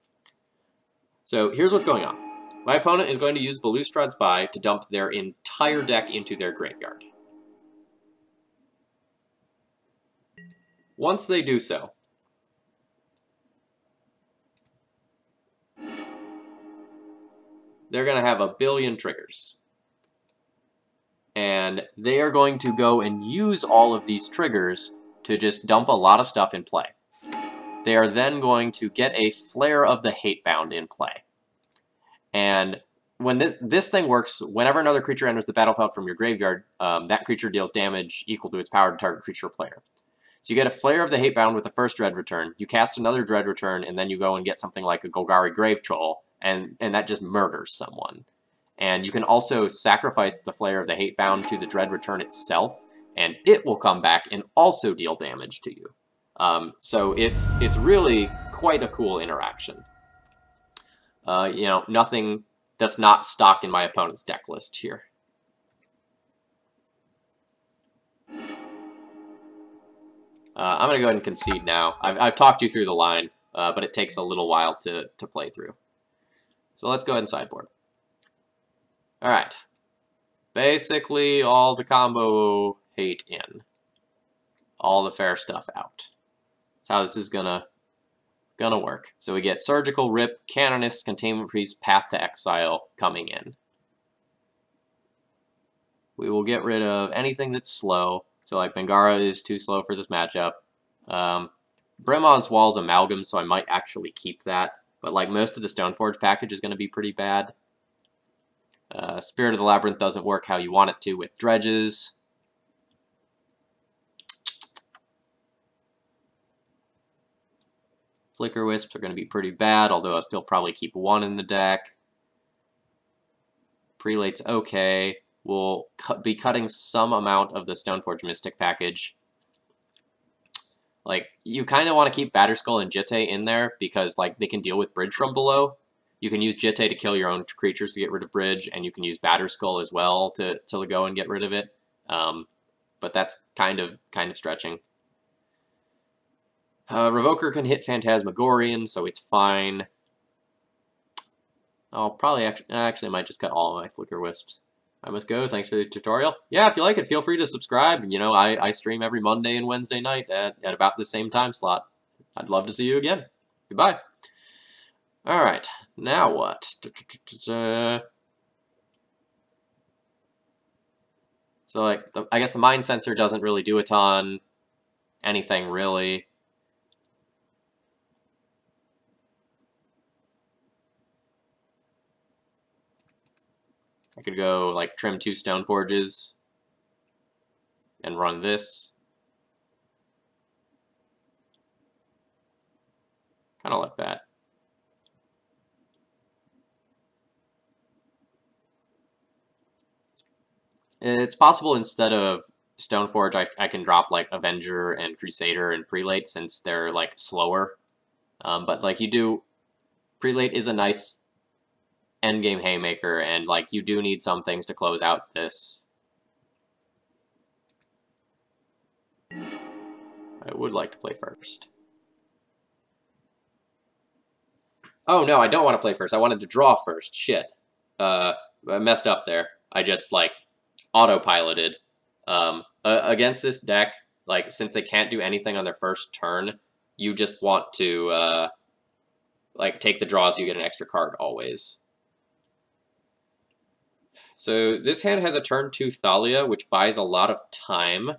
So here's what's going on. My opponent is going to use Balustrade Spy to dump their entire deck into their graveyard. Once they do so, they're going to have a billion triggers. And they are going to go and use all of these triggers to just dump a lot of stuff in play. They are then going to get a Flare of the Hatebound in play. And when this thing works, whenever another creature enters the battlefield from your graveyard, that creature deals damage equal to its power to target creature or player. So you get a Flare of the Hatebound with the first Dread Return, you cast another Dread Return, and then you go and get something like a Golgari Grave Troll, and that just murders someone. And you can also sacrifice the Flare of the Hatebound to the Dread Return itself, and it will come back and also deal damage to you. So it's really quite a cool interaction. You know, nothing that's not stocked in my opponent's deck list here. I'm going to go ahead and concede now. I've talked you through the line, but it takes a little while to play through. So let's go ahead and sideboard. Alright. Basically, all the combo hate in. All the fair stuff out. That's how this is gonna work. So we get Surgical Rip, Canonist, Containment Priest, Path to Exile coming in. We will get rid of anything that's slow. So like Mangara is too slow for this matchup. Brimaw's Wall's Amalgam, so I might actually keep that. But like most of the Stoneforge package is going to be pretty bad. Spirit of the Labyrinth doesn't work how you want it to with dredges. Flicker Wisps are going to be pretty bad, although I'll still probably keep one in the deck. Prelate's okay. We'll be cutting some amount of the Stoneforge Mystic package. Like, you kind of want to keep Batterskull and Jitte in there because, like, they can deal with Bridge from below. You can use Jitte to kill your own creatures to get rid of Bridge, and you can use Batterskull as well to go and get rid of it. But that's kind of stretching. Revoker can hit Phantasmagorian, so it's fine. I'll probably actually might just cut all of my Flicker Wisps. I must go. Thanks for the tutorial. Yeah, if you like it, feel free to subscribe. You know, I stream every Monday and Wednesday night at about the same time slot. I'd love to see you again. Goodbye. Alright, now what? So, like, I guess the Mind Sensor doesn't really do a ton. Anything, really. I could go, like, trim 2 Stone Forges and run this. Kind of like that. It's possible instead of Stoneforge, I can drop, like, Avenger and Crusader and Prelate since they're, like, slower. But, like, you do... Prelate is a nice endgame haymaker, and, like, you do need some things to close out this. I would like to play first. Oh, no, I don't want to play first. I wanted to draw first. Shit. I messed up there. I just, like, autopiloted. Against this deck, like, since they can't do anything on their first turn, you just want to, like, take the draws, you get an extra card always. So this hand has a turn 2 Thalia, which buys a lot of time,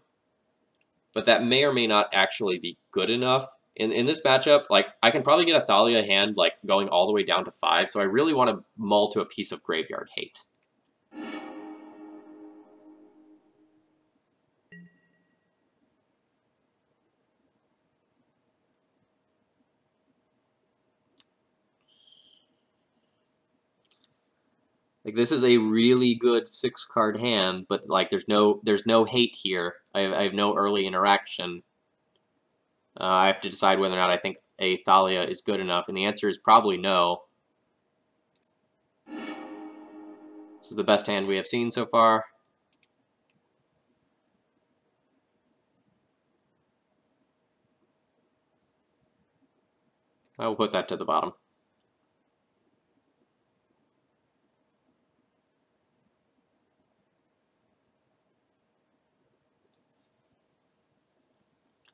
but that may or may not actually be good enough. In this matchup, like, I can probably get a Thalia hand, like, going all the way down to 5, so I really want to mull to a piece of Graveyard Hate. Like, this is a really good 6-card hand, but, like, there's no hate here. I have no early interaction. I have to decide whether or not I think a Thalia is good enough, and the answer is probably no. This is the best hand we have seen so far. I will put that to the bottom.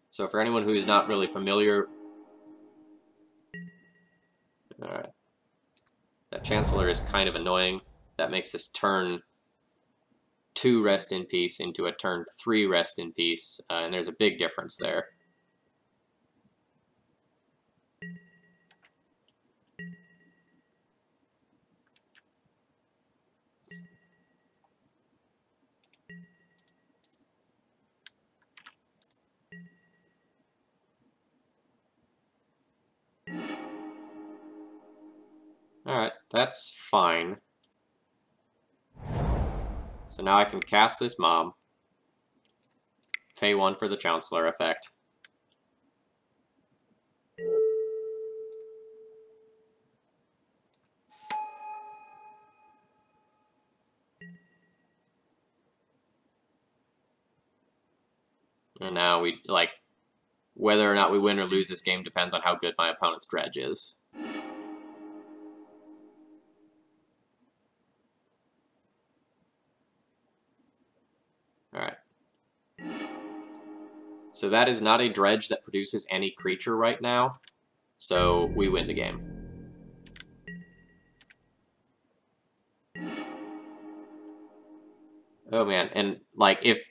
So for anyone who is not really familiar... Alright. That Chancellor is kind of annoying. That makes this turn 2 Rest in Peace into a turn 3 Rest in Peace, and there's a big difference there. Alright, that's fine. So now I can cast this mob, pay 1 for the Chancellor effect. And now we, like, whether or not we win or lose this game depends on how good my opponent's dredge is. Alright. So that is not a dredge that produces any creature right now, so we win the game. Oh man, and, like, if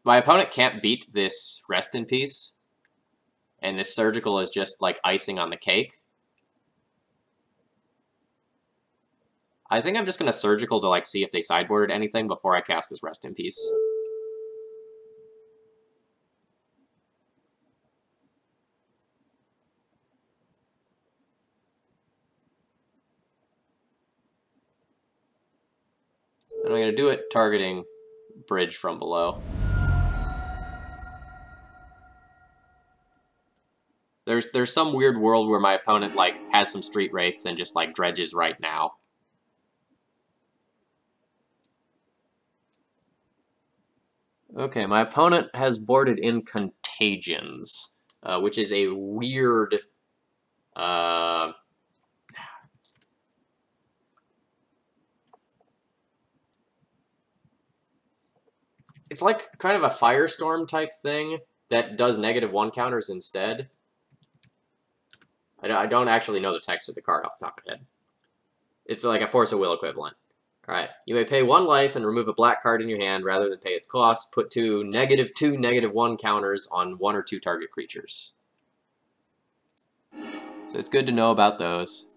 my opponent can't beat this Rest in Peace, and this Surgical is just, like, icing on the cake, I think I'm just going to Surgical to, like, see if they sideboarded anything before I cast this Rest in Peace. And I'm going to do it targeting Bridge from below. There's some weird world where my opponent, like, has some Street Wraiths and just, like, dredges right now. Okay, my opponent has boarded in Contagions, which is a weird... it's like kind of a Firestorm type thing that does -1 counters instead. I don't actually know the text of the card off the top of my head. It's like a Force of Will equivalent. Alright, you may pay 1 life and remove a black card in your hand rather than pay its cost. Put 2 -2, -1 counters on 1 or 2 target creatures. So it's good to know about those.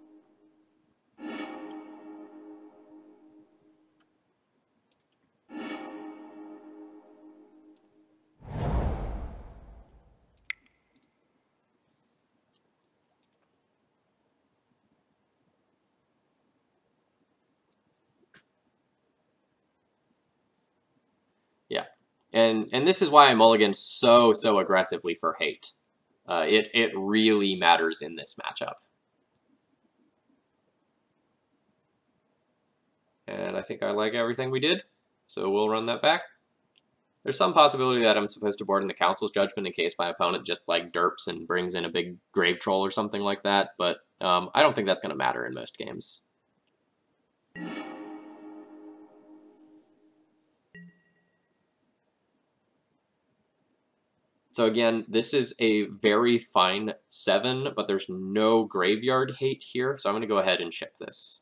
Yeah, and this is why I mulligan so aggressively for hate. It really matters in this matchup. And I think I like everything we did, so we'll run that back. There's some possibility that I'm supposed to board in the Council's Judgment in case my opponent just like derps and brings in a big Grave Troll or something like that, but I don't think that's going to matter in most games. So again, this is a very fine 7, but there's no graveyard hate here, so I'm going to go ahead and ship this.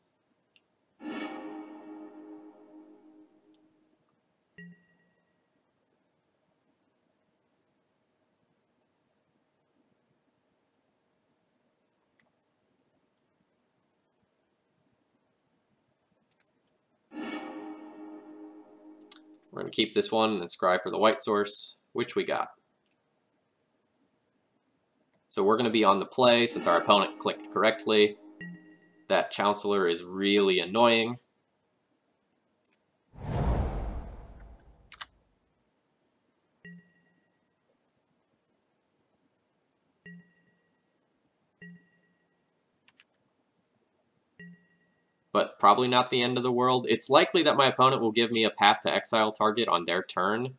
We're going to keep this one and scry for the white source, which we got. So we're going to be on the play since our opponent clicked correctly. That Chancellor is really annoying. But probably not the end of the world. It's likely that my opponent will give me a Path to Exile target on their turn.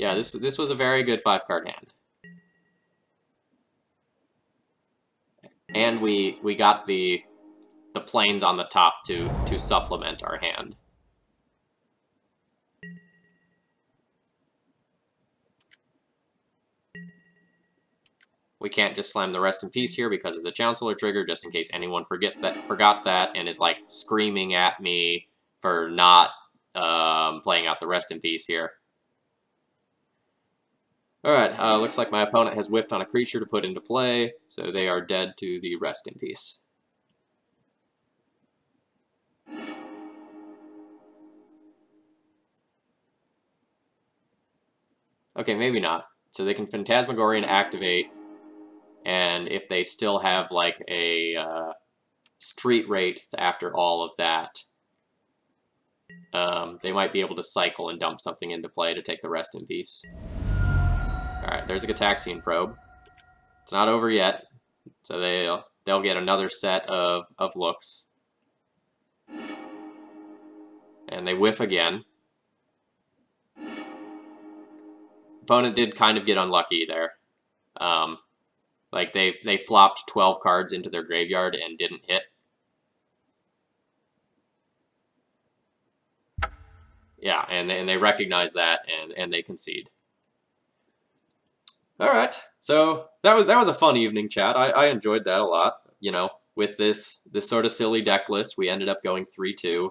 Yeah, this was a very good 5-card hand. And we got the planes on the top to supplement our hand. We can't just slam the Rest in Peace here because of the Chancellor trigger, just in case anyone forgot that and is like screaming at me for not playing out the Rest in Peace here. Alright, looks like my opponent has whiffed on a creature to put into play, so they are dead to the Rest in Peace. Okay, maybe not. So they can Phantasmagorian activate, and if they still have like a Street Wraith after all of that, they might be able to cycle and dump something into play to take the Rest in Peace. Alright, there's a Gataxian Probe. It's not over yet, so they'll get another set of looks. And they whiff again. Opponent did kind of get unlucky there. Like they flopped 12 cards into their graveyard and didn't hit. Yeah, and they recognize that and they concede. All right, so that was a fun evening, chat. I enjoyed that a lot. You know, with this sort of silly deck list, we ended up going 3-2,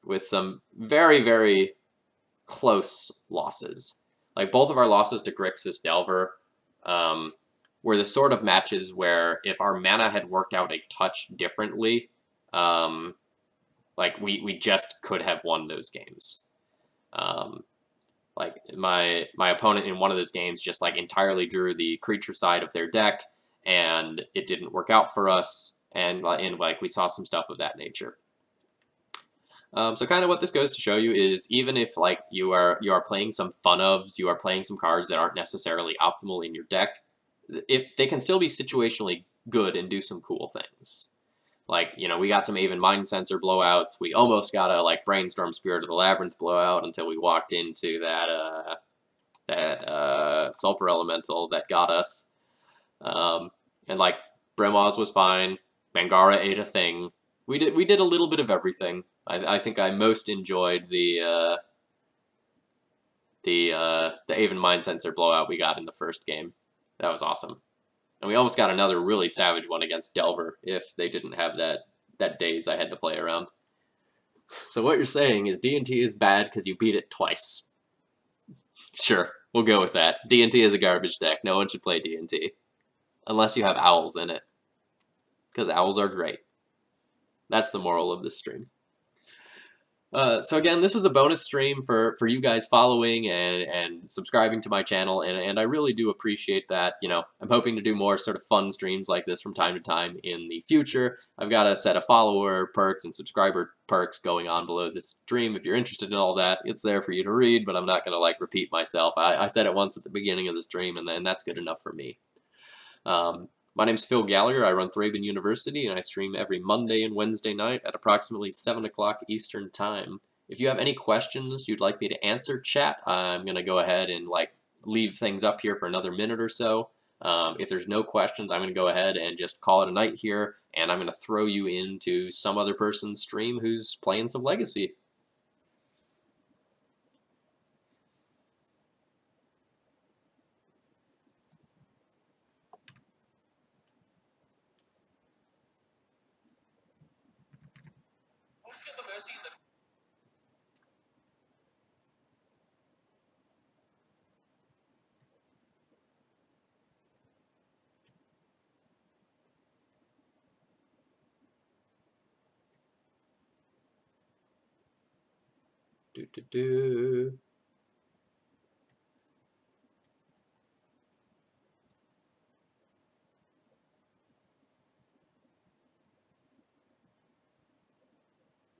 with some very close losses. Like both of our losses to Grixis Delver were the sort of matches where if our mana had worked out a touch differently, like we just could have won those games. Like my opponent in one of those games just like entirely drew the creature side of their deck, and it didn't work out for us, and like we saw some stuff of that nature. So kind of what this goes to show you is even if like you are playing some fun-ofs, you are playing some cards that aren't necessarily optimal in your deck, they can still be situationally good and do some cool things. Like, you know, we got some Aven Mind Sensor blowouts. We almost got a, like, Brainstorm Spirit of the Labyrinth blowout until we walked into that Sulfur Elemental that got us. And, like, Brimaz was fine. Mangara ate a thing. We did a little bit of everything. I think I most enjoyed the Aven Mind Sensor blowout we got in the first game. That was awesome. And we almost got another really savage one against Delver if they didn't have that daze I had to play around. So what you're saying is D&T is bad because you beat it twice. Sure, we'll go with that. D&T is a garbage deck. No one should play D&T. Unless you have owls in it. Because owls are great. That's the moral of this stream. So again, this was a bonus stream for you guys following and subscribing to my channel, and I really do appreciate that. You know, I'm hoping to do more sort of fun streams like this from time to time in the future. I've got a set of follower perks and subscriber perks going on below this stream. If you're interested in all that, it's there for you to read, but I'm not going to, like, repeat myself. I said it once at the beginning of the stream, and then that's good enough for me. My name's Phil Gallagher. I run ThrabenU University, and I stream every Monday and Wednesday night at approximately 7 o'clock Eastern Time. If you have any questions you'd like me to answer, chat, I'm going to go ahead and, like, leave things up here for another minute or so. If there's no questions, I'm going to go ahead and just call it a night here, and I'm going to throw you into some other person's stream who's playing some Legacy.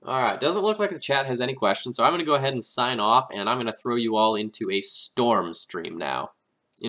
Alright, doesn't look like the chat has any questions, so I'm going to go ahead and sign off, and I'm going to throw you all into a Storm stream now.